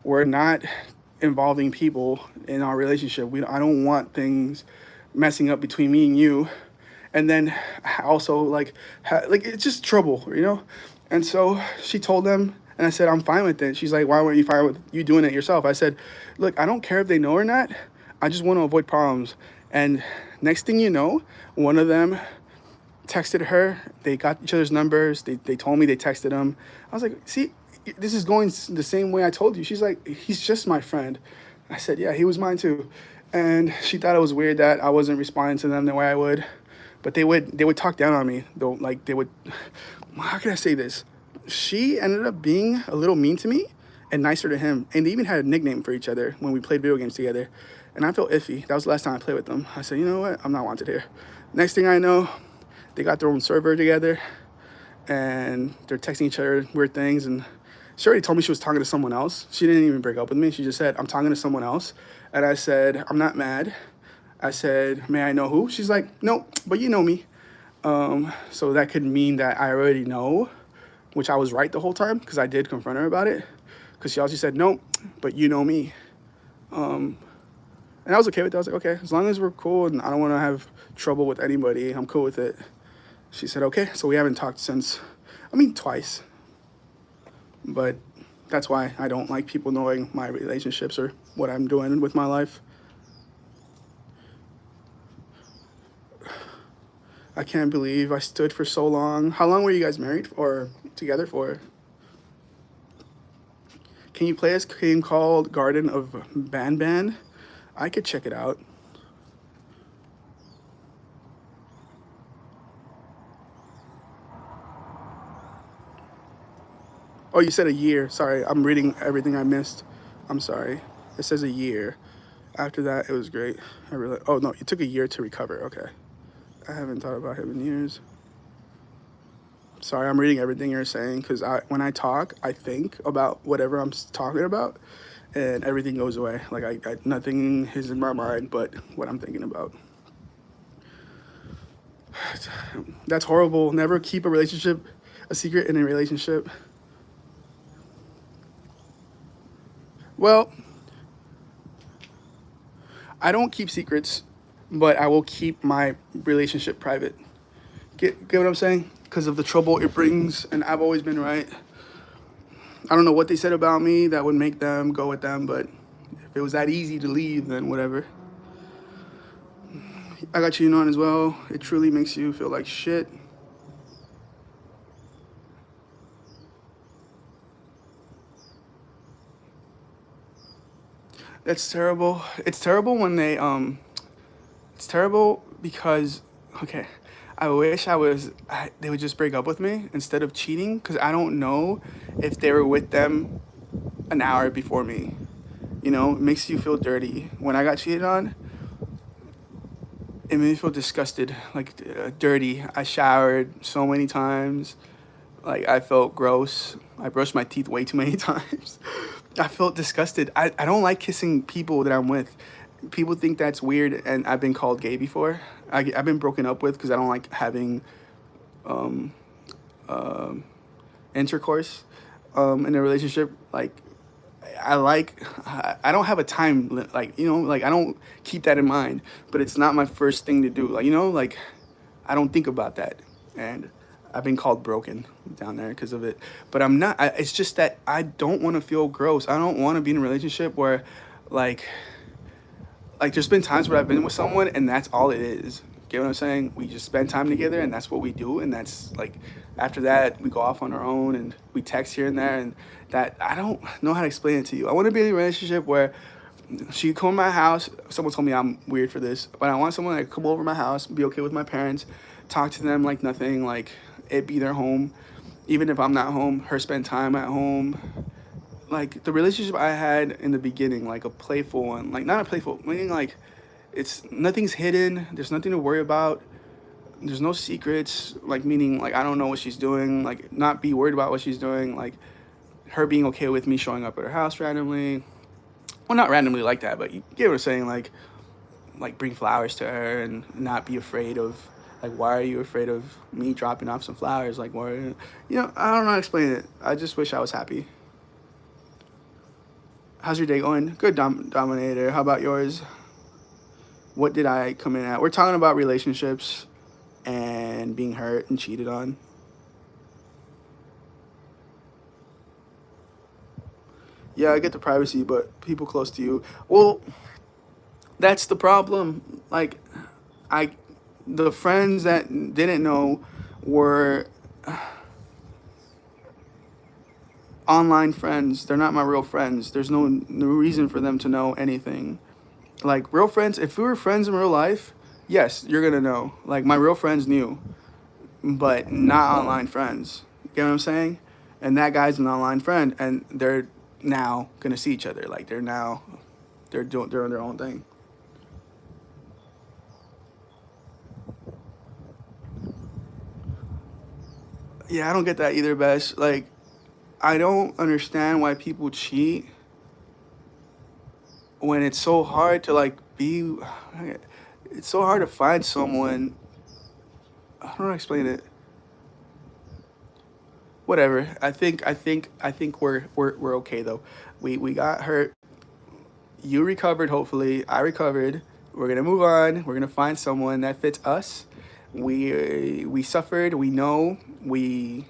We're not involving people in our relationship. I don't want things messing up between me and you. And then also like it's just trouble, you know? And so she told them, and I said, I'm fine with it. She's like, why weren't you fine with you doing it yourself? I said, look, I don't care if they know or not. I just want to avoid problems. And next thing you know, one of them texted her. They got each other's numbers. They told me they texted him. I was like, see, this is going the same way I told you. She's like, he's just my friend. I said, yeah, he was mine too. And she thought it was weird that I wasn't responding to them the way I would. But they would talk down on me though. Like they would, how can I say this? She ended up being a little mean to me and nicer to him. And they even had a nickname for each other when we played video games together. And I felt iffy. That was the last time I played with them. I said, you know what? I'm not wanted here. Next thing I know, they got their own server together and they're texting each other weird things. And she already told me she was talking to someone else. She didn't even break up with me. She just said, I'm talking to someone else. And I said, I'm not mad. I said, may I know who? She's like, no, but you know me. So that could mean that I already know, which I was right the whole time because I did confront her about it. Because she also said, no, but you know me. And I was okay with that. I was like, okay, as long as we're cool and I don't want to have trouble with anybody, I'm cool with it. She said, okay. So we haven't talked since, twice. But that's why I don't like people knowing my relationships or what I'm doing with my life. I can't believe I stood for so long. How long were you guys married or together for? Can you play this game called Garden of Banban? I could check it out. Oh, you said a year. Sorry, I'm reading everything I missed. I'm sorry. It says a year. After that, it was great. Oh no, it took a year to recover. Okay. I haven't thought about him in years. Sorry, I'm reading everything you're saying because when I talk, I think about whatever I'm talking about and everything goes away. Like nothing is in my mind but what I'm thinking about. That's horrible. Never keep a secret in a relationship. Well, I don't keep secrets, but I will keep my relationship private. Get what I'm saying? Because of the trouble it brings, and I've always been right. I don't know what they said about me that would make them go with them, but if it was that easy to leave, then whatever. I got cheated on as well. It truly makes you feel like shit. That's terrible. It's terrible when it's terrible because, okay, I wish they would just break up with me instead of cheating because I don't know if they were with them an hour before me. You know, it makes you feel dirty. When I got cheated on, it made me feel disgusted, like dirty. I showered so many times. Like, I felt gross. I brushed my teeth way too many times. I felt disgusted. I don't like kissing people that I'm with. People think that's weird, and I've been called gay before. I've been broken up with because I don't like having intercourse in a relationship. Like, I don't have a time, like, you know, like, I don't keep that in mind, but it's not my first thing to do. Like, you know, like, I don't think about that. And I've been called broken down there because of it. But I'm not, it's just that I don't want to feel gross. I don't want to be in a relationship where, like, there's been times where I've been with someone and that's all it is. Get what I'm saying? We just spend time together and that's what we do. And that's like, after that, we go off on our own and we text here and there. And that, I don't know how to explain it to you. I want to be in a relationship where she come to my house. Someone told me I'm weird for this, but I want someone that come over my house, be okay with my parents, talk to them like nothing, like it be their home. Even if I'm not home, her spend time at home. Like the relationship I had in the beginning, like a playful one, like not a playful, meaning like it's nothing's hidden. There's nothing to worry about. There's no secrets, like meaning like I don't know what she's doing, like not be worried about what she's doing, like her being okay with me showing up at her house randomly. Well, not randomly like that, but you get what I'm saying, like bring flowers to her and not be afraid of Like, why are you afraid of me dropping off some flowers? Like, why? You know, I don't know how to explain it. I just wish I was happy. How's your day going? Good, Dominator. How about yours? What did I come in at? We're talking about relationships and being hurt and cheated on. Yeah, I get the privacy, but people close to you. Well, that's the problem. Like, I, the friends that didn't know were online friends. They're not my real friends. There's no reason for them to know anything. Like, real friends, if we were friends in real life, yes, you're gonna know. Like, my real friends knew, but not online friends. You get what I'm saying? And that guy's an online friend, and they're now gonna see each other. Like, they're doing their own thing. Yeah, I don't get that either, Besh. Like, I don't understand why people cheat when it's so hard to like be. It's so hard to find someone. I don't know how to explain it. Whatever. I think we're okay though. We got hurt. You recovered. Hopefully, I recovered. We're gonna move on. We're gonna find someone that fits us. We suffered. We know. We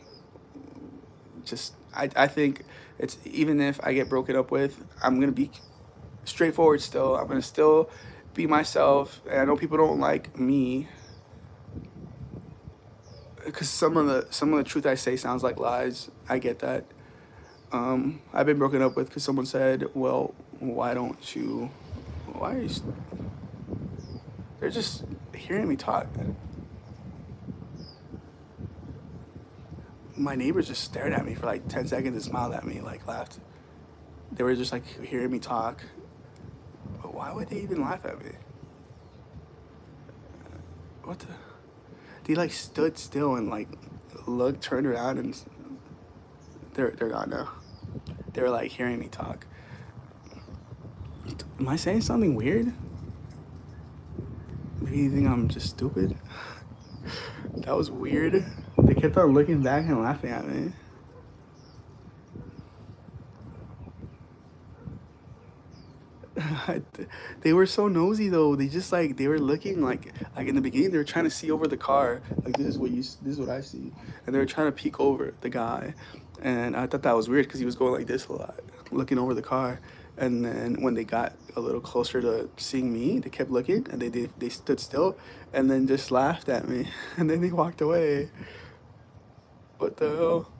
just. I think it's even if I get broken up with, I'm gonna be straightforward still. I'm gonna still be myself. And I know people don't like me because some of the truth I say sounds like lies. I get that. I've been broken up with because someone said, "Well, why don't you? Why are you?" They're just hearing me talk. My neighbors just stared at me for like 10 seconds and smiled at me, like laughed. They were just like hearing me talk. But why would they even laugh at me? What the? They like stood still and like looked, turned around, and they're gone now. They were like hearing me talk. Am I saying something weird? Maybe you think I'm just stupid? That was weird. They kept on looking back and laughing at me. They were so nosy though. They just like they were looking like in the beginning they were trying to see over the car. Like this is what I see, and they were trying to peek over the guy, and I thought that was weird because he was going like this a lot, looking over the car. And then when they got a little closer to seeing me, they kept looking and they stood still, and then just laughed at me, and then they walked away. What the hell?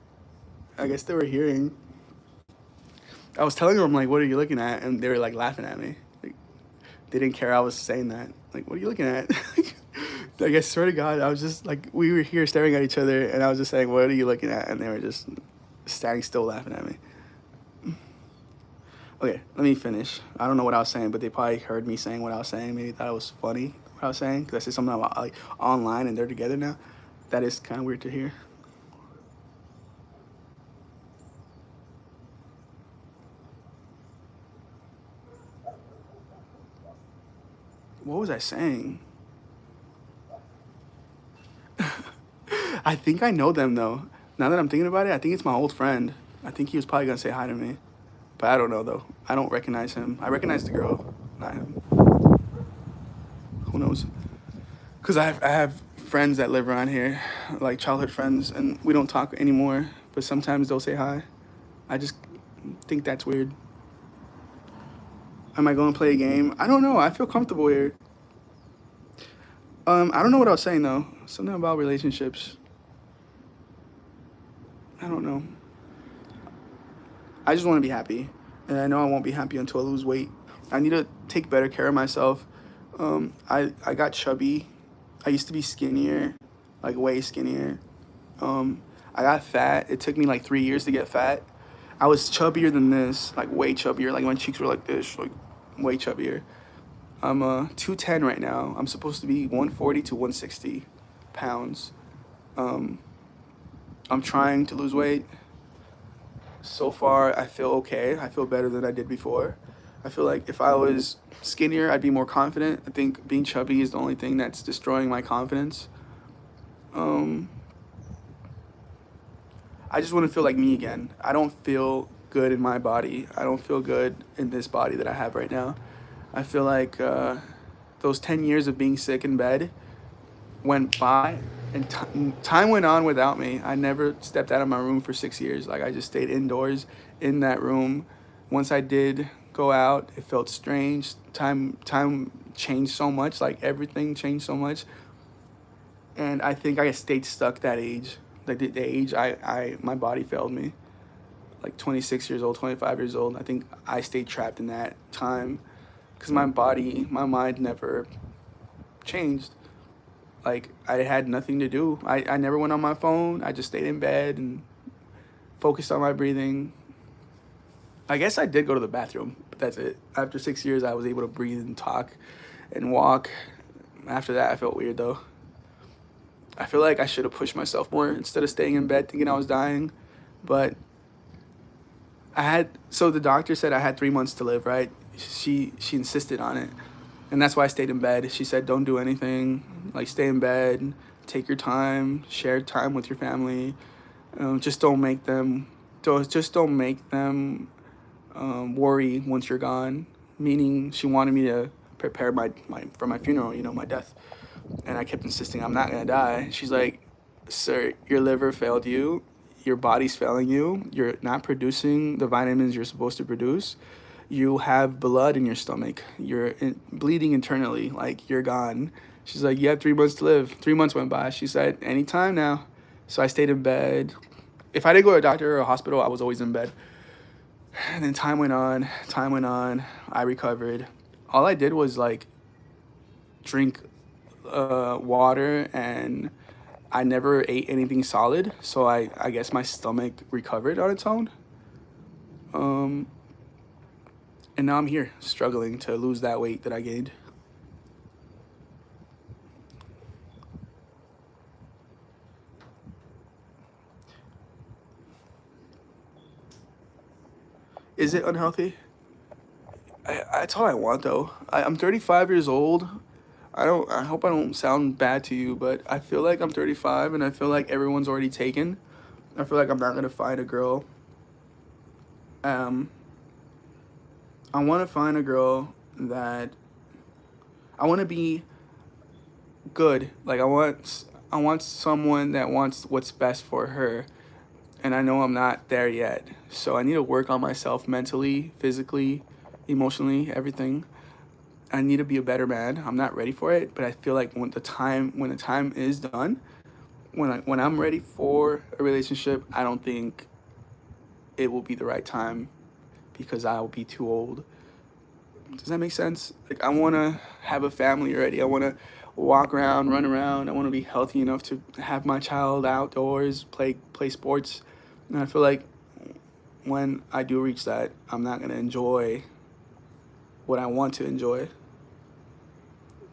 I guess they were hearing. I was telling them like, "What are you looking at?" And they were like laughing at me. Like, they didn't care I was saying that. Like, what are you looking at? Like, I swear to God, I was just like, we were here staring at each other, and I was just saying, "What are you looking at?" And they were just standing still, laughing at me. Okay, let me finish. I don't know what I was saying, but they probably heard me saying what I was saying. Maybe thought it was funny what I was saying because I said something about like online and they're together now. That is kind of weird to hear. What was I saying? I think I know them though. Now that I'm thinking about it, I think it's my old friend. I think he was probably gonna say hi to me, but I don't know though. I don't recognize him. I recognize the girl, not him. Who knows? Cause I have friends that live around here, like childhood friends, and we don't talk anymore. But sometimes they'll say hi. I just think that's weird. Am I going to play a game? I don't know. I feel comfortable here. I don't know what I was saying though. Something about relationships. I don't know. I just want to be happy, and I know I won't be happy until I lose weight. I need to take better care of myself. I got chubby. I used to be skinnier, like way skinnier. I got fat. It took me like 3 years to get fat. I was chubbier than this, like way chubbier. Like my cheeks were like this, like way chubbier. I'm 210 right now. I'm supposed to be 140 to 160 pounds. I'm trying to lose weight. So far, I feel okay. I feel better than I did before. I feel like if I was skinnier, I'd be more confident. I think being chubby is the only thing that's destroying my confidence. I just want to feel like me again. I don't feel good in my body. I don't feel good in this body that I have right now. I feel like those 10 years of being sick in bed went by, and time went on without me. I never stepped out of my room for 6 years. Like, I just stayed indoors in that room. Once I did go out, it felt strange. Time changed so much. Like, everything changed so much. And I think I stayed stuck that age. Like, the age my body failed me. Like 26 years old, 25 years old. I think I stayed trapped in that time because my mind never changed. Like, I had nothing to do. I never went on my phone. I just stayed in bed and focused on my breathing. I guess I did go to the bathroom, but that's it. After 6 years, I was able to breathe and talk and walk. After that, I felt weird though. I feel like I should have pushed myself more instead of staying in bed thinking I was dying. But so the doctor said I had 3 months to live, right? She insisted on it. And that's why I stayed in bed. She said, don't do anything, like stay in bed, take your time, share time with your family. Just don't make them worry once you're gone. Meaning, she wanted me to prepare for my funeral, my death. And I kept insisting I'm not gonna die. She's like, sir, your liver failed you, your body's failing you, you're not producing the vitamins you're supposed to produce. You have blood in your stomach. You're bleeding internally. Like, you're gone. She's like, you have 3 months to live. 3 months went by. She said, anytime now. So I stayed in bed. If I didn't go to a doctor or a hospital, I was always in bed. And then time went on. I recovered. All I did was, like, drink water, and I never ate anything solid. So I guess my stomach recovered on its own. And now I'm here, struggling to lose that weight that I gained. Is it unhealthy? That's all I want, though. I'm 35 years old. I hope I don't sound bad to you, but I feel like I'm 35, and I feel like everyone's already taken. I feel like I'm not gonna find a girl. I want to find a girl that I want to be good. Like, I want someone that wants what's best for her. And I know I'm not there yet. So I need to work on myself mentally, physically, emotionally, everything. I need to be a better man. I'm not ready for it, but I feel like when the time is done, when I'm ready for a relationship, I don't think it will be the right time because I'll be too old. Does that make sense? Like, I want to have a family already. I want to walk around, run around. I want to be healthy enough to have my child outdoors, play sports. And I feel like when I do reach that, I'm not going to enjoy what I want to enjoy.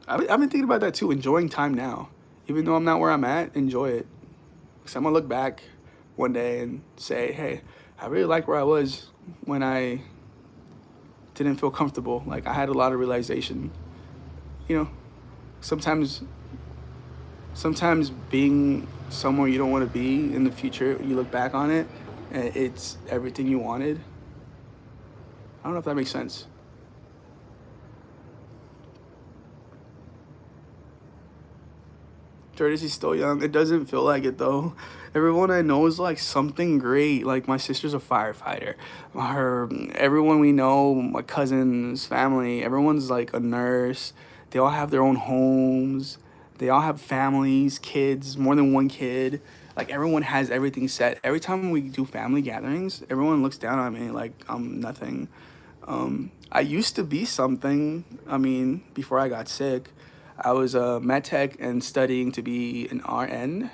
I've been thinking about that too, enjoying time now. Even though I'm not where I'm at, enjoy it. Because I'm going to look back one day and say, hey, I really like where I was when I didn't feel comfortable. Like, I had a lot of realization. Sometimes being somewhere you don't want to be in the future, you look back on it, and it's everything you wanted. I don't know if that makes sense. Curtis is still young. It doesn't feel like it, though. Everyone I know is like something great. Like, my sister's a firefighter. Everyone we know, my cousins, family, everyone's like a nurse. They all have their own homes. They all have families, kids, more than one kid. Like, everyone has everything set. Every time we do family gatherings, everyone looks down on me like I'm nothing. I used to be something. I mean, before I got sick, I was a med tech and studying to be an RN.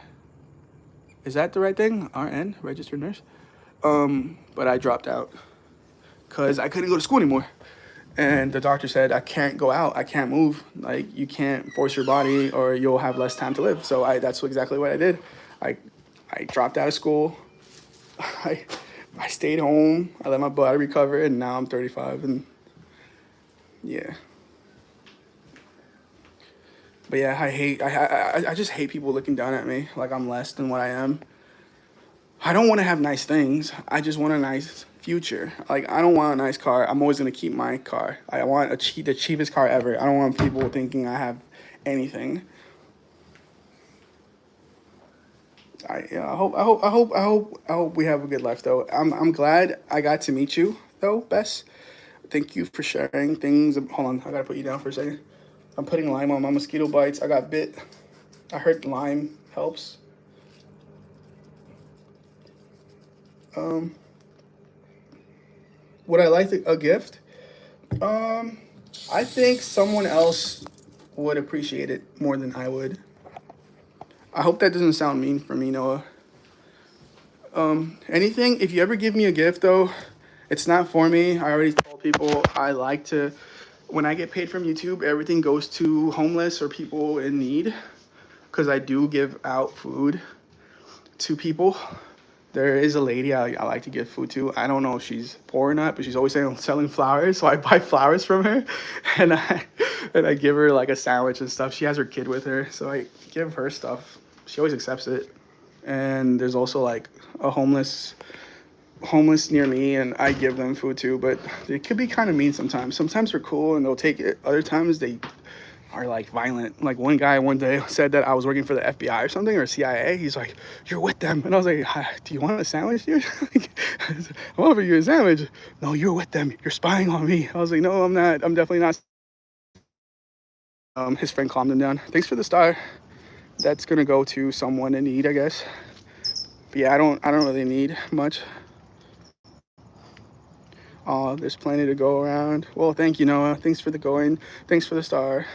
Is that the right thing? RN, registered nurse. But I dropped out because I couldn't go to school anymore. And the doctor said, I can't go out. I can't move. Like, you can't force your body or you'll have less time to live. So that's exactly what I did. I dropped out of school. I stayed home. I let my body recover, and now I'm 35. And yeah. But yeah, I just hate people looking down at me like I'm less than what I am. I don't want to have nice things. I just want a nice future. Like I don't want a nice car. I'm always gonna keep my car. I want the cheapest car ever. I don't want people thinking I have anything. I hope we have a good life though. I'm glad I got to meet you though, Bess. Thank you for sharing things. Hold on, I gotta put you down for a second. I'm putting lime on my mosquito bites. I got bit. I heard lime helps. Um, would I like a gift? I think someone else would appreciate it more than I would. I hope that doesn't sound mean for me, Noah. Anything, if you ever give me a gift though, it's not for me. I already told people I like to, when I get paid from YouTube, everything goes to homeless or people in need because I do give out food to people. There is a lady I like to give food to. I don't know if she's poor or not, but she's always selling flowers. So I buy flowers from her and I give her like a sandwich and stuff. She has her kid with her. So I give her stuff. She always accepts it. And there's also like a homeless near me and I give them food too, but they could be kind of mean sometimes. Sometimes they're cool and they'll take it. Other times they are like violent. Like one guy one day said that I was working for the FBI or something or CIA. He's like, "You're with them," and I was like, "Do you want a sandwich, dude?" "I'm over you a sandwich." "No, you're with them. You're spying on me." I was like, "No, I'm not. I'm definitely not." His friend calmed him down. Thanks for the star. That's gonna go to someone in need, I guess. But yeah, I don't really need much. Oh, there's plenty to go around. Well, thank you, Noah. Thanks for the going. Thanks for the star.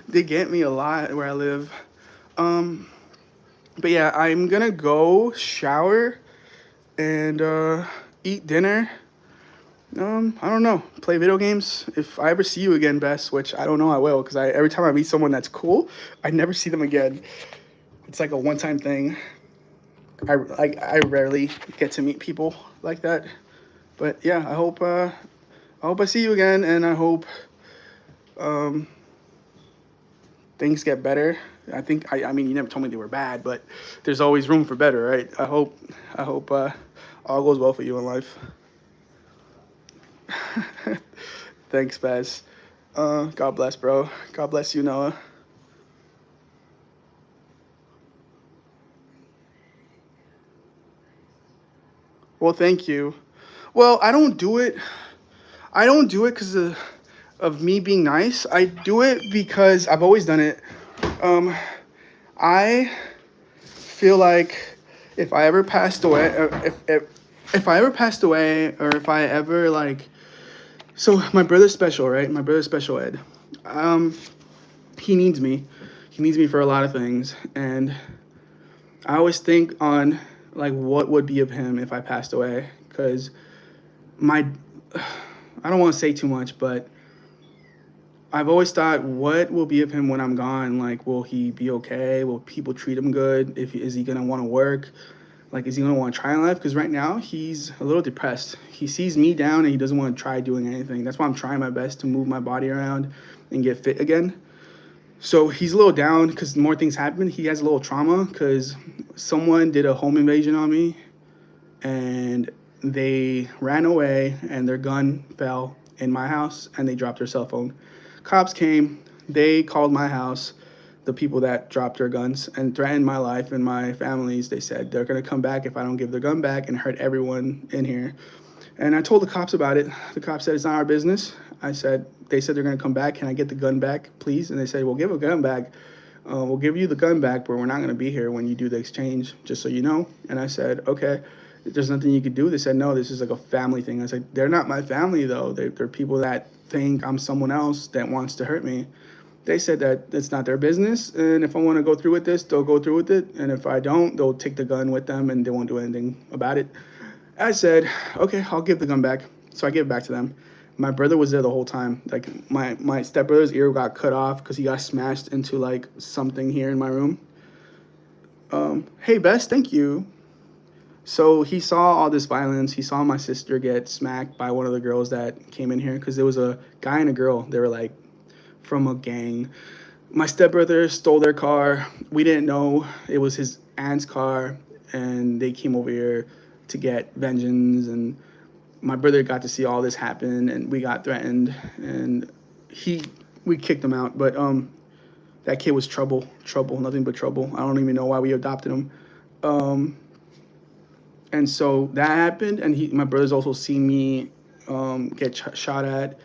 They get me a lot where I live. But yeah, I'm gonna go shower and eat dinner. I don't know. Play video games. If I ever see you again, Bess, which I don't know I will, because every time I meet someone that's cool, I never see them again. It's like a one-time thing. I rarely get to meet people like that. But yeah, I hope I see you again, and I hope things get better. I mean you never told me they were bad, but there's always room for better, right? I hope all goes well for you in life. Thanks, Bess. God bless, bro. God bless you, Noah. Well, thank you. Well, I don't do it. I don't do it because of me being nice. I do it because I've always done it. I feel like if I ever passed away, if I ever passed away, or if I ever like, so my brother's special, right? My brother's special ed. He needs me. He needs me for a lot of things, and I always think on like what would be of him if I passed away, because my I don't want to say too much, but I've always thought, what will be of him when I'm gone? Like, will he be okay? Will people treat him good? Is he gonna want to work? Like, is he gonna want to try in life? Because right now he's a little depressed. He sees me down and he doesn't want to try doing anything. That's why I'm trying my best to move my body around and get fit again. So he's a little down because more things happen. He has a little trauma because someone did a home invasion on me, and they ran away and their gun fell in my house and they dropped their cell phone. Cops came, they called my house, the people that dropped their guns, and threatened my life and my family's. They said they're gonna come back if I don't give their gun back and hurt everyone in here. And I told the cops about it. The cops said it's not our business. They said they're gonna come back. Can I get the gun back, please? And they said, we'll give a gun back. We'll give you the gun back, but we're not gonna be here when you do the exchange, just so you know. And I said, okay. There's nothing you could do. They said, no, this is like a family thing. I said, they're not my family though. They're people that think I'm someone else that wants to hurt me. They said that it's not their business, and if I want to go through with this, they'll go through with it, and if I don't, they'll take the gun with them and they won't do anything about it. I said, okay, I'll give the gun back. So I gave it back to them. My brother was there the whole time. Like my stepbrother's ear got cut off because he got smashed into like something here in my room. Hey, Bess, thank you. So he saw all this violence. He saw my sister get smacked by one of the girls that came in here because there was a guy and a girl. They were like from a gang. My stepbrother stole their car. We didn't know it was his aunt's car, and they came over here to get vengeance. And my brother got to see all this happen, and we got threatened, and we kicked him out. But that kid was trouble, nothing but trouble. I don't even know why we adopted him. And so that happened, and my brother's also seen me get shot at.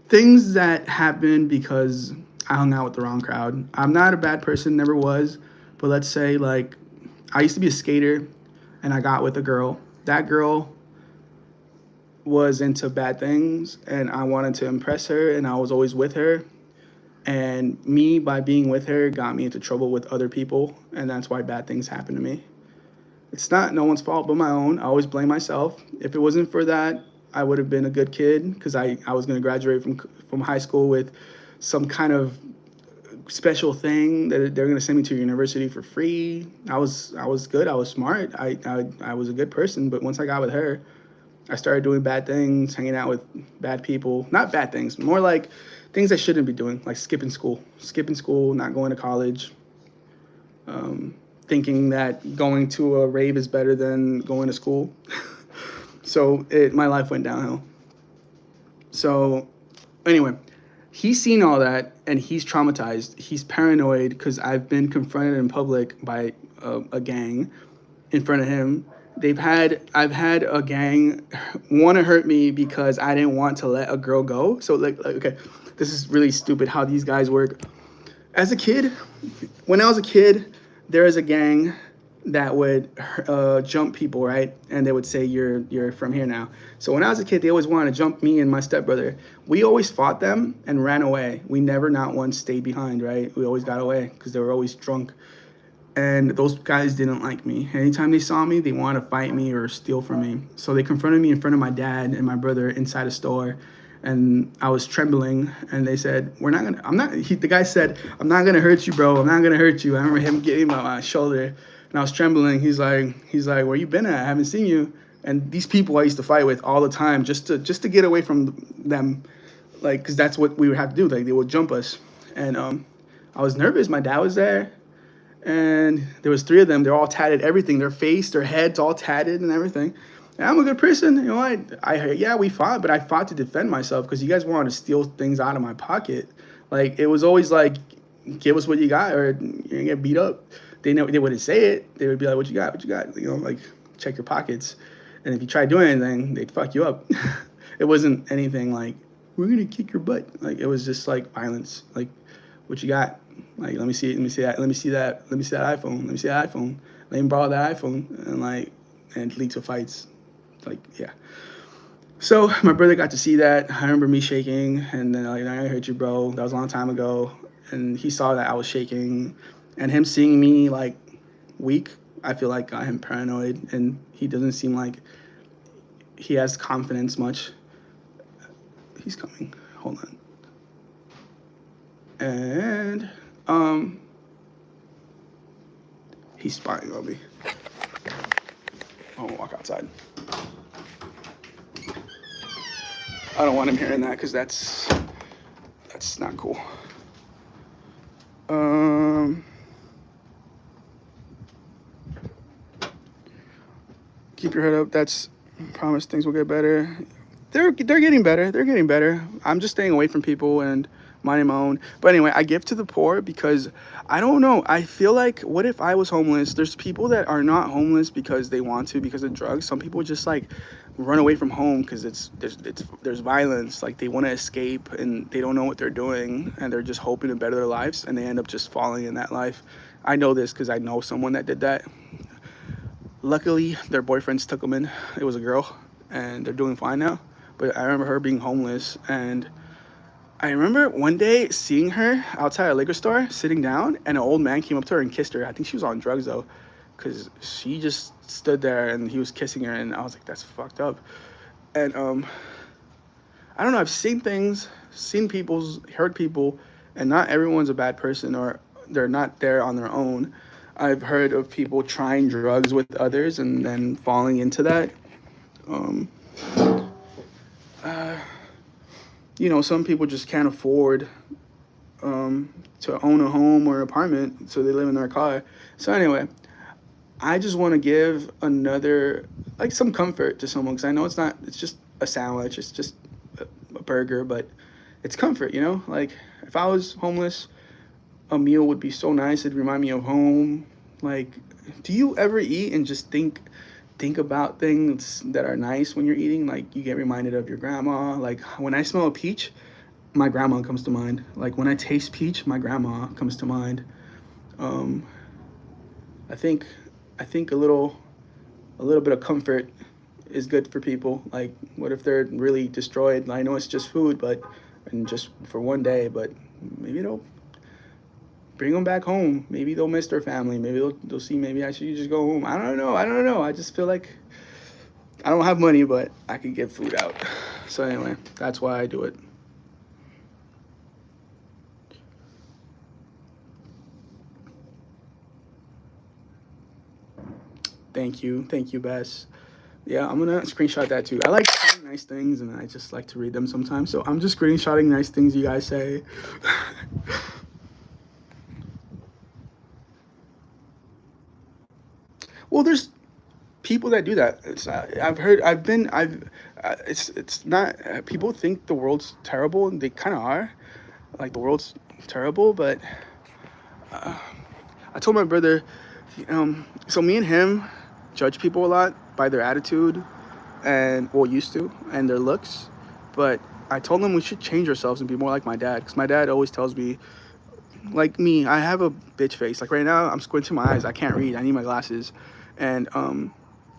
Things that happened because I hung out with the wrong crowd. I'm not a bad person, never was, but let's say like I used to be a skater, and I got with a girl. That girl was into bad things, and I wanted to impress her, and I was always with her. And me, by being with her, got me into trouble with other people, and that's why bad things happen to me. It's not no one's fault but my own. I always blame myself. If it wasn't for that, I would have been a good kid because I was going to graduate from high school with some kind of special thing that they're going to send me to university for free. I was good. I was smart. I was a good person. But once I got with her, I started doing bad things, hanging out with bad people. Not bad things, more like things I shouldn't be doing, like skipping school, not going to college, thinking that going to a rave is better than going to school. So my life went downhill. So anyway, he's seen all that and he's traumatized. He's paranoid because I've been confronted in public by a gang in front of him. I've had a gang want to hurt me because I didn't want to let a girl go. So like okay, this is really stupid how these guys work. As a kid, when I was a kid, there was a gang that would jump people, right? And they would say, you're from here now. So when I was a kid, they always wanted to jump me and my stepbrother. We always fought them and ran away. We never not once stayed behind, right? We always got away because they were always drunk. And those guys didn't like me. Anytime they saw me, they wanted to fight me or steal from me. So they confronted me in front of my dad and my brother inside a store. And I was trembling, and they said, the guy said, I'm not gonna hurt you, bro. I'm not gonna hurt you. I remember him getting my shoulder, and I was trembling. He's like, where you been at? I haven't seen you. And these people I used to fight with all the time just to get away from them, like, cause that's what we would have to do. Like, they would jump us. And I was nervous. My dad was there, and there was 3 of them. They're all tatted, everything, their face, their heads, all tatted and everything. And I'm a good person, you know. We fought, but I fought to defend myself because you guys wanted to steal things out of my pocket. Like, it was always like, give us what you got, or you're gonna get beat up. They wouldn't say it. They would be like, what you got? You know, like, check your pockets. And if you try doing anything, they'd fuck you up. It wasn't anything like, we're gonna kick your butt. Like, it was just like violence. Like, what you got? Like, let me see that iPhone. Let me borrow that iPhone, and it lead to fights. Like, yeah. So my brother got to see that. I remember me shaking, and then like, I hurt you, bro. That was a long time ago. And he saw that I was shaking, and him seeing me like weak, I feel like got him paranoid, and he doesn't seem like he has confidence much. He's coming. Hold on. And he's spying on me. I'm gonna walk outside. I don't want him hearing that because that's not cool. Keep your head up. Promise things will get better. They're getting better. They're getting better. I'm just staying away from people and minding my own. But anyway, I give to the poor because I don't know. I feel like, what if I was homeless? There's people that are not homeless because they want to, because of drugs. Some people just like run away from home because there's violence. Like, they want to escape and they don't know what they're doing, and they're just hoping to better their lives, and they end up just falling in that life. I know this because I know someone that did that. Luckily, their boyfriends took them in. It was a girl, and they're doing fine now. But I remember her being homeless, and I remember one day seeing her outside a liquor store sitting down, and an old man came up to her and kissed her. I think she was on drugs though, because she just stood there and he was kissing her, and I was like, that's fucked up. And I don't know, I've seen things, heard people, and not everyone's a bad person, or they're not there on their own. I've heard of people trying drugs with others and then falling into that. Um, some people just can't afford to own a home or apartment, so they live in their car. So anyway, I just want to give another, like, some comfort to someone, because I know it's just a sandwich, it's just a burger, but it's comfort, Like, if I was homeless, a meal would be so nice. It'd remind me of home. Like, do you ever eat and just think about things that are nice when you're eating? Like, you get reminded of your grandma. Like, when I smell a peach, my grandma comes to mind. Like, when I taste peach, my grandma comes to mind. Um, I think a little bit of comfort is good for people. Like, what if they're really destroyed? I know it's just food, and just for one day, but maybe they'll bring them back home. Maybe they'll miss their family. Maybe they'll see, maybe I should just go home. I don't know. I just feel like I don't have money, but I could get food out. So anyway, that's why I do it. Thank you, Bess. Yeah, I'm gonna screenshot that too. I like saying nice things, and I just like to read them sometimes. So I'm just screenshotting nice things you guys say. Well, there's people that do that. It's not. People think the world's terrible, and they kind of are. Like, the world's terrible, but I told my brother, so me and him judge people a lot by their attitude, and, well, used to, and their looks. But I told him we should change ourselves and be more like my dad, because my dad always tells me, like me, I have a bitch face. Like, right now, I'm squinting my eyes. I can't read. I need my glasses. And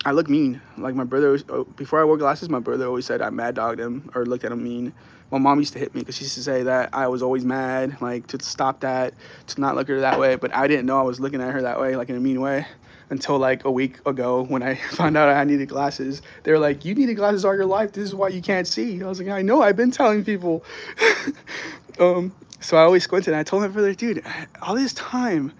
I look mean. Like, my brother, before I wore glasses, my brother always said I mad dogged him or looked at him mean. My mom used to hit me because she used to say that I was always mad, like, to stop that, to not look at her that way. But I didn't know I was looking at her that way, like, in a mean way, until, like, a week ago when I found out I needed glasses. They were like, you needed glasses all your life. This is why you can't see. I was like, I know. I've been telling people. So I always squinted. And I told my brother, dude, all this time,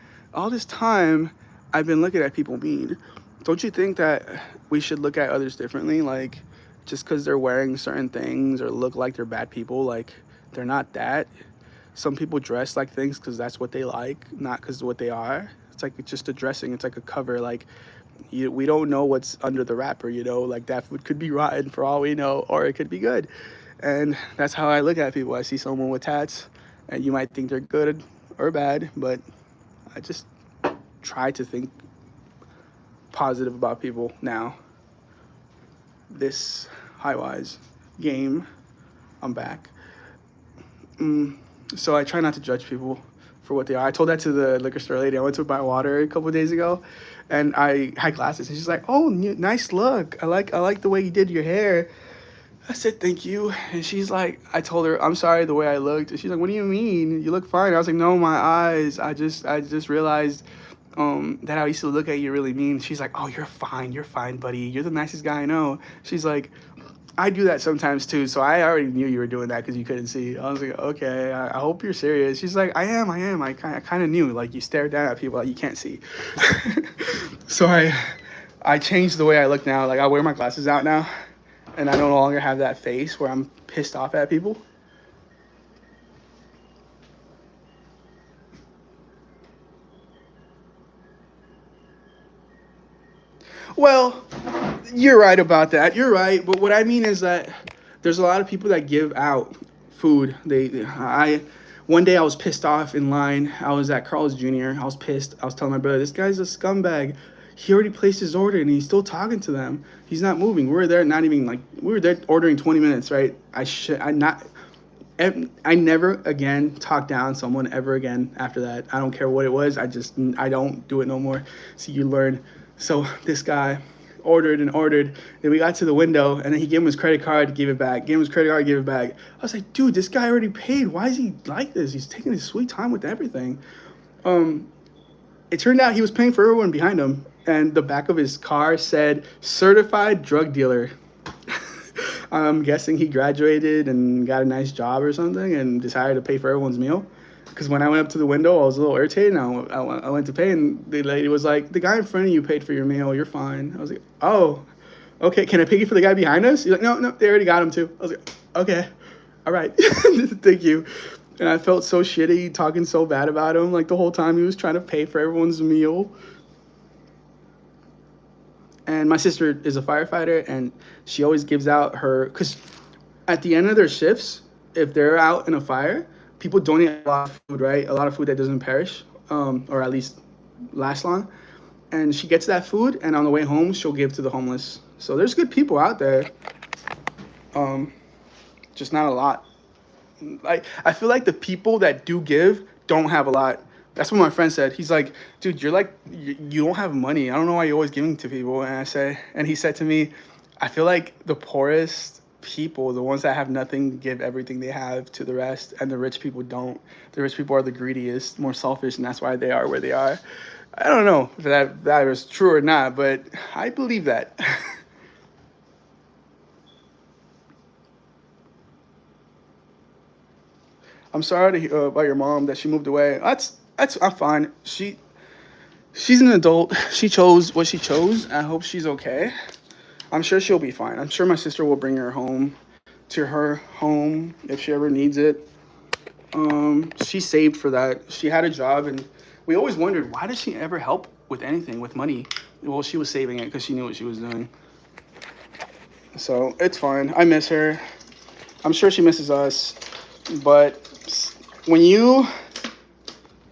I've been looking at people mean. Don't you think that we should look at others differently? Like, just because they're wearing certain things or look like they're bad people, like, they're not that. Some people dress like things because that's what they like, not because of what they are. It's just a dressing. It's like a cover. Like, we don't know what's under the wrapper, Like, that food could be rotten for all we know, or it could be good. And that's how I look at people. I see someone with tats, and you might think they're good or bad, but I just try to think positive about people now. This Highwise game, I'm back. So I try not to judge people for what they are. I told that to the liquor store lady. I went to buy water a couple of days ago, and I had glasses, and she's like, "Oh, nice look. I like the way you did your hair." I said, "Thank you." And she's like, I told her, "I'm sorry the way I looked." And she's like, "What do you mean? You look fine." I was like, "No, my eyes. I just realized that I used to look at you really mean." She's like, "Oh, you're fine, buddy. You're the nicest guy I know." She's like, "I do that sometimes too, so I already knew you were doing that because you couldn't see." I was like, "Okay, I hope you're serious." She's like, I am. I kind of knew. Like, you stare down at people like you can't see." So I changed the way I look now. Like, I wear my glasses out now, and I no longer have that face where I'm pissed off at people. Well, you're right about that. You're right. But what I mean is that there's a lot of people that give out food. One day I was pissed off in line. I was at Carl's Jr. I was pissed. I was telling my brother, this guy's a scumbag. He already placed his order and he's still talking to them. He's not moving. We were there ordering 20 minutes, right? I never again talk down someone ever again after that. I don't care what it was. I don't do it no more. So you learn. So this guy ordered. Then we got to the window, and then he gave him his credit card, gave it back. Gave him his credit card, gave it back. I was like, dude, this guy already paid. Why is he like this? He's taking his sweet time with everything. It turned out he was paying for everyone behind him, and the back of his car said certified drug dealer. I'm guessing he graduated and got a nice job or something and decided to pay for everyone's meal. Because when I went up to the window, I was a little irritated. And I went to pay, and the lady was like, "The guy in front of you paid for your meal. You're fine." I was like, "Oh, okay. Can I pay for the guy behind us?" He's like, "No, no, they already got him too." I was like, "Okay, all right, thank you." And I felt so shitty talking so bad about him. Like the whole time he was trying to pay for everyone's meal. And my sister is a firefighter, and she always gives out her, because at the end of their shifts, if they're out in a fire, people donate a lot of food, right? A lot of food that doesn't perish, or at least last long. And she gets that food, and on the way home, she'll give to the homeless. So there's good people out there, just not a lot. Like I feel like the people that do give don't have a lot. That's what my friend said. He's like, "Dude, you're like you don't have money. I don't know why you're always giving to people." And he said to me, "I feel like the poorest people, the ones that have nothing, give everything they have to the rest, and the rich people don't. The rich people are the greediest, more selfish, and that's why they are where they are." I don't know if that is true or not, but I believe that. I'm sorry to hear about your mom that she moved away. That's I'm fine. She's an adult. She chose what she chose. I hope she's okay. I'm sure she'll be fine. I'm sure my sister will bring her home to her home if she ever needs it. She saved for that. She had a job, and we always wondered, why does she ever help with anything with money? Well, she was saving it because she knew what she was doing. So it's fine. I miss her. I'm sure she misses us. But when you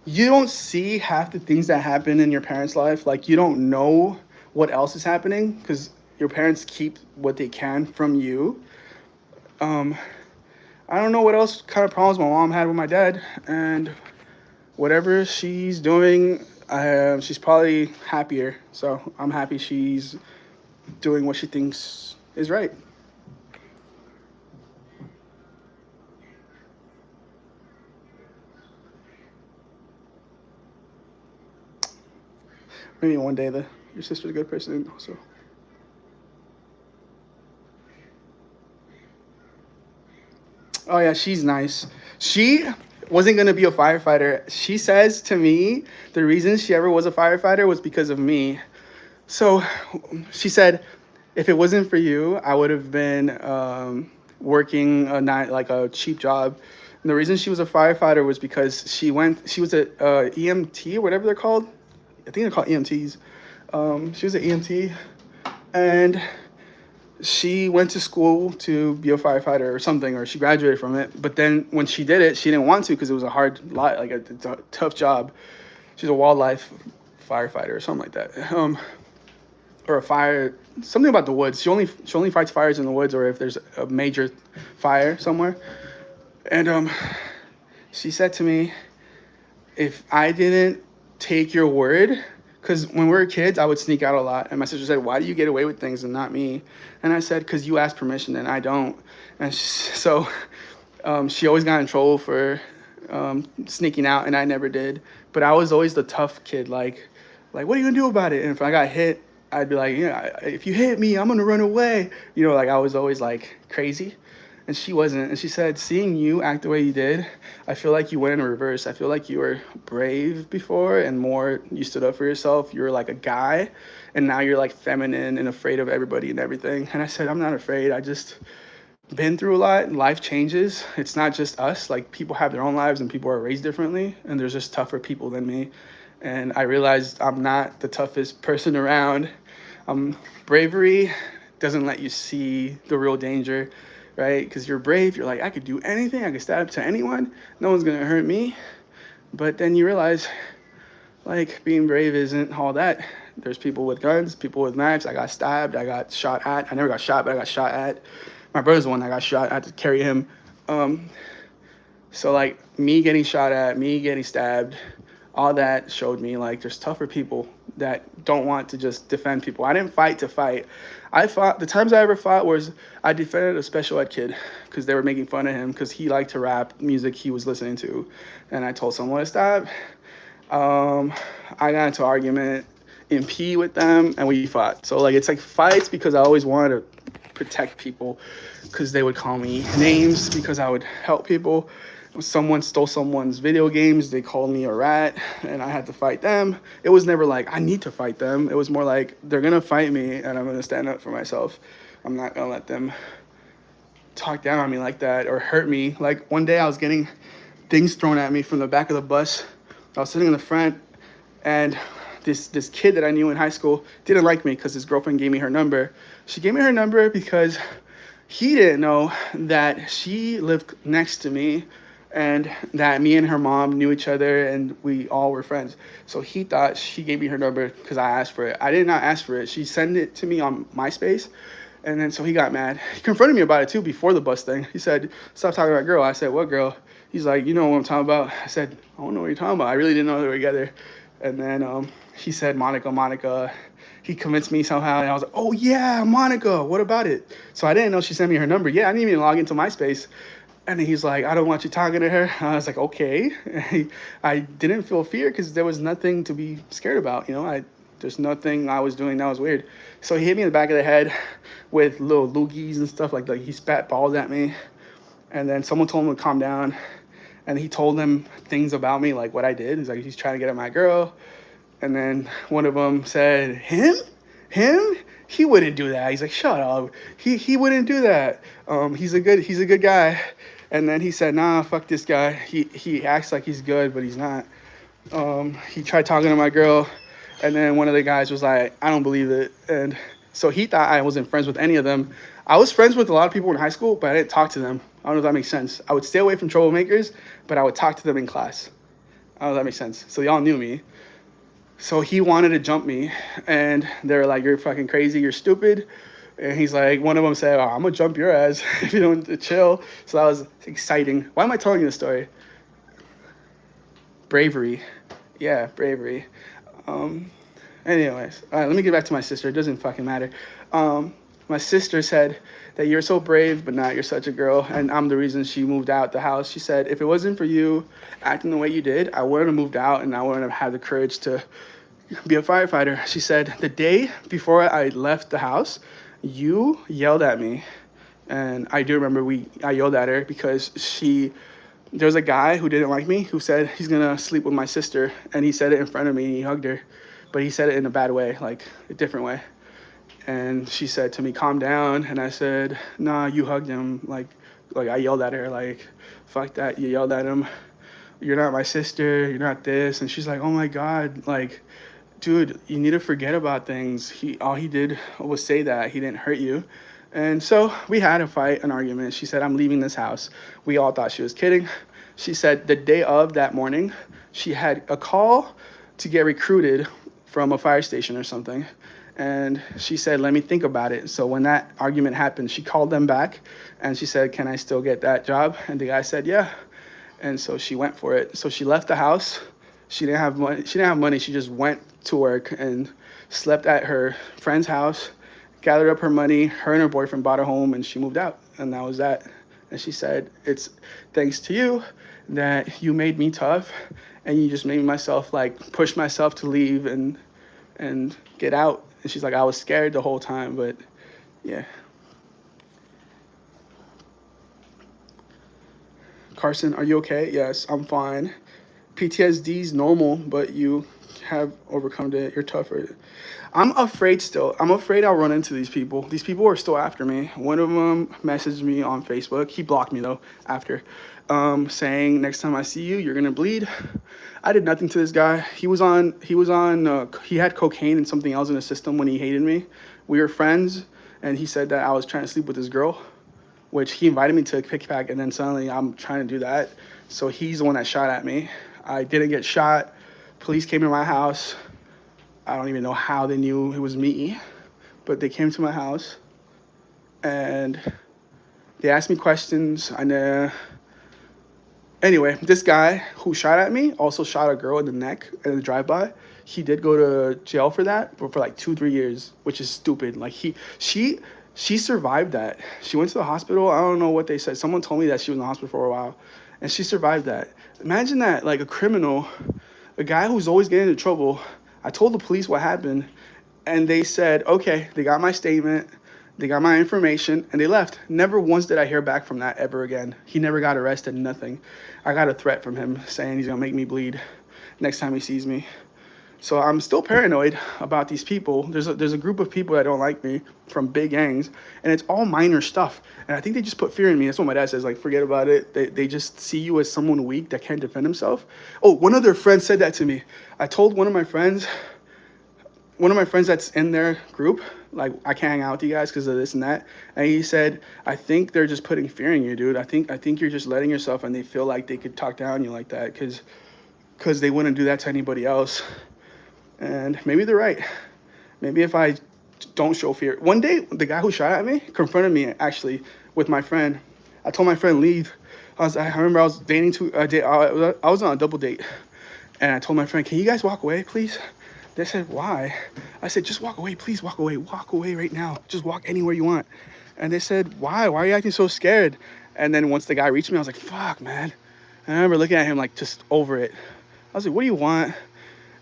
don't see half the things that happen in your parents' life, like you don't know what else is happening because your parents keep what they can from you. I don't know what else kind of problems my mom had with my dad, and whatever she's doing, she's probably happier. So I'm happy she's doing what she thinks is right. Maybe one day your sister's a good person also. Oh yeah, she's nice. She wasn't gonna be a firefighter. She says to me the reason she ever was a firefighter was because of me. So she said, if it wasn't for you, I would have been working a night like a cheap job. And the reason she was a firefighter was because she was a EMT or whatever they're called. I think they're called EMTs. She was an EMT, and she went to school to be a firefighter or something, or she graduated from it. But then when she did it, she didn't want to because it was a hard lot, like it's a tough job. She's a wildlife firefighter or something like that, or a fire, something about the woods. She only fights fires in the woods or if there's a major fire somewhere. And she said to me, if I didn't take your word, because when we were kids, I would sneak out a lot. And my sister said, why do you get away with things and not me? And I said, because you asked permission and I don't. And so she always got in trouble for sneaking out, and I never did. But I was always the tough kid, like what are you gonna do about it? And if I got hit, I'd be like, yeah, if you hit me, I'm gonna run away. Like I was always like crazy. And she wasn't. And she said, seeing you act the way you did, I feel like you went in reverse. I feel like you were brave before and more, you stood up for yourself. You were like a guy. And now you're like feminine and afraid of everybody and everything. And I said, I'm not afraid. I just been through a lot, and life changes. It's not just us. Like people have their own lives and people are raised differently. And there's just tougher people than me. And I realized I'm not the toughest person around. Bravery doesn't let you see the real danger. Right? Because you're brave. You're like, I could do anything. I could stab to anyone. No one's going to hurt me. But then you realize, like, being brave isn't all that. There's people with guns, people with knives. I got stabbed. I got shot at. I never got shot, but I got shot at. My brother's the one that got shot. I had to carry him. So, like, me getting shot at, me getting stabbed, all that showed me, like, there's tougher people that don't want to just defend people. I didn't fight to fight. The times I ever fought was I defended a special ed kid because they were making fun of him because he liked to rap music he was listening to. And I told someone to stop. I got into an argument in P with them, and we fought. So, like, it's like fights because I always wanted to protect people because they would call me names because I would help people. someone stole someone's video games. They called me a rat, and I had to fight them. It was never like I need to fight them. It was more like they're gonna fight me, and I'm gonna stand up for myself. I'm not gonna let them talk down on me like that or hurt me. Like one day I was getting things thrown at me from the back of the bus. I was sitting in the front, and this kid that I knew in high school didn't like me because his girlfriend gave me her number. She gave me her number because he didn't know that she lived next to me and that me and her mom knew each other and we all were friends. So he thought she gave me her number because I asked for it. I did not ask for it. She sent it to me on MySpace. And then so he got mad. He confronted me about it too before the bus thing. He said, "Stop talking about girl." I said, "What girl?" He's like, "You know what I'm talking about." I said, "I don't know what you're talking about." I really didn't know they were together. And then he said, Monica. He convinced me somehow. And I was like, "Oh yeah, Monica, what about it?" So I didn't know she sent me her number. Yeah, I didn't even log into MySpace. And then he's like, "I don't want you talking to her." I was like, "Okay." I didn't feel fear because there was nothing to be scared about. There's nothing I was doing that was weird. So he hit me in the back of the head with little loogies and stuff like that. He spat balls at me. And then someone told him to calm down. And he told them things about me, like what I did. He's like, he's trying to get at my girl. And then one of them said, him? He wouldn't do that. He's like, shut up. He wouldn't do that. He's a good guy. And then he said, nah, fuck this guy. He acts like he's good, but he's not. He tried talking to my girl. And then one of the guys was like, I don't believe it. And so he thought I wasn't friends with any of them. I was friends with a lot of people in high school, but I didn't talk to them. I don't know if that makes sense. I would stay away from troublemakers, but I would talk to them in class. I don't know if that makes sense. So y'all knew me. So he wanted to jump me. And they were like, you're fucking crazy. You're stupid. And he's like, one of them said, I'm going to jump your ass if you don't chill. So that was exciting. Why am I telling you this story? Bravery. Yeah, bravery. Anyways, all right, let me get back to my sister. It doesn't fucking matter. My sister said that you're so brave, but not you're such a girl, and I'm the reason she moved out the house. She said, if it wasn't for you acting the way you did, I wouldn't have moved out, and I wouldn't have had the courage to be a firefighter. She said, the day before I left the house, you yelled at me, and I do remember I yelled at her because there was a guy who didn't like me who said he's gonna sleep with my sister, and he said it in front of me, and he hugged her, but he said it in a bad way, like a different way. And she said to me, calm down. And I said, nah, you hugged him. Like I yelled at her, like, fuck that. You yelled at him. You're not my sister. You're not this. And she's like, oh my God. Like, dude, you need to forget about things. All he did was say that. He didn't hurt you. And so we had a fight, an argument. She said, I'm leaving this house. We all thought she was kidding. She said the day of that morning, she had a call to get recruited from a fire station or something. And she said, let me think about it. So when that argument happened, she called them back and she said, can I still get that job? And the guy said, yeah. And so she went for it. So she left the house. She didn't have money. She just went to work and slept at her friend's house, gathered up her money. Her and her boyfriend bought a home and she moved out. And that was that. And she said, it's thanks to you that you made me tough and you just made myself push myself to leave and get out. And she's like, I was scared the whole time, but yeah. Carson, are you okay? Yes, I'm fine. PTSD's normal, but you have overcome it. You're tougher. I'm afraid still. I'm afraid I'll run into these people. These people are still after me. One of them messaged me on Facebook. He blocked me though after, saying next time I see you, you're gonna bleed. I did nothing to this guy. He had cocaine and something else in his system when he hated me. We were friends, and he said that I was trying to sleep with this girl, which he invited me to a kickback, and then suddenly I'm trying to do that. So he's the one that shot at me. I didn't get shot. Police came to my house. I don't even know how they knew it was me, but they came to my house and they asked me questions. Anyway, this guy who shot at me also shot a girl in the neck in the drive-by. He did go to jail for that, but for 2-3 years, which is stupid. She survived that. She went to the hospital. I don't know what they said. Someone told me that she was in the hospital for a while, and she survived that. Imagine that, a criminal, a guy who's always getting into trouble. I told the police what happened, and they said, okay, they got my statement. They got my information and they left. Never once did I hear back from that ever again. He never got arrested, nothing. I got a threat from him saying he's gonna make me bleed next time he sees me. So I'm still paranoid about these people. There's a group of people that don't like me from big gangs, and it's all minor stuff. And I think they just put fear in me. That's what my dad says, like, forget about it. They just see you as someone weak that can't defend himself. Oh, one other friend said that to me. I told one of my friends that's in their group, like, I can't hang out with you guys because of this and that. And he said, I think they're just putting fear in you, dude. I think you're just letting yourself, and they feel like they could talk down you like that because they wouldn't do that to anybody else. And maybe they're right. Maybe if I don't show fear. One day, the guy who shot at me confronted me, actually, with my friend. I told my friend, leave. I remember I was I was on a double date. And I told my friend, can you guys walk away, please? They said, why? I said, just walk away, please walk away. Walk away right now. Just walk anywhere you want. And they said, why? Why are you acting so scared? And then once the guy reached me, I was like, fuck, man. And I remember looking at him like just over it. I was like, what do you want?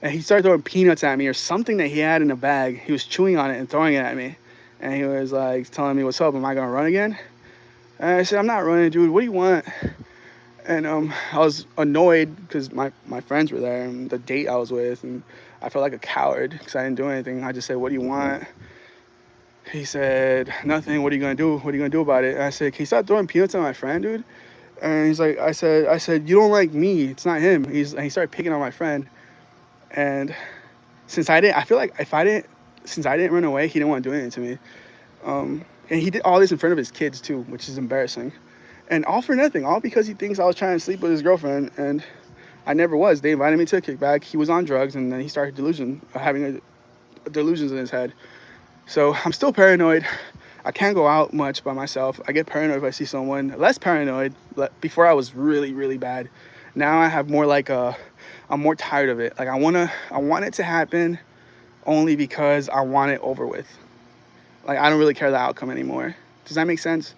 And he started throwing peanuts at me or something that he had in a bag. He was chewing on it and throwing it at me. And he was like telling me, what's up? Am I going to run again? And I said, I'm not running, dude. What do you want? And I was annoyed because my friends were there and the date I was with. And I felt like a coward because I didn't do anything. I just said, what do you want? He said, nothing. What are you going to do? What are you going to do about it? And I said, can you stop throwing peanuts at my friend, dude? And he's like, I said, you don't like me. It's not him. And he started picking on my friend. And since I didn't run away, he didn't want to do anything to me. And he did all this in front of his kids too, which is embarrassing. And all for nothing, all because he thinks I was trying to sleep with his girlfriend, and I never was. They invited me to a kickback. He was on drugs, and then he started having delusions in his head. So I'm still paranoid. I can't go out much by myself. I get paranoid if I see someone. Less paranoid. Before I was really, really bad. Now I have more like I'm more tired of it. Like I want it to happen only because I want it over with. Like I don't really care the outcome anymore. Does that make sense?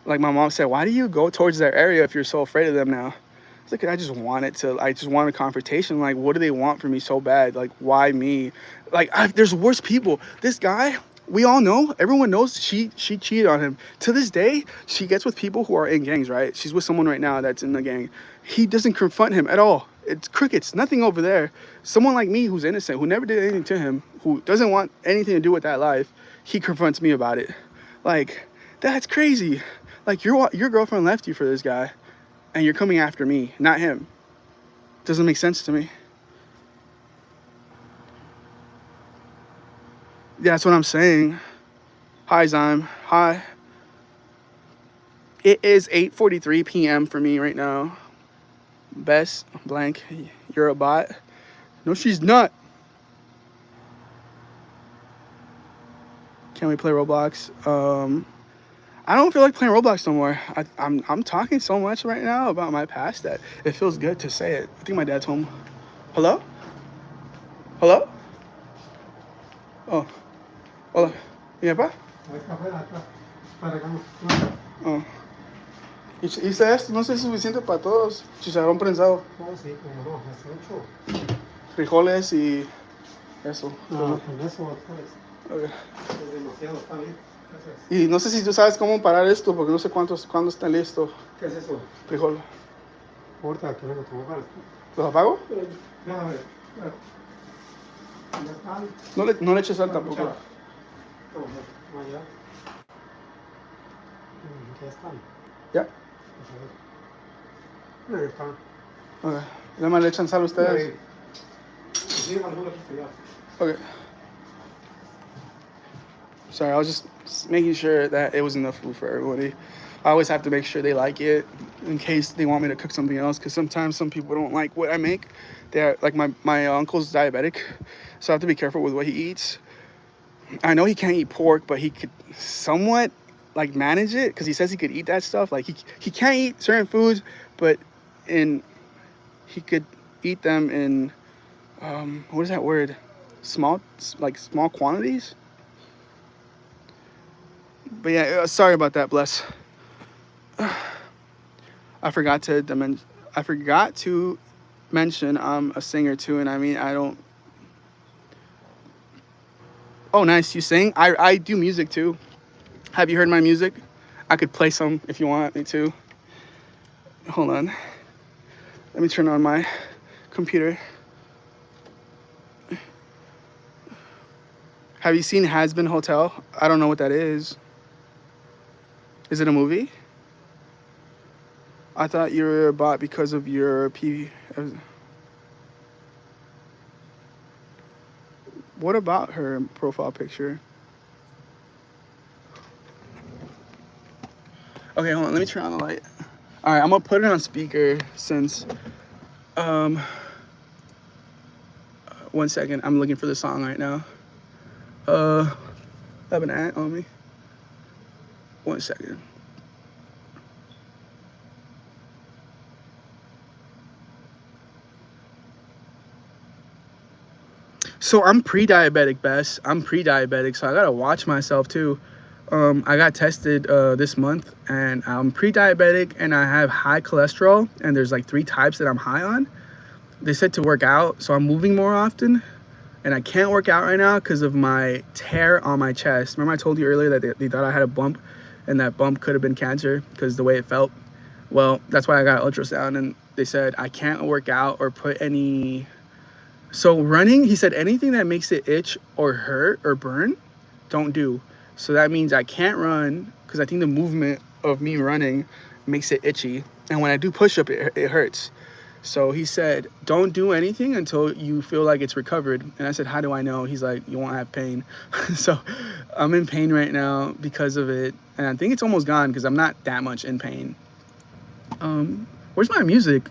Like my mom said, why do you go towards their area if you're so afraid of them now? It's like I just want a confrontation. Like what do they want from me so bad? Like why me? Like there's worse people. This guy, we all know, everyone knows she cheated on him. To this day, she gets with people who are in gangs, right? She's with someone right now that's in the gang. He doesn't confront him at all. It's crickets, nothing over there. Someone like me who's innocent, who never did anything to him, who doesn't want anything to do with that life, he confronts me about it. Like, that's crazy. Like, your girlfriend left you for this guy, and you're coming after me, not him. Doesn't make sense to me. Yeah, that's what I'm saying. Hi, Zyme. Hi. It is 8:43 p.m. for me right now. Bess, blank, you're a bot. No, she's not. Can we play Roblox? I don't feel like playing Roblox no more. I'm talking so much right now about my past that it feels good to say it. I think my dad's home. Hello? Hello? Oh. Hola. ¿Mi papá? Oh. Hice esto, no sé si es suficiente para todos. Chicharrón prensado. No, sí, como no, hace 8. Frijoles y eso. No, con eso, pues. Okay. Es demasiado, está bien. Gracias. Y no sé si tú sabes cómo parar esto, porque no sé cuándo está listo. ¿Qué es eso? Frijol. Ahorita que vengo a tomar. ¿Los apago? Déjame ver. Ya están. No le eches sal tampoco. No, ya. Ya están. ¿Ya? Ahí están. Okay. ¿Nada más le echan sal ustedes? Sí, alguna cantidad. Okay. Sorry, I was just making sure that it was enough food for everybody. I always have to make sure they like it in case they want me to cook something else, because sometimes some people don't like what I make. They're like my uncle's diabetic, so I have to be careful with what he eats. I know he can't eat pork, but he could somewhat like manage it because he says he could eat that stuff. Like he can't eat certain foods, but he could eat them in what is that word? Small quantities. But yeah, sorry about that, Bless. I forgot to mention I'm a singer too, and I mean I don't. Oh, nice, you sing? I do music too. Have you heard my music? I could play some if you want me to. Hold on. Let me turn on my computer. Have you seen Has Been Hotel? I don't know what that is. Is it a movie? I thought you were a bot because of your P. What about her profile picture? Okay, hold on. Let me turn on the light. All right, I'm gonna put it on speaker since. 1 second. I'm looking for the song right now. I have an ad on me. 1 second. So I'm pre-diabetic, Bess. I'm pre-diabetic, so I gotta watch myself too. I got tested this month, and I'm pre-diabetic, and I have high cholesterol, and there's like 3 types that I'm high on. They said to work out, so I'm moving more often, and I can't work out right now because of my tear on my chest. Remember I told you earlier that they thought I had a bump, and that bump could have been cancer because the way it felt. Well, that's why I got ultrasound, and they said I can't work out or put any. So running, he said anything that makes it itch or hurt or burn, don't do. So that means I can't run because I think the movement of me running makes it itchy. And when I do push-up, it hurts. So he said, don't do anything until you feel like it's recovered. And I said, how do I know? He's like, you won't have pain. So I'm in pain right now because of it. And I think it's almost gone because I'm not that much in pain. Where's my music?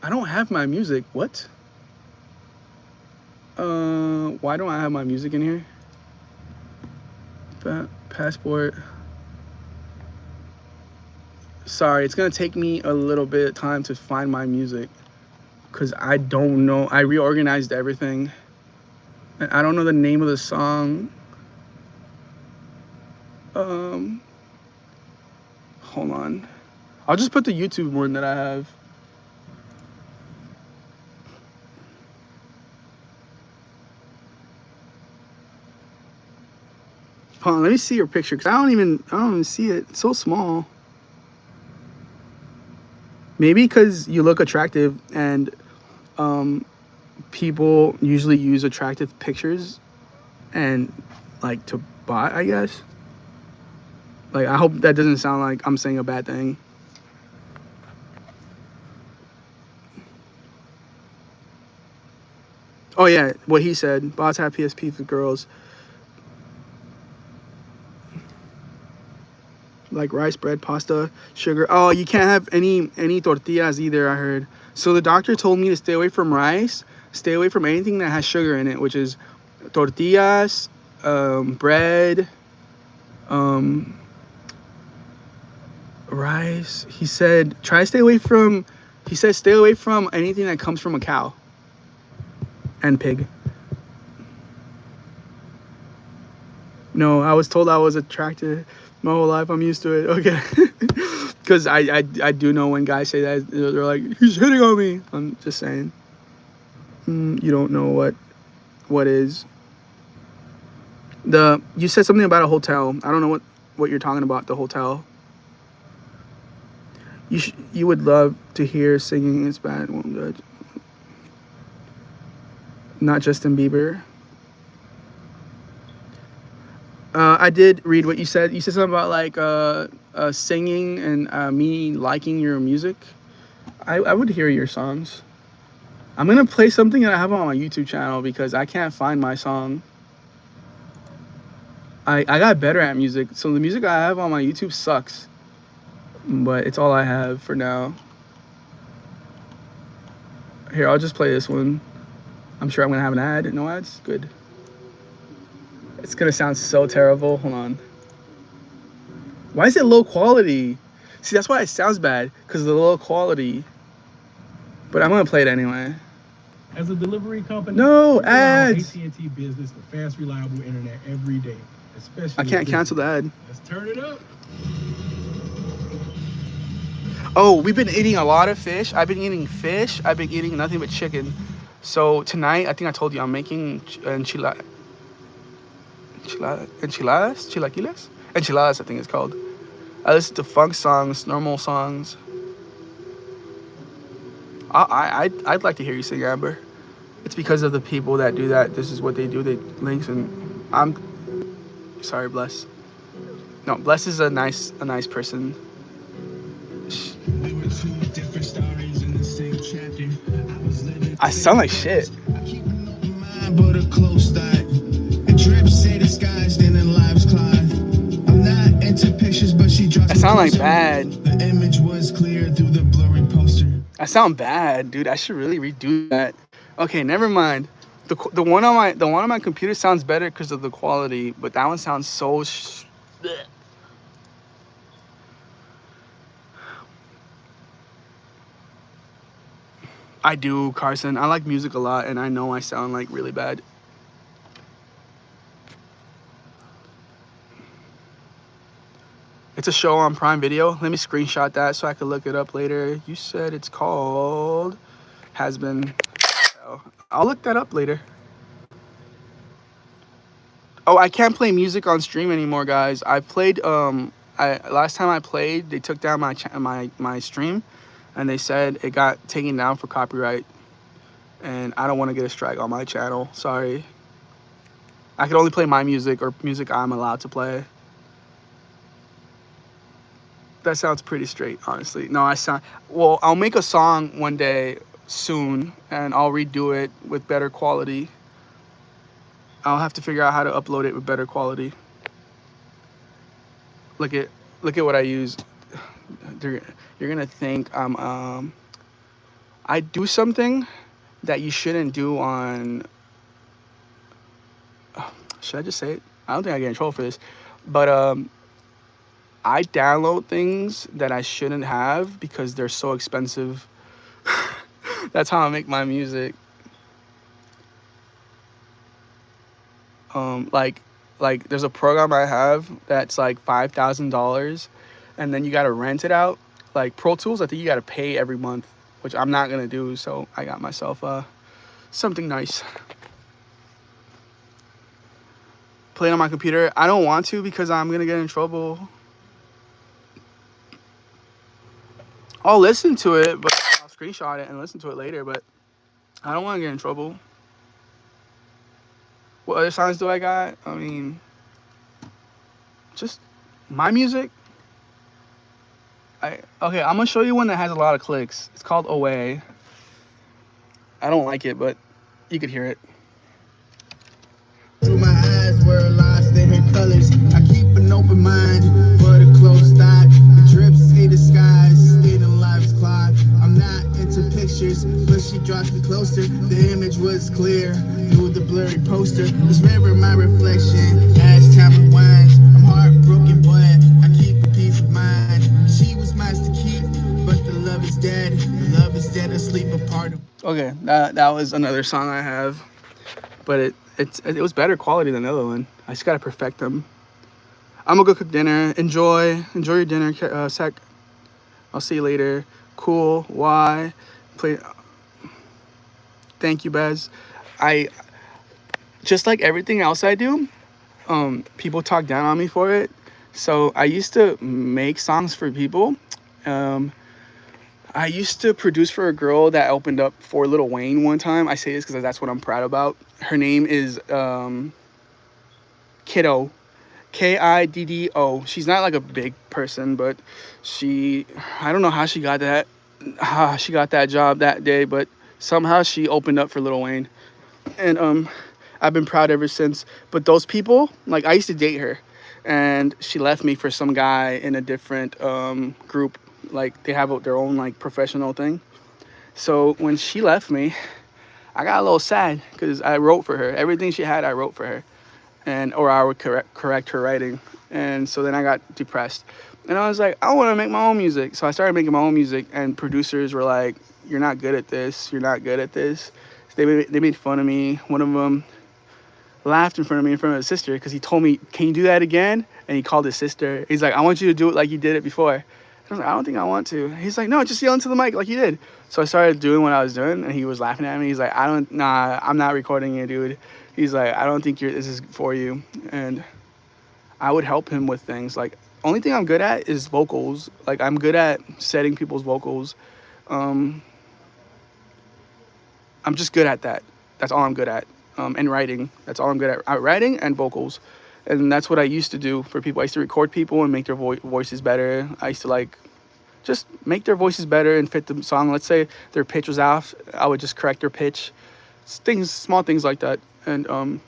I don't have my music. What? Why don't I have my music in here? Passport. Sorry, it's gonna take me a little bit of time to find my music because I don't know. I reorganized everything and I don't know the name of the song. Hold on. I'll just put the YouTube one that I have. Hold on, let me see your picture because I don't even see it. It's so small. Maybe because you look attractive and people usually use attractive pictures and like to bot, I guess. Like, I hope that doesn't sound like I'm saying a bad thing. Oh yeah, what he said. Bots have PSP for girls. Like rice, bread, pasta, sugar. Oh, you can't have any tortillas either, I heard. So the doctor told me to stay away from rice, stay away from anything that has sugar in it, which is tortillas, bread, rice. He said stay away from anything that comes from a cow and pig. No, I was told I was attracted my whole life. I'm used to it. Okay. Because I do know when guys say that, they're like, he's hitting on me. I'm just saying. You don't know what is. You said something about a hotel. I don't know what you're talking about, the hotel. You would love to hear singing. It's bad. Won't judge. Not Justin Bieber. I did read what you said. You said something about like singing and me liking your music. I would hear your songs. I'm gonna play something that I have on my YouTube channel because I can't find my song. I got better at music, so the music I have on my YouTube sucks. But it's all I have for now. Here, I'll just play this one. I'm sure I'm gonna have an ad. No ads? Good. It's gonna sound so terrible. Hold on. Why is it low quality? See, that's why it sounds bad, because of the low quality. But I'm gonna play it anyway. As a delivery company, no ads. AT&T business for fast, reliable internet every day. Especially I can't cancel the ad. Let's turn it up. Oh, we've been eating a lot of fish. I've been eating fish. I've been eating nothing but chicken. So tonight, I think I told you I'm making Chilaquiles? Enchiladas, I think it's called. I listen to funk songs, normal songs. I'd like to hear you sing, Amber. It's because of the people that do that. This is what they do. They links and I'm sorry, Bless. No, Bless is a nice person. I sound like shit. I sound like bad. The image was clear through the blurry poster. I sound bad, dude. I should really redo that. Okay, never mind. The one on my computer sounds better because of the quality, but that one sounds so. I do, Carson. I like music a lot, and I know I sound like really bad. It's a show on Prime Video. Let me screenshot that so I can look it up later. You said it's called Has Been. I'll look that up later. Oh, I can't play music on stream anymore, guys. I played. Last time I played, they took down my stream, and they said it got taken down for copyright. And I don't want to get a strike on my channel. Sorry. I can only play my music or music I'm allowed to play. That sounds pretty straight, honestly. No, well, I'll make a song one day soon, and I'll redo it with better quality. I'll have to figure out how to upload it with better quality. Look at what I use. You're gonna think I do something that you shouldn't do on. Should I just say it? I don't think I get in trouble for this, but I download things that I shouldn't have because they're so expensive. That's how I make my music. Like there's a program I have that's like $5,000, and then you gotta rent it out. Like Pro Tools, I think you gotta pay every month, which I'm not gonna do. So I got myself something nice. Play it on my computer. I don't want to because I'm gonna get in trouble. I'll listen to it, but I'll screenshot it and listen to it later, but I don't want to get in trouble. What other songs do I got? I mean, just my music. Okay, I'm going to show you one that has a lot of clicks. It's called Away. I don't like it, but you could hear it. Through my eyes were lost in her colors. I keep an open mind for the close thought. The drips hit the skies, in life's clock. I'm not into pictures, but she draws me closer. The image was clear through the blurry poster. This mirror my reflection as time unwinds. I'm heartbroken, but I keep a peace of mind. She was mine to keep, but the love is dead. The love is dead, asleep apart. Okay, that was another song I have, but it was better quality than the other one. I just gotta perfect them. I'm gonna go cook dinner. Enjoy your dinner, Sec. I'll see you later. Cool. Why? Play. Thank you, Bez. I just like everything else I do. People talk down on me for it. So I used to make songs for people. I used to produce for a girl that opened up for Lil Wayne one time. I say this because that's what I'm proud about. Her name is Kiddo. Kiddo. She's not like a big person, but I don't know how she got that job that day, but somehow she opened up for Lil Wayne. And I've been proud ever since. But those people, like I used to date her, and she left me for some guy in a different group. Like they have their own like professional thing. So when she left me, I got a little sad because I wrote for her. Everything she had, I wrote for her. Or I would correct her writing. And so then I got depressed. And I was like, I want to make my own music. So I started making my own music, and producers were like, you're not good at this. You're not good at this. They made fun of me. One of them laughed in front of me in front of his sister because he told me, can you do that again? And he called his sister. He's like, I want you to do it like you did it before. I was like, I don't think I want to. He's like, no, just yell into the mic like you did. So I started doing what I was doing, and he was laughing at me. He's like, I'm not recording you, dude. He's like, I don't think this is for you. And I would help him with things. Like, only thing I'm good at is vocals. Like, I'm good at setting people's vocals. I'm just good at that. That's all I'm good at. And writing. That's all I'm good at. Writing and vocals. And that's what I used to do for people. I used to record people and make their voices better. I used to like just make their voices better and fit the song. Let's say their pitch was off, I would just correct their pitch. Things, small things like that. And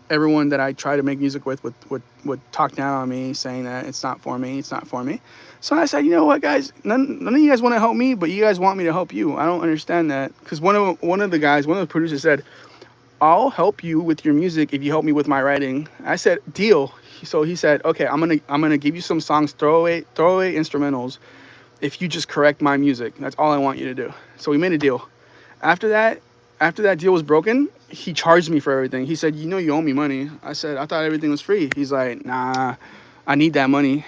everyone that I try to make music with would talk down on me, saying that it's not for me, it's not for me. So I said, you know what, guys, none of you guys want to help me, but you guys want me to help you. I don't understand that. Because one of the producers said, I'll help you with your music if you help me with my writing. I said, deal. So he said, okay, I'm gonna give you some songs, throwaway instrumentals, if you just correct my music. That's all I want you to do. So we made a deal. After that deal was broken, he charged me for everything. He said, you know, you owe me money. I said, I thought everything was free. He's like, nah, I need that money.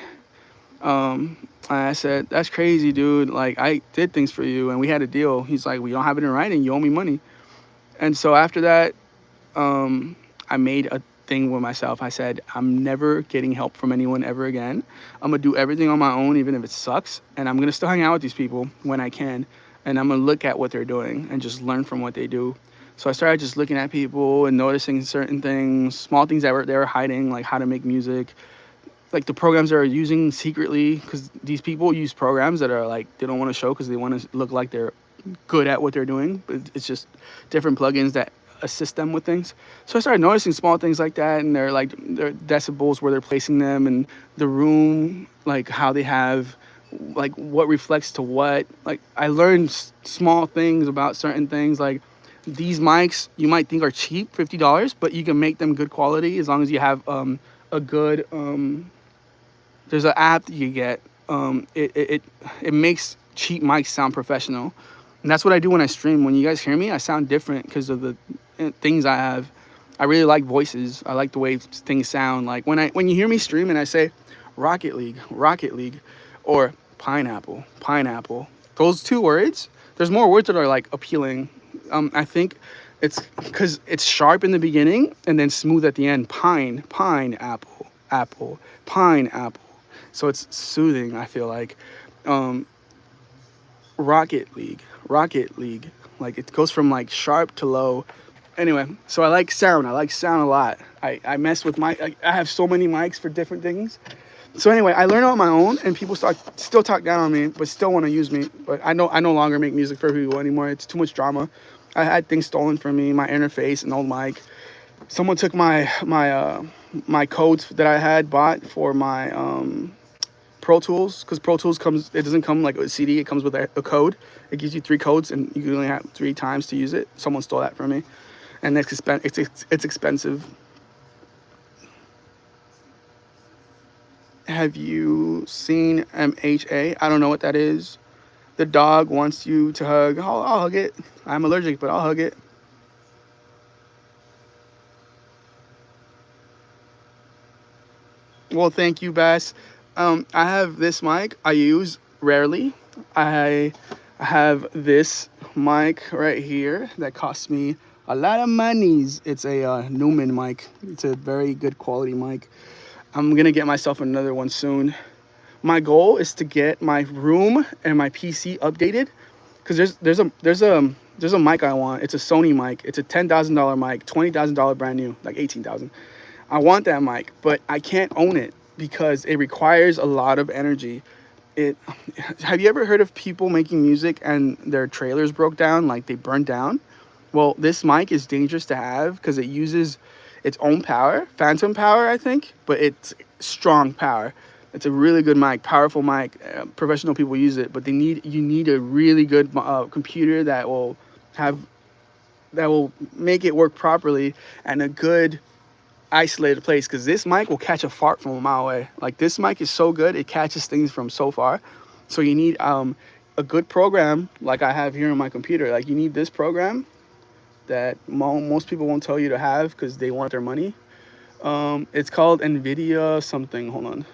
I said, that's crazy, dude. Like, I did things for you and we had a deal. He's like, we don't have it in writing. You owe me money. And so after that, I made a thing with myself. I said, I'm never getting help from anyone ever again. I'm gonna do everything on my own, even if it sucks. And I'm gonna still hang out with these people when I can. And I'm gonna look at what they're doing and just learn from what they do. So I started just looking at people and noticing certain things, small things that they were hiding, like how to make music, like the programs they're using secretly, because these people use programs that are like, they don't want to show because they want to look like they're good at what they're doing, but it's just different plugins that assist them with things. So I started noticing small things like that, and their decibels, where they're placing them, and the room, like how they have, like what reflects to what. Like I learned small things about certain things, like these mics you might think are cheap, $50, but you can make them good quality as long as you have a good there's an app that you get. It makes cheap mics sound professional. And that's what I do when I stream. When you guys hear me, I sound different because of the things I have. I really like voices. I like the way things sound. Like when you hear me stream and I say Rocket League, or pineapple. Those two words, there's more words that are like appealing. I think it's because it's sharp in the beginning and then smooth at the end. Pineapple. So it's soothing, I feel like. Rocket League. Like it goes from like sharp to low. Anyway, so I like sound a lot. I mess with I have so many mics for different things. So anyway, I learned on my own, and people still talk down on me, but still want to use me. But I no longer make music for people anymore. It's too much drama. I had things stolen from me, my interface, an old mic. Someone took my codes that I had bought for my Pro Tools, because Pro Tools it doesn't come like a CD, it comes with a code. It gives you 3 codes and you can only have 3 times to use it. Someone stole that from me, and it's expensive. Have you seen MHA? I don't know what that is. The dog wants you to hug. I'll hug it. I'm allergic, but I'll hug it. Well, thank you, Bass. I have this mic I use rarely. I have this mic right here that costs me a lot of monies. It's a Newman mic. It's a very good quality mic. I'm gonna get myself another one soon. My goal is to get my room and my PC updated, because there's a mic I want. It's a Sony mic. It's a $10,000 mic, $20,000 brand new, like 18,000. I want that mic, but I can't own it because it requires a lot of energy. Have you ever heard of people making music and their trailers broke down, like they burned down? Well, this mic is dangerous to have because it uses its own power, phantom power, I think, but it's strong power. It's a really good mic, powerful mic. Professional people use it, but you need a really good computer that will make it work properly, and a good isolated place, because this mic will catch a fart from a mile away. Like, this mic is so good, it catches things from so far. So you need a good program like I have here on my computer. Like, you need this program that most people won't tell you to have because they want their money. It's called NVIDIA something. Hold on.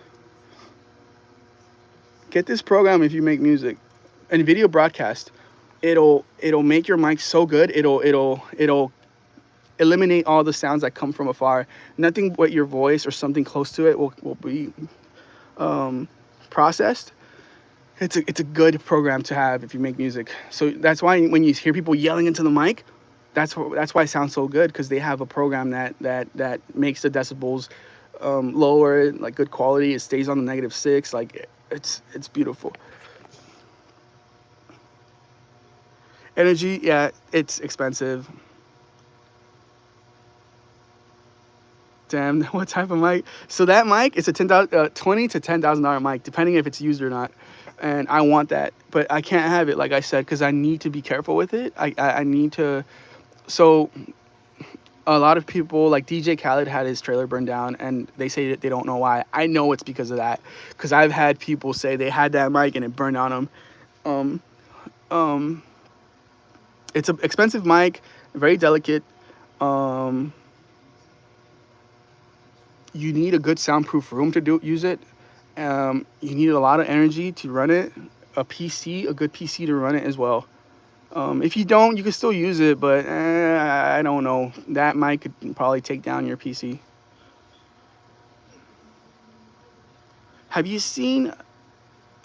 Get this program if you make music. NVIDIA Broadcast. It'll make your mic so good. It'll eliminate all the sounds that come from afar. Nothing but your voice or something close to it will be processed. It's a good program to have if you make music. So that's why when you hear people yelling into the mic, that's why it sounds so good, because they have a program that makes the decibels lower, like good quality. It stays on the -6. Like it's beautiful. Energy, yeah, it's expensive. Damn, what type of mic? So that mic, it's a $20,000 to $10,000 mic, depending if it's used or not. And I want that, but I can't have it, like I said, because I need to be careful with it. I need to. So a lot of people, like DJ Khaled, had his trailer burned down, and they say that they don't know why. I know it's because of that, because I've had people say they had that mic and it burned on them. It's an expensive mic, very delicate. You need a good soundproof room to use it. You need a lot of energy to run it. A good PC to run it as well. If you don't, you can still use it, but I don't know. That mic could probably take down your PC. Have you seen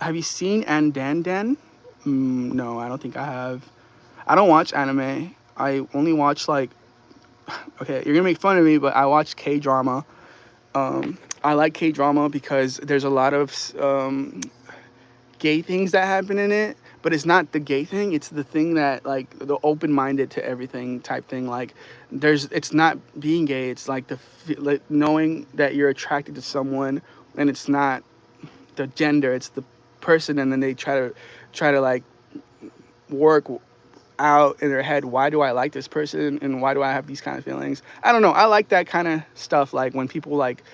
And Dan Dan? No, I don't think I have. I don't watch anime. I only watch, like, okay, you're gonna make fun of me, but I watch K-drama. I like K-drama because there's a lot of gay things that happen in it, but it's not the gay thing. It's the thing that, like, the open-minded to everything type thing. Like, it's not being gay. It's like like knowing that you're attracted to someone, and it's not the gender. It's the person, and then they try to like work out in their head, why do I like this person and why do I have these kind of feelings? I don't know. I like that kind of stuff, like when people like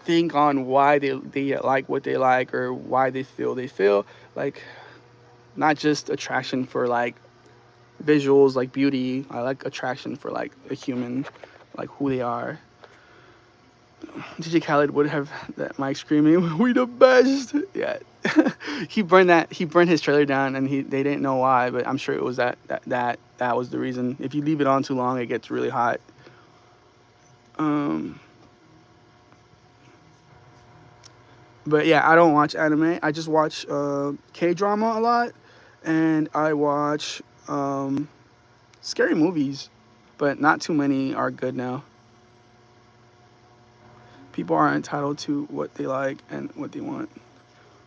think on why they like what they like or why they feel, like not just attraction for like visuals, like beauty. I like attraction for like a human, like who they are. DJ Khaled would have that mic screaming, "We the best!" Yeah, he burned his trailer down, and they didn't know why, but I'm sure it was that was the reason. If you leave it on too long, it gets really hot. But yeah, I don't watch anime. I just watch K-drama a lot, and I watch scary movies, but not too many are good now. People are entitled to what they like and what they want.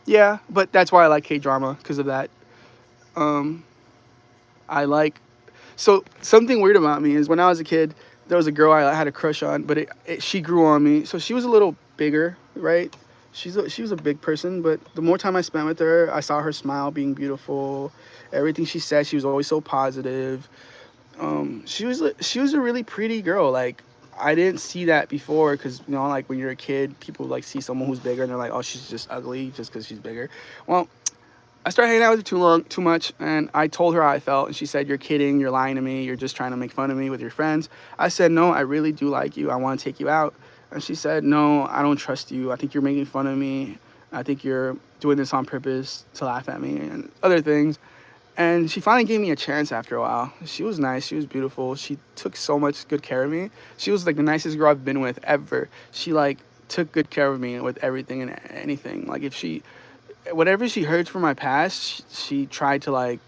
Yeah, but that's why I like K-drama, because of that. I like... So, something weird about me is when I was a kid, there was a girl I had a crush on, but she grew on me. So, she was a little bigger, right? She was a big person, but the more time I spent with her, I saw her smile being beautiful. Everything she said, she was always so positive. She was a really pretty girl, like... I didn't see that before, because, you know, like when you're a kid, people like see someone who's bigger and they're like, oh, she's just ugly just because she's bigger. Well, I started hanging out with her too much, and I told her how I felt, and she said, "You're kidding, you're lying to me, you're just trying to make fun of me with your friends." I said, "No, I really do like you, I want to take you out." And she said, "No, I don't trust you, I think you're making fun of me, I think you're doing this on purpose to laugh at me," and other things. And she finally gave me a chance after a while. She was nice. She was beautiful. She took so much good care of me. She was like the nicest girl I've been with ever. She like took good care of me with everything and anything. Like whatever she heard from my past, she tried to like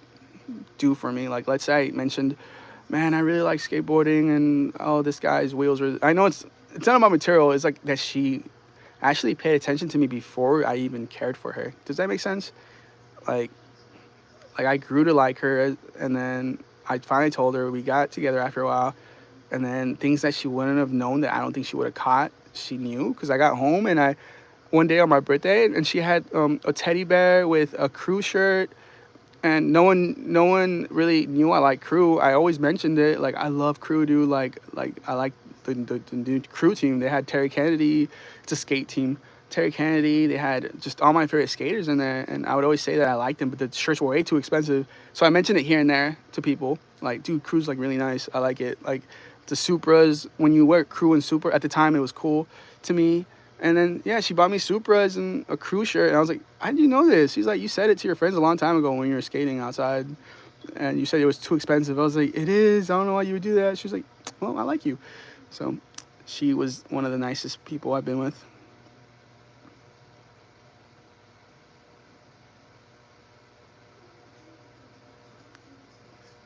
do for me. Like, let's say I mentioned, "Man, I really like skateboarding," and oh, this guy's wheels are... I know it's not about material. It's like that she actually paid attention to me before I even cared for her. Does that make sense? Like I grew to like her, and then I finally told her. We got together after a while, and then things that she wouldn't have known, that I don't think she would have caught, she knew, because I got home, and one day on my birthday, and she had a teddy bear with a crew shirt, and no one really knew I like crew. I always mentioned it, like, I love crew, dude. Like I like the new crew team. They had Terry Kennedy. It's a skate team. Terry Kennedy, they had just all my favorite skaters in there, and I would always say that I liked them, but the shirts were way too expensive. So I mentioned it here and there to people, like, dude, crew's like really nice. I like it. Like the Supras, when you wear crew and Supra, at the time it was cool to me. And then yeah, she bought me Supras and a crew shirt, and I was like, "How did you know this?" She's like, "You said it to your friends a long time ago when you were skating outside." and you said it was too expensive. I was like, it is. I don't know why you would do that. She was like, well, I like you. So she was one of the nicest people I've been with.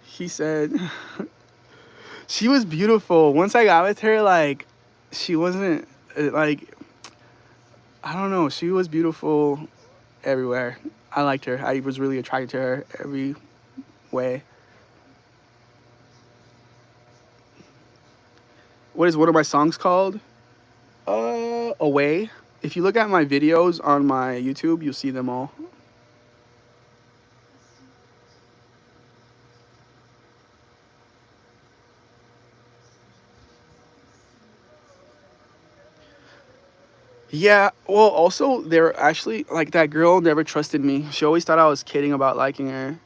He said she was beautiful. Once I got with her, like, she wasn't, like, I don't know. She was beautiful everywhere. I liked her. I was really attracted to her every way. What is one of my songs called? Away. If you look at my videos on my YouTube, you'll see them all. Yeah, well, also, they're actually, like, that girl never trusted me. She always thought I was kidding about liking her.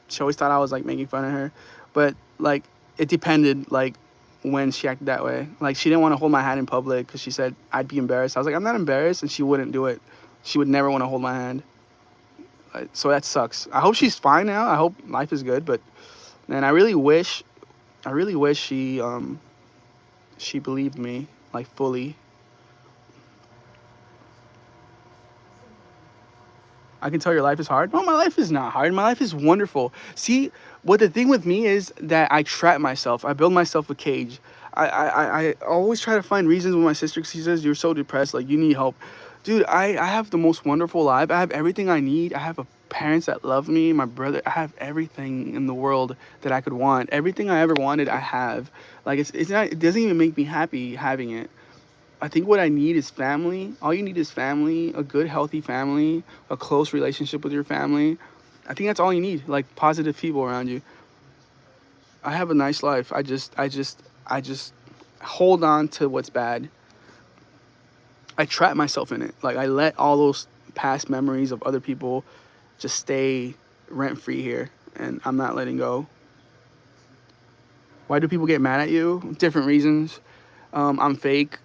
She always thought I was, like, making fun of her. But, like, it depended, like, when she acted that way. Like, she didn't want to hold my hand in public because she said I'd be embarrassed. I was like, I'm not embarrassed, and she wouldn't do it. She would never want to hold my hand. So that sucks. I hope she's fine now. I hope life is good, but, man, I really wish she believed me, like, fully. I can tell your life is hard. No, my life is not hard. My life is wonderful. See, what the thing with me is that I trap myself. I build myself a cage. I always try to find reasons with my sister because she says, you're so depressed, like, you need help. Dude, I have the most wonderful life. I have everything I need. I have parents that love me, my brother. I have everything in the world that I could want. Everything I ever wanted, I have. Like, it's not, it doesn't even make me happy having it. I think what I need is family. All you need is family, a good, healthy family, a close relationship with your family. I think that's all you need, like positive people around you. I have a nice life. I just hold on to what's bad. I trap myself in it. Like, I let all those past memories of other people just stay rent free here, and I'm not letting go. Why do people get mad at you? Different reasons. I'm fake.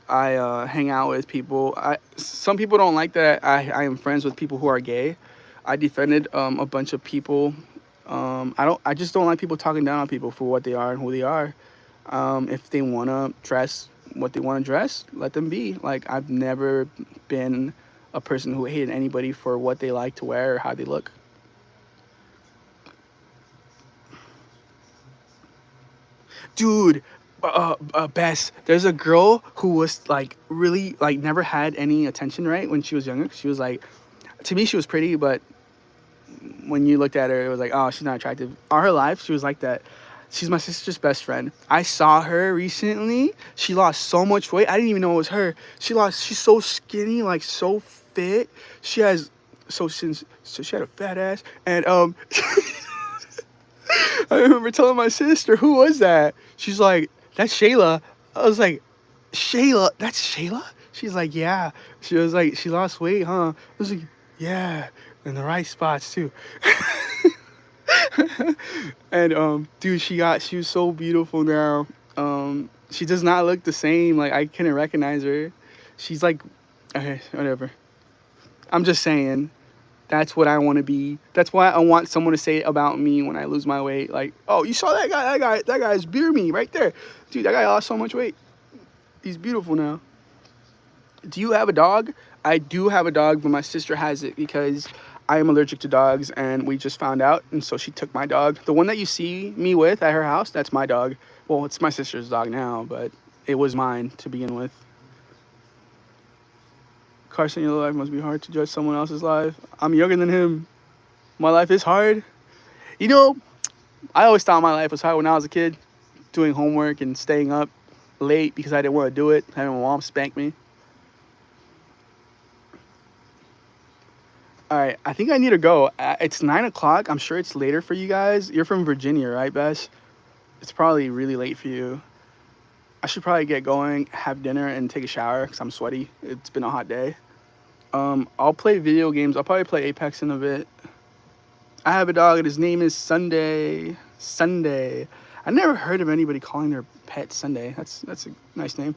I hang out with people. Some people don't like that I am friends with people who are gay. I defended a bunch of people. I just don't like people talking down on people for what they are and who they are. If they want to dress what they want to dress, let them be. Like, I've never been a person who hated anybody for what they like to wear or how they look. Dude, Bess, there's a girl who was, like, really, like, never had any attention, right, when she was younger. She was, like, to me, she was pretty, but when you looked at her, it was like, oh, she's not attractive. All her life, she was like that. She's my sister's best friend. I saw her recently. She lost so much weight. I didn't even know it was her. She's so skinny, like, so fit. She had a fat ass. And, I remember telling my sister, who was that? She's like, that's Shayla. I was like, Shayla? That's Shayla? She's like, yeah. She was like, she lost weight, huh? I was like, yeah. In the right spots, too. And, dude, she was so beautiful now. She does not look the same. Like, I couldn't recognize her. She's like, okay, whatever. I'm just saying. That's what I want to be. That's why I want someone to say about me when I lose my weight. Like, oh, you saw that guy? That guy's beer me right there. Dude, that guy lost so much weight. He's beautiful now. Do you have a dog? I do have a dog, but my sister has it because I am allergic to dogs, and we just found out, and so she took my dog. The one that you see me with at her house, that's my dog. Well, it's my sister's dog now, but it was mine to begin with. Carson, your life must be hard to judge someone else's life. I'm younger than him. My life is hard. You know, I always thought my life was hard when I was a kid, doing homework and staying up late because I didn't want to do it, having my mom spank me. All right, I think I need to go. It's 9 o'clock. I'm sure it's later for you guys. You're from Virginia, right, Bess? It's probably really late for you. I should probably get going, have dinner, and take a shower because I'm sweaty. It's been a hot day. I'll play video games. I'll probably play Apex in a bit. I have a dog, and his name is Sunday. Sunday. I never heard of anybody calling their pet Sunday. That's a nice name.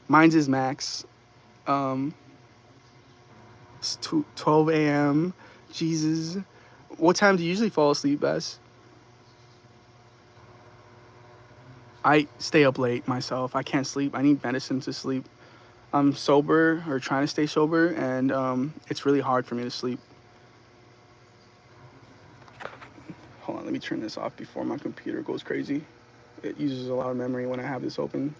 Mine's is Max. It's 12 a.m. Jesus. What time do you usually fall asleep, Bess? I stay up late myself. I can't sleep. I need medicine to sleep. I'm sober or trying to stay sober, and it's really hard for me to sleep. Hold on, let me turn this off before my computer goes crazy. It uses a lot of memory when I have this open.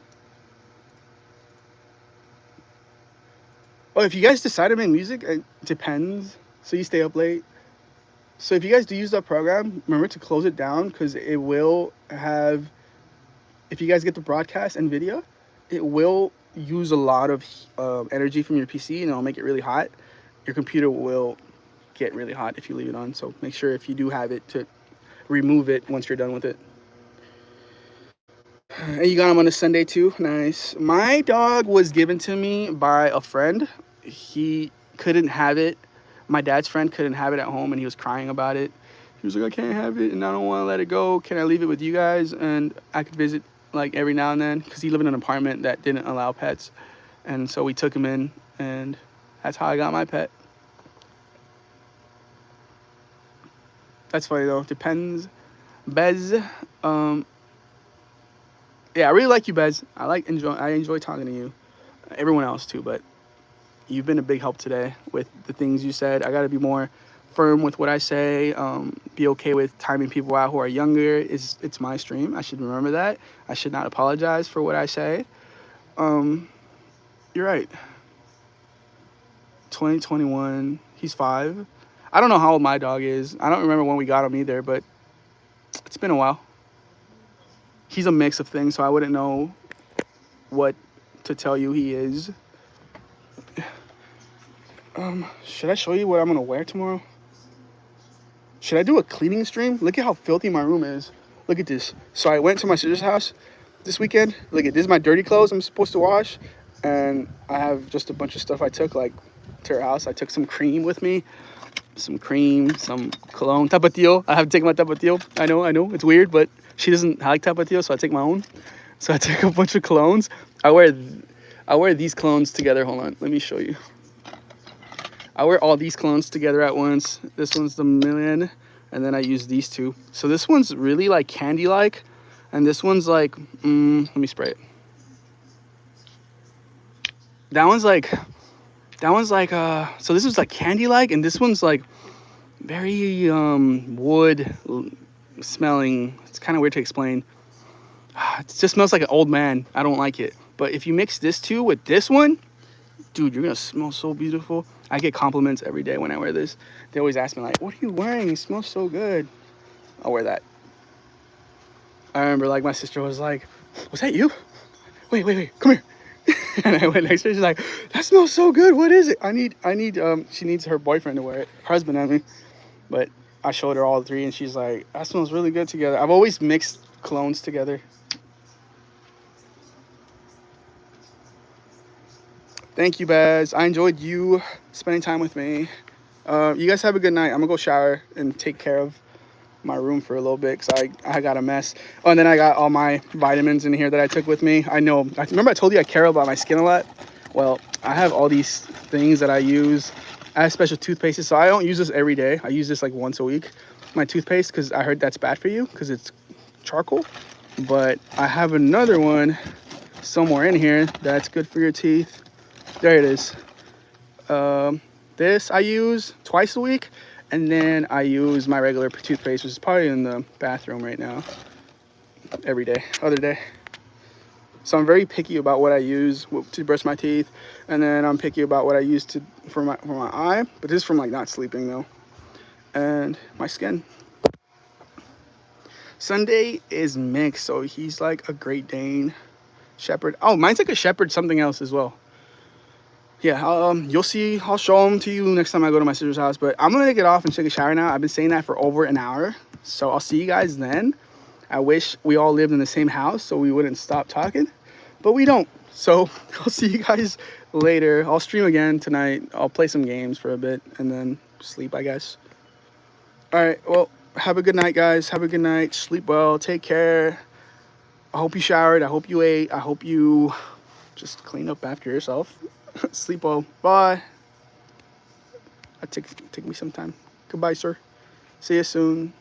Oh, if you guys decide to make music, it depends. So you stay up late. So if you guys do use that program, remember to close it down because it will have, if you guys get the broadcast and video, it will use a lot of energy from your PC and it'll make it really hot. Your computer will get really hot if you leave it on. So make sure if you do have it to remove it once you're done with it. And you got him on a Sunday too. Nice. My dog was given to me by a friend. He couldn't have it. My dad's friend couldn't have it at home and he was crying about it. He was like, I can't have it and I don't want to let it go. Can I leave it with you guys? And I could visit like every now and then because he lived in an apartment that didn't allow pets. And so we took him in and that's how I got my pet. That's funny though. Depends. Bez. Yeah, I really like you, Bez. I enjoy talking to you. Everyone else too, but you've been a big help today with the things you said. I got to be more firm with what I say. Be okay with timing people out who are younger. It's my stream. I should remember that. I should not apologize for what I say. You're right. 2021. He's 5. I don't know how old my dog is. I don't remember when we got him either, but it's been a while. He's a mix of things, so I wouldn't know what to tell you he is. Should I show you what I'm gonna wear tomorrow? Should I do a cleaning stream? Look at how filthy my room is. Look at this. So I went to my sister's house this weekend. Look at this is my dirty clothes I'm supposed to wash. And I have just a bunch of stuff I took like to her house. I took some cream with me. Some cream, some cologne. Tapatio. I have to take my tapatio. I know. It's weird, but she doesn't like tapatio, so I take my own. So I take a bunch of colognes. I wear these colognes together. Hold on. Let me show you. I wear all these colognes together at once. This one's the Million, and then I use these two. So this one's really like candy-like, and this one's like, let me spray it. That one's like, so this is like candy-like, and this one's like very wood smelling. It's kind of weird to explain. It just smells like an old man. I don't like it. But if you mix this two with this one, dude, you're gonna smell so beautiful. I get compliments every day when I wear this. They always ask me like, what are you wearing? It smells so good. I'll wear that. I remember like my sister was like, was that you? Wait, come here. And I went next to her, she's like, that smells so good. What is it? She needs her boyfriend to wear it. Her husband and me. But I showed her all 3 and she's like, that smells really good together. I've always mixed colognes together. Thank you, Baz. I enjoyed you spending time with me. You guys have a good night. I'm gonna go shower and take care of my room for a little bit because I got a mess. Oh, and then I got all my vitamins in here that I took with me. I remember I told you I care about my skin a lot. Well, I have all these things that I use. I have special toothpaste, so I don't use this every day. I use this like once a week, my toothpaste, because I heard that's bad for you because it's charcoal. But I have another one somewhere in here that's good for your teeth. There it is. This I use twice a week, and then I use my regular toothpaste, which is probably in the bathroom right now, other day. So I'm very picky about what I use to brush my teeth, and then I'm picky about what I use for my eye. But this is from like not sleeping though, and my skin. Sunday is mixed, so he's like a Great Dane, Shepherd. Oh, mine's like a Shepherd something else as well. Yeah, you'll see. I'll show them to you next time I go to my sister's house. But I'm gonna get off and take a shower now. I've been saying that for over an hour, so I'll see you guys then. I wish we all lived in the same house so we wouldn't stop talking, but we don't. So I'll see you guys later. I'll stream again tonight. I'll play some games for a bit and then sleep, I guess. All right. Well, have a good night, guys. Have a good night. Sleep well. Take care. I hope you showered. I hope you ate. I hope you just clean up after yourself. Sleep well. Bye. Take me some time. Goodbye, sir. See you soon.